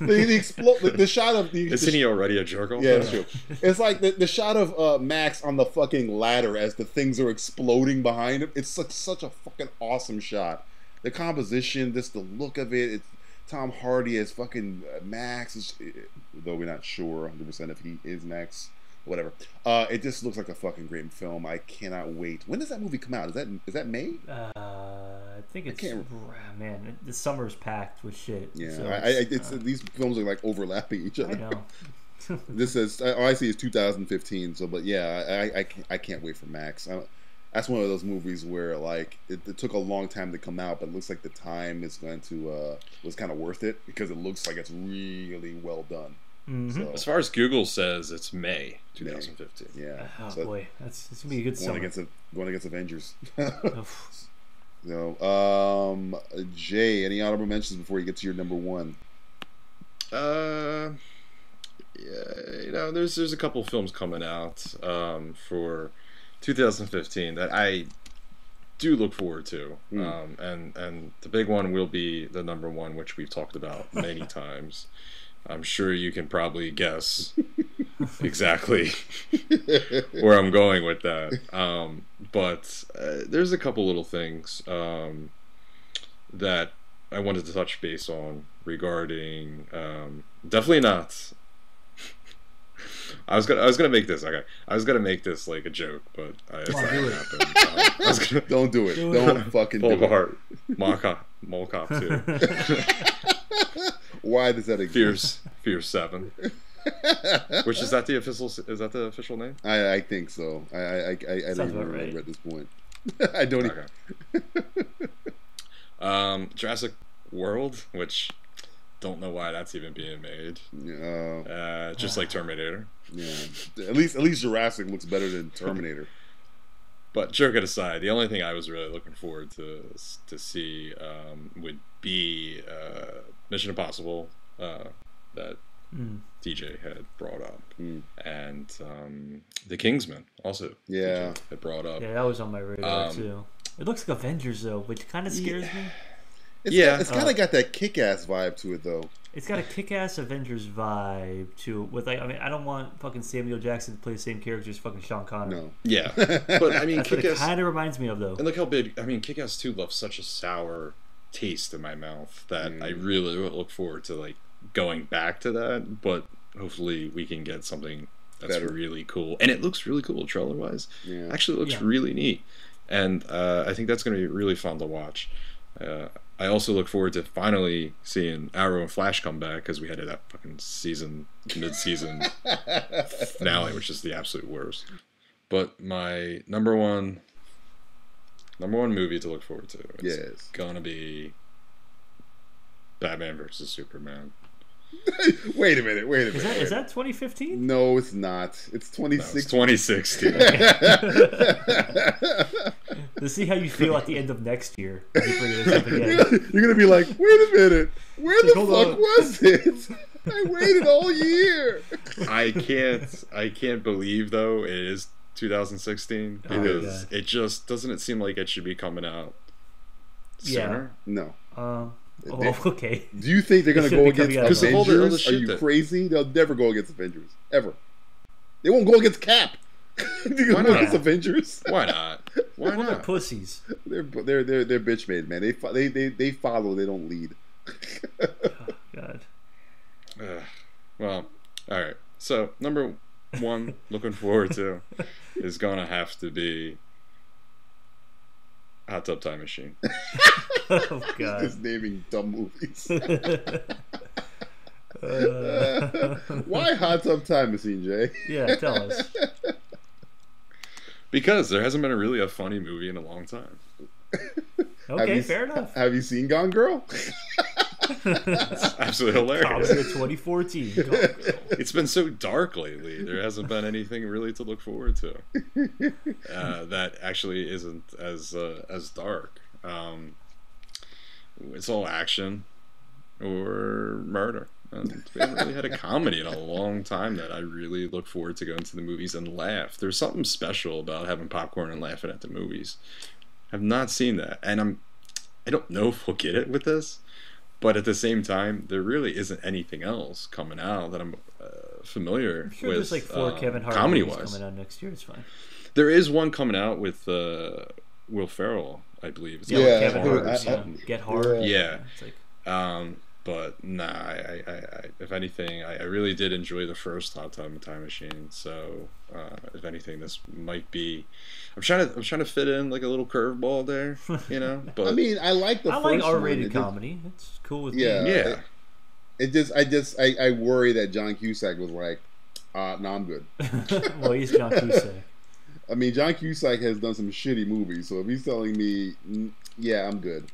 the shot of the. Isn't he already a jerk off? Yeah, that's true. It's like the shot of Max on the fucking ladder as the things are exploding behind him. It's such a fucking awesome shot. The composition, just the look of it. It's Tom Hardy as fucking Max, though we're not sure 100% if he is Max. Whatever. It just looks like a fucking great film. I cannot wait. When does that movie come out? Is that May? I think it's man. The summer's packed with shit. Yeah, so these films are like overlapping each other. I know. This says all I see is 2015. So, but yeah, I can't wait for Max. That's one of those movies where like it took a long time to come out, but it looks like the time is going to was kind of worth it because it looks like it's really well done. Mm-hmm. So, as far as Google says, it's May 2015. Yeah. Oh boy, it's gonna be a good summer. Going against Avengers. So, Jay, any honorable mentions before you get to your number 1? Yeah, there's a couple films coming out for 2015 that I do look forward to, and the big one will be the number 1, which we've talked about many times. I'm sure you can probably guess exactly where I'm going with that. But there's a couple little things that I wanted to touch base on regarding. Definitely not. I was gonna make this. Okay, I was gonna make this like a joke, but it's not gonna happen. Don't do it. Don't fucking do it. Apart. Mall Cop 2. Why does that exist? Fear 7. Which is that the official name? I think so. I don't even remember at this point. I don't even. Jurassic World, which don't know why that's even being made. Just like Terminator. Yeah. At least Jurassic looks better than Terminator. But joking aside, the only thing I was really looking forward to see would be Mission Impossible that DJ had brought up, and The Kingsman also. Yeah, DJ had brought up. Yeah, that was on my radar too. It looks like Avengers though, which kind of scares me. It's kind of got that kick-ass vibe to it though. It's got a kick-ass Avengers vibe to it. With like, I mean, I don't want fucking Samuel Jackson to play the same character as fucking Sean Connery. No. Yeah, but I mean, that's what it kind of reminds me of though. And look how big. I mean, Kick-Ass 2 left such a sour taste in my mouth that I really look forward to like going back to that. But hopefully, we can get something that's really cool. And it looks really cool trailer-wise. Actually, it looks really neat. And I think that's going to be really fun to watch. I also look forward to finally seeing Arrow and Flash come back, because we had that fucking mid-season finale, which is the absolute worst. But my number one movie to look forward to is gonna be Batman versus Superman. Wait a minute. Is that 2015? No, it's not. It's 2016. No, it's 2016. To see how you feel at the end of next year. You bring this up again. You're gonna be like, wait a minute, where the fuck was it? I waited all year. I can't believe though it is 2016, because it just doesn't it seem like it should be coming out sooner? No. Okay. Do you think they're gonna go against Avengers? Are you that... crazy? They'll never go against Avengers ever. They won't go against Cap. They go against Avengers. Why not? Why not? They're pussies. They're bitch made, man. They follow. They don't lead. Oh, God. Well, all right. So number one, looking forward to, is gonna have to be Hot Tub Time Machine. Oh God! Just naming dumb movies. Why Hot Tub Time Machine, Jay? Yeah, tell us. Because there hasn't been a funny movie in a long time. Okay, fair enough. Have you seen Gone Girl? It's absolutely hilarious. Probably 2014. Gone Girl. It's been so dark lately. There hasn't been anything really to look forward to that actually isn't as dark. It's all action or murder. And we haven't really had a comedy in a long time that I really look forward to going to the movies and laugh. There's something special about having popcorn and laughing at the movies. I've not seen that, and I don't know if we'll get it with this, but at the same time, there really isn't anything else coming out that I'm familiar I'm sure with. There's like 4 Kevin Hart movies coming out next year. It's fine. There is one coming out with Will Ferrell, I believe. It's Kevin Hart. Get Hard. Yeah. It's like... But nah, I if anything, I really did enjoy the first Hot Tub Time Machine. So if anything, this might be. I'm trying to fit in like a little curveball there, you know. But I mean, I like the. I like R-rated comedy. It's cool with me. Yeah. I worry that John Cusack was like, no, I'm good. Well, he's John Cusack. I mean, John Cusack has done some shitty movies, so if he's telling me, yeah, I'm good.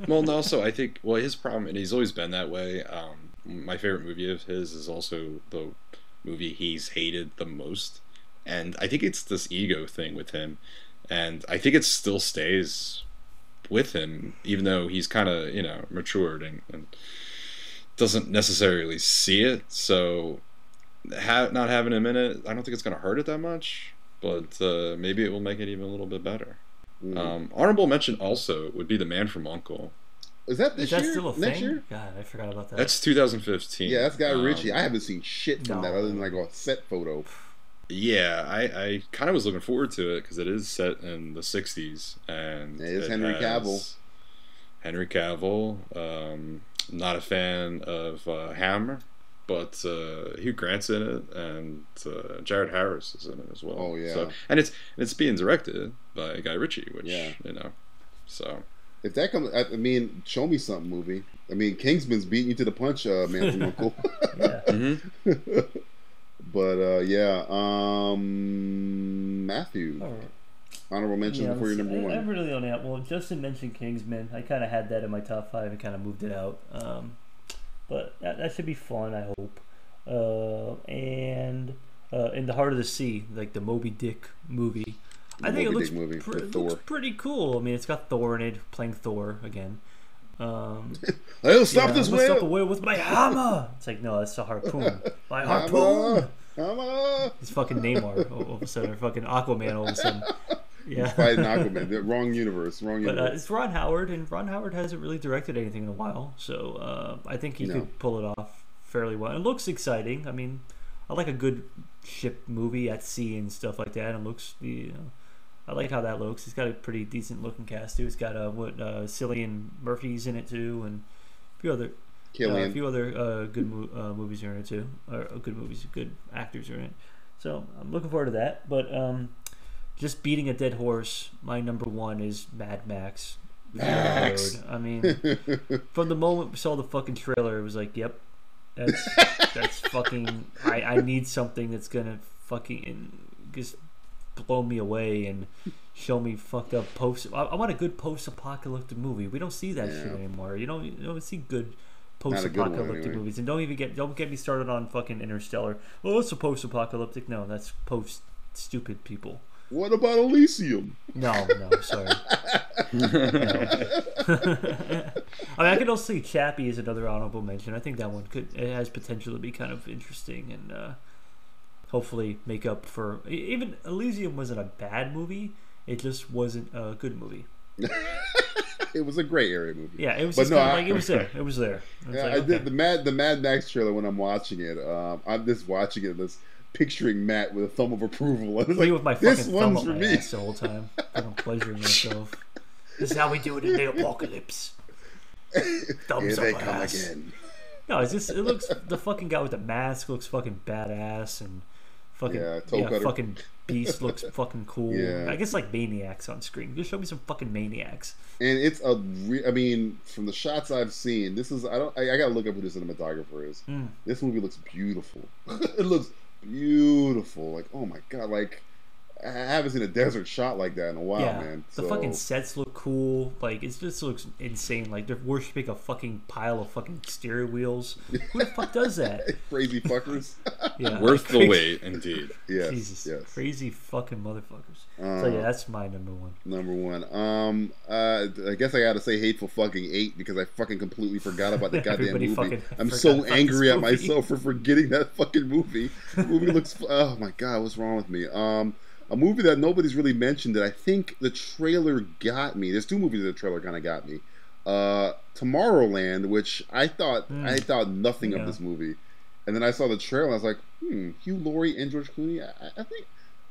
Well, and also, I think, his problem, and he's always been that way, my favorite movie of his is also the movie he's hated the most, and I think it's this ego thing with him, and I think it still stays with him, even though he's kind of, matured and doesn't necessarily see it, so not having him in it, I don't think it's going to hurt it that much. But maybe it will make it even a little bit better. Honorable mention also would be The Man from U.N.C.L.E. Is that this year? Still a Next thing? year? God, I forgot about that. That's 2015. Yeah, that's Guy Ritchie. I haven't seen shit from that other than like a set photo. Yeah, I kind of was looking forward to it because it is set in the 60s. And it is Henry Cavill. Henry Cavill. Not a fan of Hammer. But Hugh Grant's in it, and Jared Harris is in it as well. Oh yeah, so, and it's being directed by Guy Ritchie, which so if that comes, I mean, show me something movie. I mean, Kingsman's beating you to the punch, Man from U.N.C.L.E. Yeah. Mm-hmm. But Matthew. Honorable mention before your number one. I'm really on that. Well, Justin mentioned Kingsman. I kind of had that in my top 5 and kind of moved it out. But that should be fun, I hope. And In the Heart of the Sea, like the Moby Dick movie. I think it looks pretty cool. I mean, it's got Thor in it, playing Thor again. I'll stop this whale. Stop the whale with my hammer. It's like, no, that's a harpoon. My harpoon. Hammer. It's fucking Neymar all of a sudden, or fucking Aquaman all of a sudden. Yeah, fighting Aquaman. The wrong universe. But it's Ron Howard, and Ron Howard hasn't really directed anything in a while, so I think he could pull it off fairly well. It looks exciting. I mean, I like a good ship movie at sea and stuff like that. And it looks, I like how that looks. It's got a pretty decent looking cast too. It's got Cillian Murphy's in it too, and a few other good movies are in it too. Or good actors are in it. So I'm looking forward to that. But just beating a dead horse, my number one is Mad Max. Max. I mean, from the moment we saw the fucking trailer, it was like, yep, that's fucking. I need something that's gonna fucking just blow me away and show me fucked up I want a good post-apocalyptic movie. We don't see that shit anymore. You don't see good post-apocalyptic movies, and don't get me started on fucking Interstellar. Oh, it's a post-apocalyptic. No, that's post-stupid people. What about Elysium? No, sorry. No. I mean, I could also see Chappie as another honorable mention. I think that one it has potential to be kind of interesting and hopefully make up for. Even Elysium wasn't a bad movie. It just wasn't a good movie. It was a gray area movie. Yeah, it was. Just it was there. It was there. I did the Mad Max trailer when I'm watching it. I'm just watching it. This picturing Matt with a thumb of approval. And with my fucking thumb up my ass the whole time. I'm pleasuring myself. This is how we do it in the apocalypse. Thumbs Here they up come ass. again. No, it's just it looks the fucking guy with the mask looks fucking badass and fucking fucking Beast looks fucking cool. Yeah. I guess like maniacs on screen. Just show me some fucking maniacs. And it's I mean, from the shots I've seen, this is I gotta look up who the cinematographer is. This movie looks beautiful. It looks beautiful. Like, oh my god, like I haven't seen a desert shot like that in a while, man. The fucking sets look cool. Like, it just looks insane. Like, they're worshipping a fucking pile of fucking steering wheels. Who the fuck does that? Crazy fuckers. Yeah, worth the wait, indeed. Yes, Jesus, yes. Crazy fucking motherfuckers. So yeah, that's my number one. Number one. I guess I gotta say Hateful fucking Eight because I fucking completely forgot about the goddamn movie. I'm so angry at myself for forgetting that fucking movie. The movie looks. Oh my god, what's wrong with me? A movie that nobody's really mentioned that I think the trailer got me. There's two movies that the trailer kind of got me. Tomorrowland, which I thought nothing of this movie, and then I saw the trailer and I was like, Hugh Laurie and George Clooney. I think,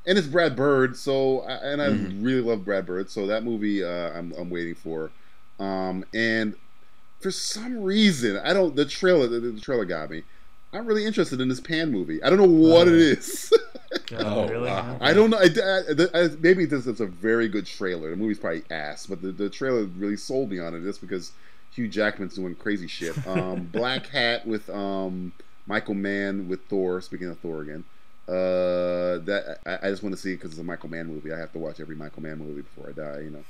and it's Brad Bird. So I really love Brad Bird. So that movie I'm waiting for. And for some reason the trailer got me. I'm really interested in this Pan movie. I don't know what it is. Really? Wow. I don't know. Maybe this is a very good trailer. The movie's probably ass, but the trailer really sold me on it just because Hugh Jackman's doing crazy shit. Black Hat with Michael Mann with Thor. Speaking of Thor again, that I just want to see it because it's a Michael Mann movie. I have to watch every Michael Mann movie before I die, you know.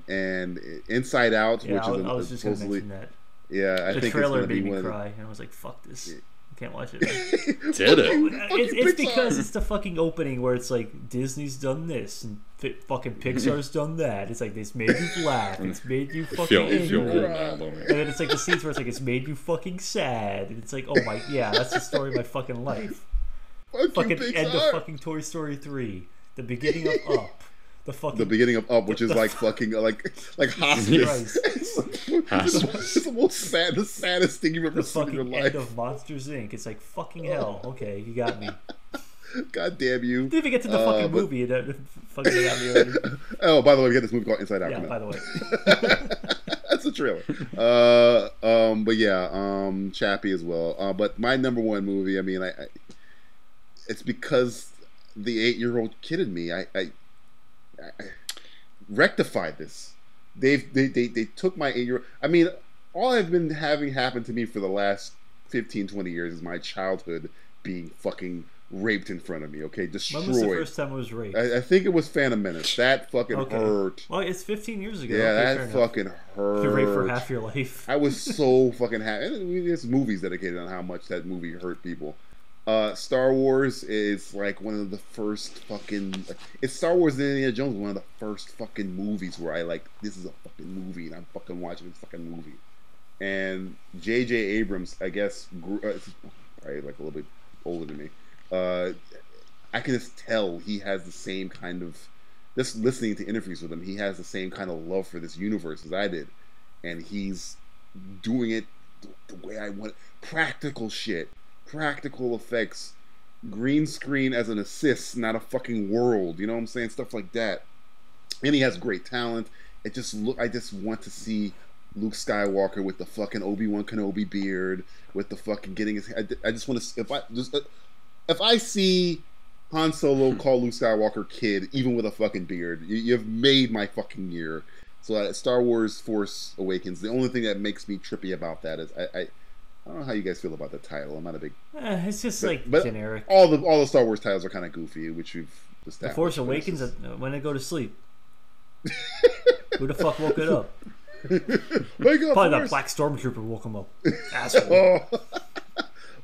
And Inside Out, which I was just going to mention that. Yeah, I think the trailer it's made me cry, and I was like, "Fuck this! I can't watch it." Did it? It's because it's the fucking opening where it's like Disney's done this and fucking Pixar's done that. It's like it's made you laugh, it's made you fucking angry, and then it's like the scenes where it's like it's made you fucking sad, and it's like, oh my, yeah, that's the story of my fucking life. Fucking end of fucking Toy Story 3, the beginning of Up. The beginning of Up, which is like fucking like hospice. It's the most the saddest thing you've ever seen in your life. End of Monsters Inc. It's like fucking hell. Okay, you got me. God damn you! Didn't even get to the fucking movie. Fucking got me already. Oh, by the way, we got this movie called Inside Out. Yeah, by the way, that's a trailer. But yeah, Chappie as well. But my number one movie. I mean, it's because the 8-year-old kid in me. I rectified this. They took my 8-year-old. I mean, all I've been having happen to me for the last 15-20 years is my childhood being fucking raped in front of me. Okay, destroyed. When was the first time it was raped? I think it was Phantom Menace. That fucking hurt. Well, it's 15 years ago. Yeah, that fucking hurt. You raped for half your life. I was so fucking happy. And there's movies dedicated on how much that movie hurt people. Star Wars is like one of the first fucking. It's Star Wars and Indiana Jones, one of the first fucking movies where I like, this is a fucking movie and I'm fucking watching this fucking movie. And J.J. Abrams, I guess, right, like a little bit older than me. I can just tell he has the same kind of. Just listening to interviews with him, he has the same kind of love for this universe as I did, and he's doing it the way I want. Practical shit. Practical effects, green screen as an assist, not a fucking world. You know what I'm saying? Stuff like that. And he has great talent. I just want to see Luke Skywalker with the fucking Obi-Wan Kenobi beard, with the fucking getting his. I just want to. If I see Han Solo call Luke Skywalker kid, even with a fucking beard, you've made my fucking year. So Star Wars Force Awakens, the only thing that makes me trippy about that is I don't know how you guys feel about the title. I'm not a big. It's just but generic. All the Star Wars titles are kind of goofy, which we've established. The Force Awakens when they go to sleep. Who the fuck woke it up? Wake up! Probably that black stormtrooper woke him up. Asshole.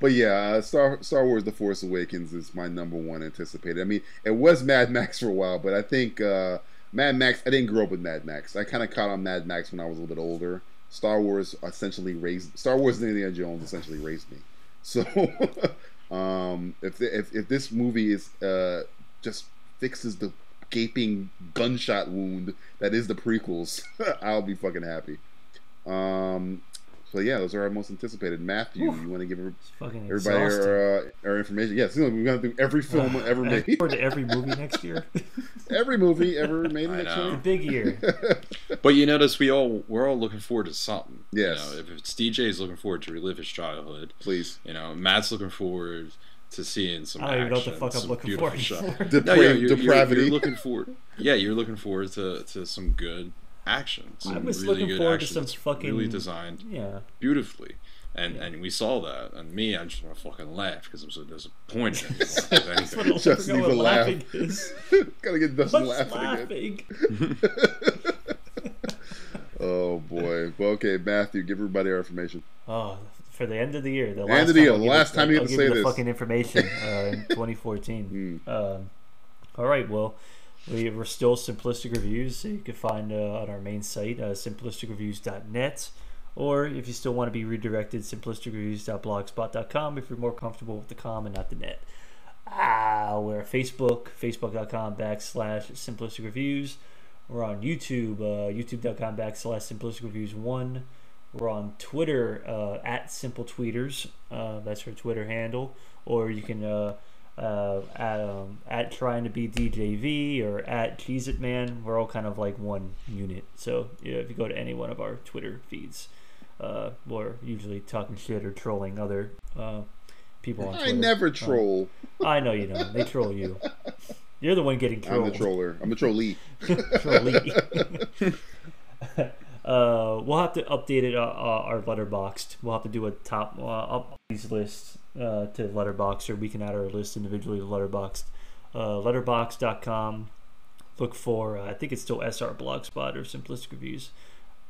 But yeah, Star Wars: The Force Awakens is my number one anticipated. I mean, it was Mad Max for a while, but I think Mad Max. I didn't grow up with Mad Max. I kind of caught on Mad Max when I was a little bit older. Star Wars and Indiana Jones essentially raised me. So, if this movie is just fixes the gaping gunshot wound that is the prequels, I'll be fucking happy. So yeah, those are our most anticipated. Matthew, you want to give everybody our information? Yes, we're gonna do every film ever made. Forward to every movie next year. Every movie ever made next year. Big year. But you notice we're all looking forward to something. Yes. You know, if it's DJ's looking forward to relive his childhood, please. You know, Matt's looking forward to seeing some action. I don't even know what the fuck I'm looking forward to. Depravity. You're looking forward. Yeah, you're looking forward to some good action. I was really looking forward to some fucking really designed, beautifully. And we saw that, and me, I just want to fucking laugh because I'm so disappointed. Just need to laugh. Gotta get Dustin laughing again. Oh boy. Well, okay, Matthew, give everybody our information. Oh, for the end of the year. The last time you get to say this. Fucking information in 2014. All right, well, we're still Simplistic Reviews, so you can find on our main site, simplisticreviews.net, or if you still want to be redirected, simplisticreviews.blogspot.com if you're more comfortable with the com and not the net. We're at Facebook, facebook.com/Simplistic Reviews. We're on YouTube, youtube.com/SimplisticReviews1. We're on Twitter, at Simple Tweeters. That's our Twitter handle. Or you can at Trying to Be DJV or at Cheez It Man. We're all kind of like one unit. So if you go to any one of our Twitter feeds, we're usually talking shit or trolling other people on Twitter. I never troll. I know you don't. They troll you. You're the one getting trolled. I'm the troller. I'm a trollee. We'll have to update it, our Letterboxd. We'll have to do a top up these lists to Letterboxd, or we can add our list individually to Letterboxd. Letterboxd.com. Look for, I think it's still SR Blogspot or Simplistic Reviews.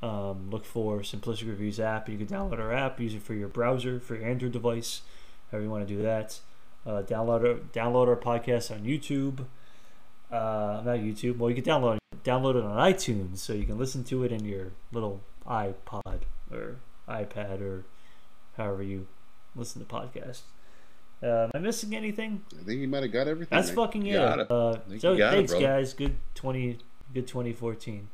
Look for Simplistic Reviews app. You can download our app, use it for your browser, for your Android device, however you want to do that. Download our podcast on YouTube. Not YouTube. Well, you can download it on iTunes, so you can listen to it in your little iPod or iPad or however you listen to podcasts. Am I missing anything? I think you might have got everything. That's fucking it. So thanks, guys. Good 2014.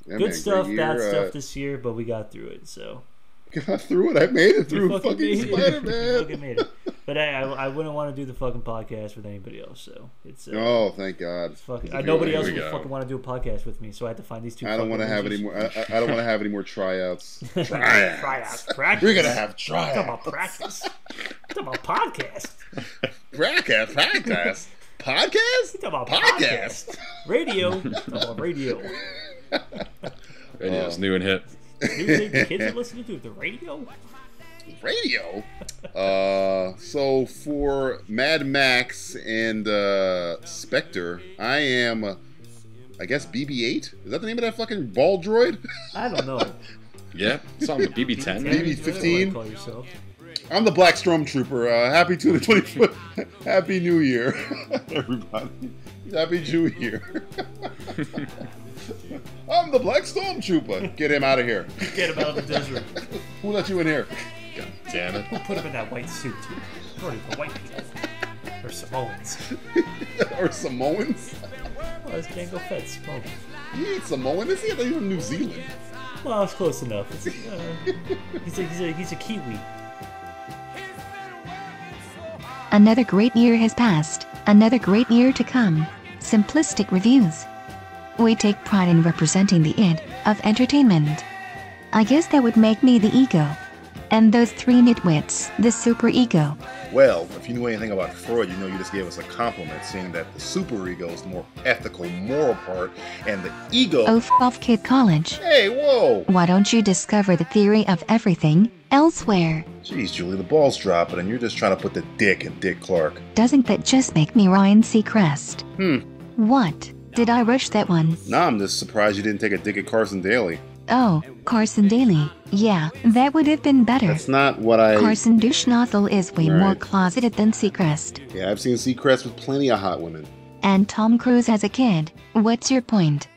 Yeah, good man, stuff, year, bad stuff this year, but we got through it. So. Got through it. I made it through fucking Spider-Man. Fucking made it. But I wouldn't want to do the fucking podcast with anybody else. So it's. Oh, thank God. Nobody else would fucking want to do a podcast with me, so I had to find these two. I don't want to have any more. I don't want to have any more tryouts. Tryouts. Practice. We're gonna have tryouts. Talk about practice. Talk about podcast. Podcast. Podcast. Talk about podcast. Radio. Talk about radio. Radio's new and hip. The kids are listening to the radio. So for Mad Max and Spectre, I am, I guess BB-8. Is that the name of that fucking ball droid? I don't know. Yeah, something with BB-10. BB-15. I'm the Black Stormtrooper. Happy 2020. Happy New Year, everybody. Happy New Year. I'm the Black Stormtrooper. Get him out of here. Get him out of the desert. Who let you in here? God damn it. Who put him in that white suit? Sorry for white people. Or Samoans. Or Samoans? Well, it's Jango Fett, Samoan. He ain't Samoan, is he? I thought he was from New Zealand. Well, it's close enough. He's a Kiwi. Another great year has passed. Another great year to come. Simplistic Reviews. We take pride in representing the id of entertainment. I guess that would make me the ego. And those three nitwits, the superego. Well, if you knew anything about Freud, you know you just gave us a compliment, saying that the superego is the more ethical, moral part, and the ego... Oh, off Kid College. Hey, whoa! Why don't you discover the theory of everything elsewhere? Jeez, Julie, the ball's dropping, and you're just trying to put the dick in Dick Clark. Doesn't that just make me Ryan Seacrest? What? Did I rush that one? Nah, I'm just surprised you didn't take a dig at Carson Daly. Oh, Carson Daly. Yeah, that would have been better. That's not what I... Carson Duschnothel is way Right. more closeted than Seacrest. Yeah, I've seen Seacrest with plenty of hot women. And Tom Cruise as a kid. What's your point?